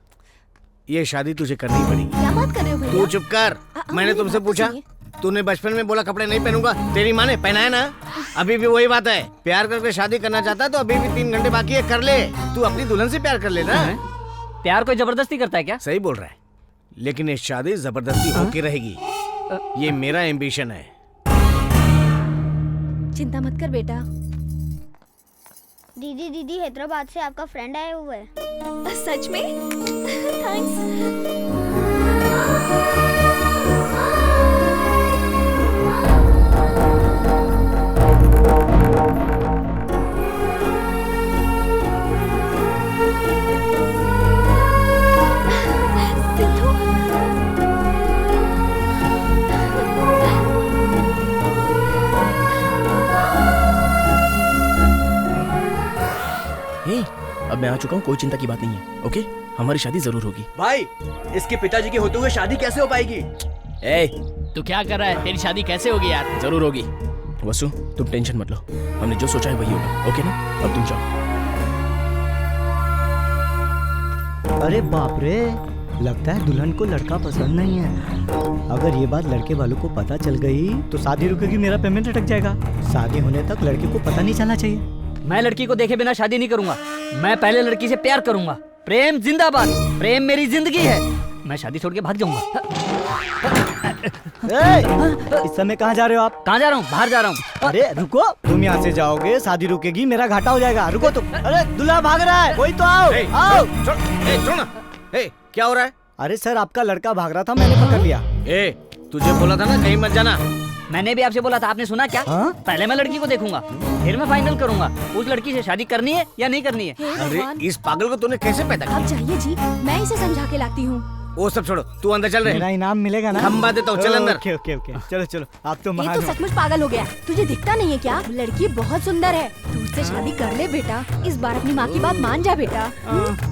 ये शादी तुझे करनी पड़ेगी। क्या बात कर रहे हो भैया? तू चुप कर। मैंने तुमसे पूछा, तूने बचपन में बोला कपड़े नहीं पहनूंगा, तेरी माँ ने पहनाया ना। अभी भी वही बात है, प्यार करके शादी करना चाहता है तो अभी भी 3 घंटे बाकी है, कर ले। तू अपनी दुल्हन से प्यार कर ले ना। प्यार कोई जबरदस्ती करता है क्या? सही बोल रहा है, लेकिन ये शादी जबरदस्ती होके रहेगी। ये मेरा एम्बिशन है। चिंता मत कर बेटा। दीदी दीदी, हैदराबाद से आपका फ्रेंड आया हुआ है। सच में? थैंक्स। अब मैं आ चुका हूँ, कोई चिंता की बात नहीं है। ओके, हमारी शादी जरूर होगी। भाई, इसके पिताजी के होते हुए शादी कैसे हो पाएगी? ए, तू क्या कर रहा है? तेरी शादी कैसे होगी यार? जरूर होगी। वसु, तुम टेंशन मत लो, हमने जो सोचा है वही होगा। ओके ना? अब तुम जाओ। अरे बाप रे, लगता है दुल्हन को लड़का पसंद नहीं है। अगर ये बात लड़के वालों को पता चल गई तो शादी रुकेगी, मेरा पेमेंट अटक जाएगा। शादी होने तक लड़के को पता नहीं चलना चाहिए। मैं लड़की को देखे बिना शादी नहीं करूंगा। मैं पहले लड़की से प्यार करूंगा। प्रेम जिंदाबाद, प्रेम मेरी जिंदगी है। मैं शादी छोड़ के भाग जाऊंगा। इस समय कहाँ जा रहे हो आप? कहाँ जा रहा हूँ? बाहर जा रहा हूँ। अरे रुको, तुम यहाँ से जाओगे शादी रुकेगी, मेरा घाटा हो जाएगा। रुको तुम। अरे दूल्हा भाग रहा है, कोई तो आओ। आओ। क्या हो रहा है? अरे सर, आपका लड़का भाग रहा था, मैंने पकड़ लिया। तुझे बोला था ना कहीं मत जाना। मैंने भी आपसे बोला था, आपने सुना क्या? पहले मैं लड़की को देखूंगा, फिर मैं फाइनल करूंगा उस लड़की से शादी करनी है या नहीं करनी है। अरे इस पागल को तूने कैसे पैदा किया? आप जाइए जी, मैं इसे समझा के लाती हूँ। वो सब छोड़ो, तू अंदर चल रहे। मेरा इनाम मिलेगा ना? खंबा देता हूँ, चल अंदर। ओके ओके ओके, चलो चलो, आप तो ये महान तो हो। सचमुच पागल हो गया। तुझे दिखता नहीं है क्या? लड़की बहुत सुंदर है, तू उससे शादी कर ले बेटा। इस बार अपनी माँ की बात मान जा बेटा।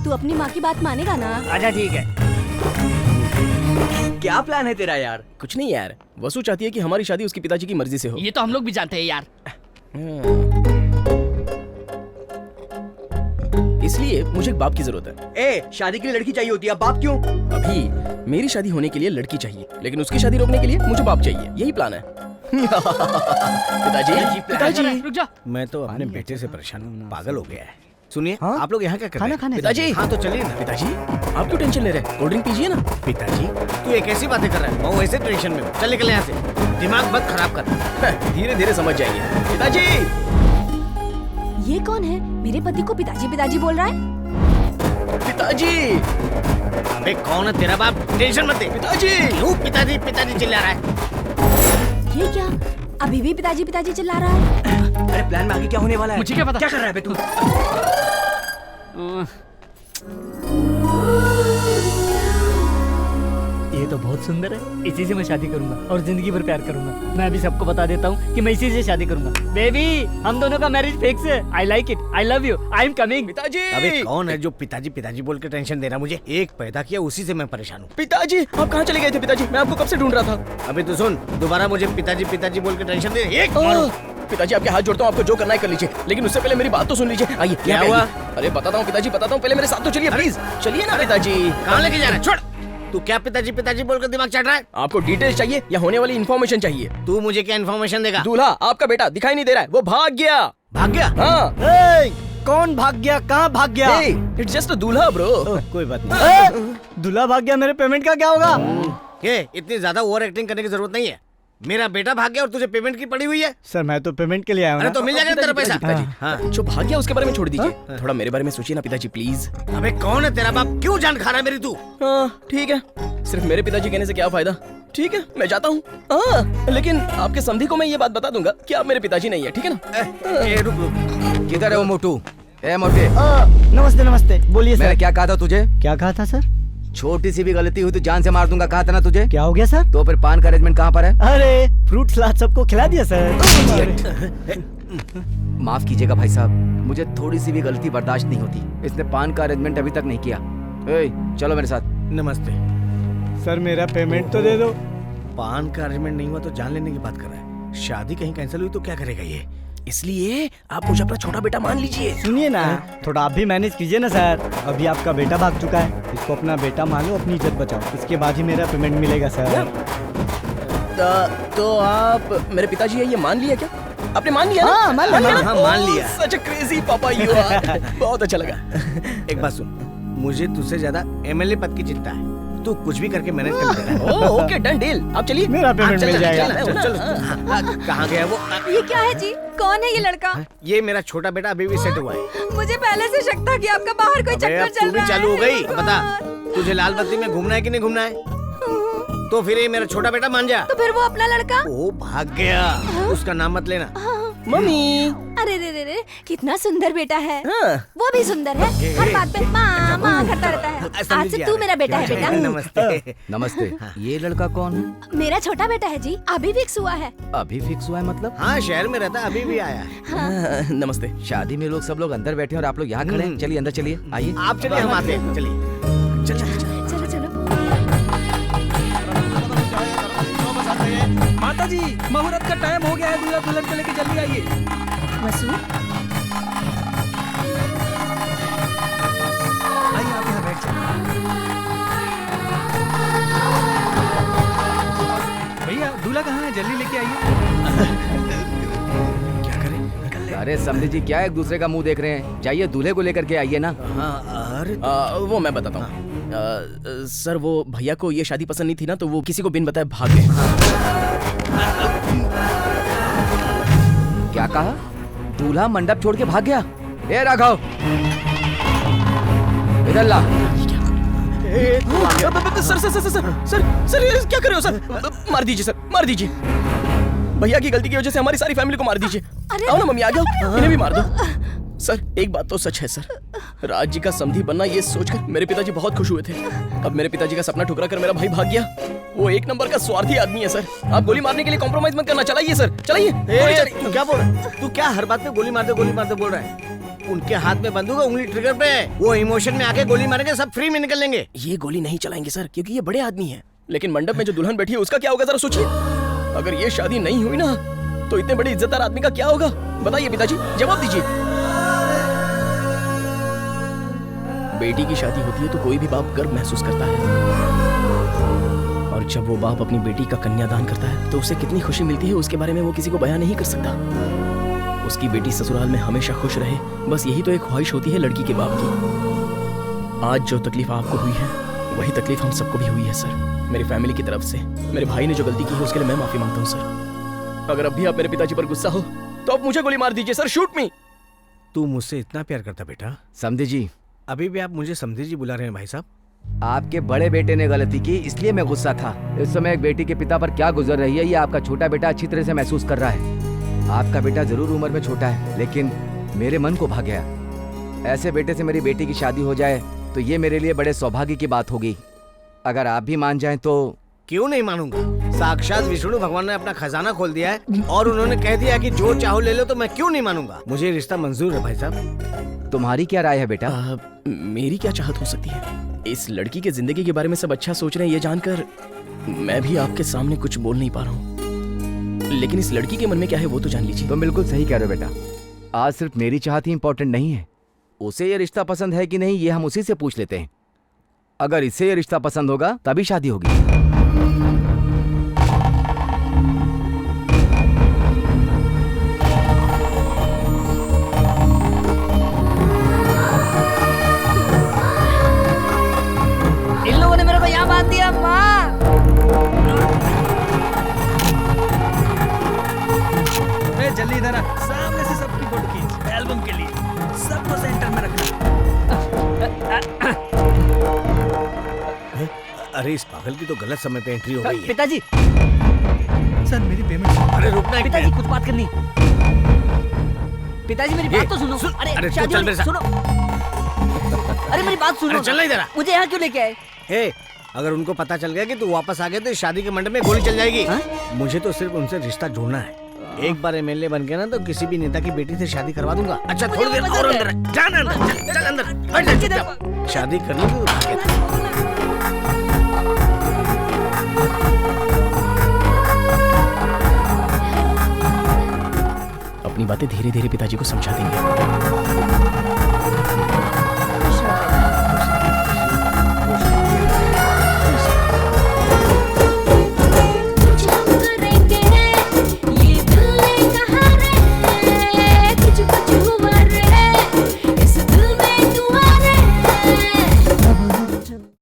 तू अपनी माँ की बात मानेगा ना? अच्छा ठीक है। क्या प्लान है तेरा यार? कुछ नहीं यार, वसु चाहती है कि हमारी शादी उसके पिताजी की मर्जी से हो। ये तो हम लोग भी जानते हैं यार। इसलिए मुझे एक बाप की जरूरत है। शादी के लिए लड़की चाहिए होती है, बाप क्यों? अभी मेरी शादी होने के लिए लड़की चाहिए, लेकिन उसकी शादी रोकने के लिए मुझे बाप चाहिए। यही प्लान है। पिताजी, रुक जा। मैं तो अपने बेटे से परेशान हूँ, पागल हो गया है। सुनिए, आप लोग यहाँ क्या कर रहे हैं? खाना खाने। पिताजी, हाँ तो चलिए ना। पिताजी, आप क्यों टेंशन ले रहे हैं? कोल्ड ड्रिंक पीजिए ना। पिताजी, तू ये कैसी बातें कर रहा है? मैं वैसे टेंशन में हूँ। चल निकल यहाँ से, दिमाग मत खराब कर। धीरे धीरे समझ जाएंगे। पिताजी, ये कौन है? मेरे पति को पिताजी पिताजी बोल रहा है। पिताजी, अबे कौन है तेरा बाप? टेंशन मत दे। पिताजी, क्यों पिताजी पिताजी चिल्ला रहा है? ये क्या? अभी भी पिताजी पिताजी चिल्ला रहा है। अरे प्लान में आगे क्या होने वाला है? मुझे क्या पता? क्या कर रहा है बे तू? ये तो बहुत सुंदर है, इसी से मैं शादी करूंगा और जिंदगी भर प्यार करूंगा। मैं अभी सबको बता देता हूँ कि मैं इसी से शादी करूंगा। बेबी, हम दोनों का मैरिज फिक्स है। I like it, I love you, I am coming. पिताजी, अबे कौन है जो पिताजी पिताजी बोल के टेंशन दे रहा मुझे? एक पैदा किया उसी से मैं परेशान हूँ। पिताजी, आप कहाँ चले गए थे? पिताजी, मैं आपको कब से ढूंढ रहा था। अबे तो सुन, दोबारा मुझे पिताजी पिताजी बोल के टेंशन दे। एक मारो। पिताजी, आपके हाथ जोड़ता हूँ, आपको जो करना है कर लीजिए, लेकिन उससे पहले मेरी बात तो सुन लीजिए। आइए। क्या हुआ? अरे बताता हूँ पिताजी, बताता हूँ, पहले मेरे साथ तो चलिए प्लीज। चलिए ना पिताजी। कहाँ लेके जा रहा है? छोड़। तू क्या पिताजी पिताजी बोलकर दिमाग चाट रहा है? आपको डिटेल्स चाहिए या होने वाली इन्फॉर्मेशन चाहिए? तू मुझे क्या इन्फॉर्मेशन देगा? दूल्हा, आपका बेटा दिखाई नहीं दे रहा है, वो भाग गया। भाग गया? हाँ। कौन भाग गया? कहाँ भाग गया? इट्स जस्ट अ दूल्हा ब्रो। कोई बात नहीं। दूल्हा भाग गया, मेरे पेमेंट का क्या होगा? इतनी ज्यादा ओवर एक्टिंग करने की जरूरत नहीं है। मेरा बेटा भाग गया और तुझे पेमेंट की पड़ी हुई है। सर मैं तो पेमेंट के लिए आया हूँ। अरे तो मिल जाएगा तेरा पैसा। हाँ। जो भाग गया उसके बारे में छोड़ दीजिए, थोड़ा मेरे बारे में सोचिए ना पिताजी प्लीज। अबे कौन है तेरा बाप? क्यों जान खा रहा है मेरी तू? हाँ ठीक है, सिर्फ मेरे पिताजी कहने से क्या फायदा। ठीक है मैं जाता हूँ। हाँ, लेकिन आपके समधी को मैं ये बात बता दूंगा कि आप मेरे पिताजी नहीं है, ठीक है ना? रुक रुक, किधर है वो मोटू? ए मोटे। नमस्ते नमस्ते, बोलिए सर। मैंने क्या कहा था तुझे? क्या कहा था सर? छोटी सी भी गलती हुई तो जान से मार दूंगा, कहा था ना तुझे? क्या हो गया सर? तो फिर पान का अरेंजमेंट कहाँ पर है? अरे फ्रूट सलाद सबको खिला दिया सर। माफ कीजिएगा भाई साहब, मुझे थोड़ी सी भी गलती बर्दाश्त नहीं होती। इसने पान का अरेंजमेंट अभी तक नहीं किया। चलो मेरे साथ। नमस्ते सर, मेरा पेमेंट तो दे दो। पान का अरेंजमेंट नहीं हुआ तो जान लेने की बात कर रहा है। शादी कहीं कैंसिल हुई तो क्या करेगा ये? इसलिए आप मुझे अपना छोटा बेटा मान लीजिए। सुनिए ना, थोड़ा आप भी मैनेज कीजिए ना सर। अभी आपका बेटा भाग चुका है, इसको अपना बेटा मान लो, अपनी इज्जत बचाओ, इसके बाद ही मेरा पेमेंट मिलेगा सर। तो आप मेरे पिताजी है ये मान लिया क्या? आपने मान लिया? हाँ, मान लिया। हाँ, मान लिया। सच अ क्रेजी पापा यू आर। बहुत अच्छा लगा। एक बात सुन, मुझे तुझसे ज्यादा एमएलए पद की चिंता है। तू कुछ भी करके मैनेज कर लेगा। Oh okay, done deal. आप चलिए, मेरा पेमेंट मिल जाएगा। चल कहाँ गया वो? ये क्या है जी? कौन है ये लड़का? ये मेरा छोटा बेटा अभी भी सेट हुआ है। मुझे पहले से शक था कि आपका बाहर कोई चक्कर अब चल तू भी रहा है। चालू हो गई। बता, तुझे लाल बत्ती में घूमना है कि नहीं घूमना है? तो फिर ये मेरा छोटा बेटा मान जा। तो फिर वो अपना लड़का? वो भाग गया। उसका नाम मत लेना। मम्मी। अरे रे रे रे, कितना सुंदर बेटा है। हाँ। वो भी सुंदर है, हर बात पे माँ माँ करता रहता है। आज से तू मेरा बेटा है बेटा। नमस्ते। नमस्ते। ये लड़का कौन है? मेरा छोटा बेटा है जी, अभी फिक्स हुआ है। अभी फिक्स हुआ है मतलब? हाँ, शहर में रहता, अभी भी आया है। नमस्ते। शादी में लोग सब लोग अंदर बैठे हैं और आप लोग यहाँ खड़े हैं। चलिए अंदर चलिए, आइए। आप चलिए, हम आते हैं। चलिए चल चल चल। चलो चलो। माता जी, मुहूर्त का टाइम हो गया है, दूल्हा दुल्हन को लेके जल्दी आइए। वसु, आइए आप यहाँ बैठ जाइए। भैया दूल्हा कहाँ है? जल्दी लेके आइए। क्या करें? अरे समझी जी, क्या एक दूसरे का मुंह देख रहे हैं? जाइए दूल्हे को लेकर के आइए ना। हाँ, अरे वो मैं बताता हूँ। सर वो भैया को ये शादी पसंद नहीं थी ना, तो वो किसी को बिन बताए भाग गए। क्या कहा? दूल्हा मंडप छोड़ के भाग गया? ए राघव, इधर ला। Sir sir sir sir sir sir ये क्या कर रहे हो सर? मार दीजिए सर, मार दीजिए। भैया की गलती की वजह से हमारी सारी फैमिली को मार दीजिए। आओ ना मम्मी, आ जाओ, इन्हें भी मार दो। सर एक बात तो सच है सर, राज जी का समधी बनना ये सोचकर मेरे पिताजी बहुत खुश हुए थे। अब मेरे पिताजी का सपना ठुकरा कर मेरा भाई भाग गया। वो एक नंबर का स्वार्थी आदमी है सर। आप गोली मारने के लिए कॉम्प्रोमाइज मत करना। चलाइए सर, चलाइए। तू क्या बोल रहा है? तू क्या हर बात पे गोली मारते बोल रहा है? उनके हाथ में बंदूक है, उंगली ट्रिगर पे है। वो इमोशन में आके गोली मारेंगे, सब फ्री में निकल लेंगे। ये गोली नहीं चलाएंगे सर, क्योंकि ये बड़े आदमी हैं। लेकिन मंडप में जो दुल्हन बैठी है उसका क्या होगा जरा सोचिए। अगर ये शादी नहीं हुई ना, तो इतने बड़े इज्जतदार आदमी का क्या होगा? बताइए पिताजी, जवाब दीजिए। बेटी की शादी होती है तो कोई भी बाप गर्व महसूस करता है, और जब वो बाप अपनी बेटी का कन्यादान करता है तो उसे कितनी खुशी मिलती है उसके बारे में वो किसी को बयान नहीं कर सकता। उसकी बेटी ससुराल में हमेशा खुश रहे, बस यही तो एक ख्वाहिश होती है लड़की के बाप की। आज जो तकलीफ आपको हुई है वही तकलीफ हम सबको भी हुई है सर, मेरी फैमिली की तरफ से। मेरे भाई ने जो गलती की है उसके लिए मैं माफी मांगता हूँ सर। अगर अब भी आप मेरे पिताजी पर गुस्सा हो तो आप मुझे गोली मार दीजिए सर, शूट मी। तू मुझसे इतना प्यार करता बेटा? समझे जी, अभी भी आप मुझे समझे जी बुला रहे हैं भाई साहब? आपके बड़े बेटे ने गलती की इसलिए मैं गुस्सा था। इस समय एक बेटी के पिता पर क्या गुजर रही है ये आपका छोटा बेटा अच्छी तरह से महसूस कर रहा है। आपका बेटा जरूर उम्र में छोटा है, लेकिन मेरे मन को भा गया। ऐसे बेटे से मेरी बेटी की शादी हो जाए तो ये मेरे लिए बड़े सौभाग्य की बात होगी। अगर आप भी मान जाएं तो। क्यों नहीं मानूंगा? साक्षात विष्णु भगवान ने अपना खजाना खोल दिया है और उन्होंने कह दिया कि जो चाहो ले लो, तो मैं क्यों नहीं मानूंगा? मुझे रिश्ता मंजूर है भाई साहब। तुम्हारी क्या राय है बेटा? मेरी क्या चाहत हो सकती है? इस लड़की के जिंदगी के बारे में सब अच्छा सोच रहे हैं, ये जानकर मैं भी आपके सामने कुछ बोल नहीं पा रहा हूँ। लेकिन इस लड़की के मन में क्या है वो तो जान लीजिए। तुम बिल्कुल सही कह रहे हो बेटा। आज सिर्फ मेरी चाहत ही इम्पोर्टेंट नहीं है, उसे ये रिश्ता पसंद है कि नहीं ये हम उसी से पूछ लेते हैं। अगर इससे ये रिश्ता पसंद होगा तभी शादी होगी। इन लोगों ने मेरे को यहाँ बांध दिया। माँ, जल्दी इधर आ, सामने से सबकी फोटो खींच एल्बम के लिए, सबको सेंटर में रखना। अरे इस पागल की तो गलत समय पे एंट्री हो गई है। पिताजी, सर मेरी पेमेंट। अरे रुकना, पिताजी कुछ बात करनी। पिताजी मेरी बात तो सुनो। अरे शादी चल मेरे साथ। सुनो। अरे मेरी बात सुनो। अरे चल इधर आ। मुझे यहाँ क्यों लेके आए? हे, अगर उनको पता चल गया कि तू वापस आ गया तो इस शादी के मंडप में गोली चल जाएगी। मुझे तो सिर्फ उनसे रिश्ता जोड़ना है। एक बार एमएलए बन गया ना तो किसी भी नेता की बेटी से शादी करवा दूंगा। अच्छा थोड़ी देर और अंदर जाना, चल अंदर बैठ जा चुपचाप। शादी करनी तो अपनी बातें धीरे धीरे पिताजी को समझा देंगे।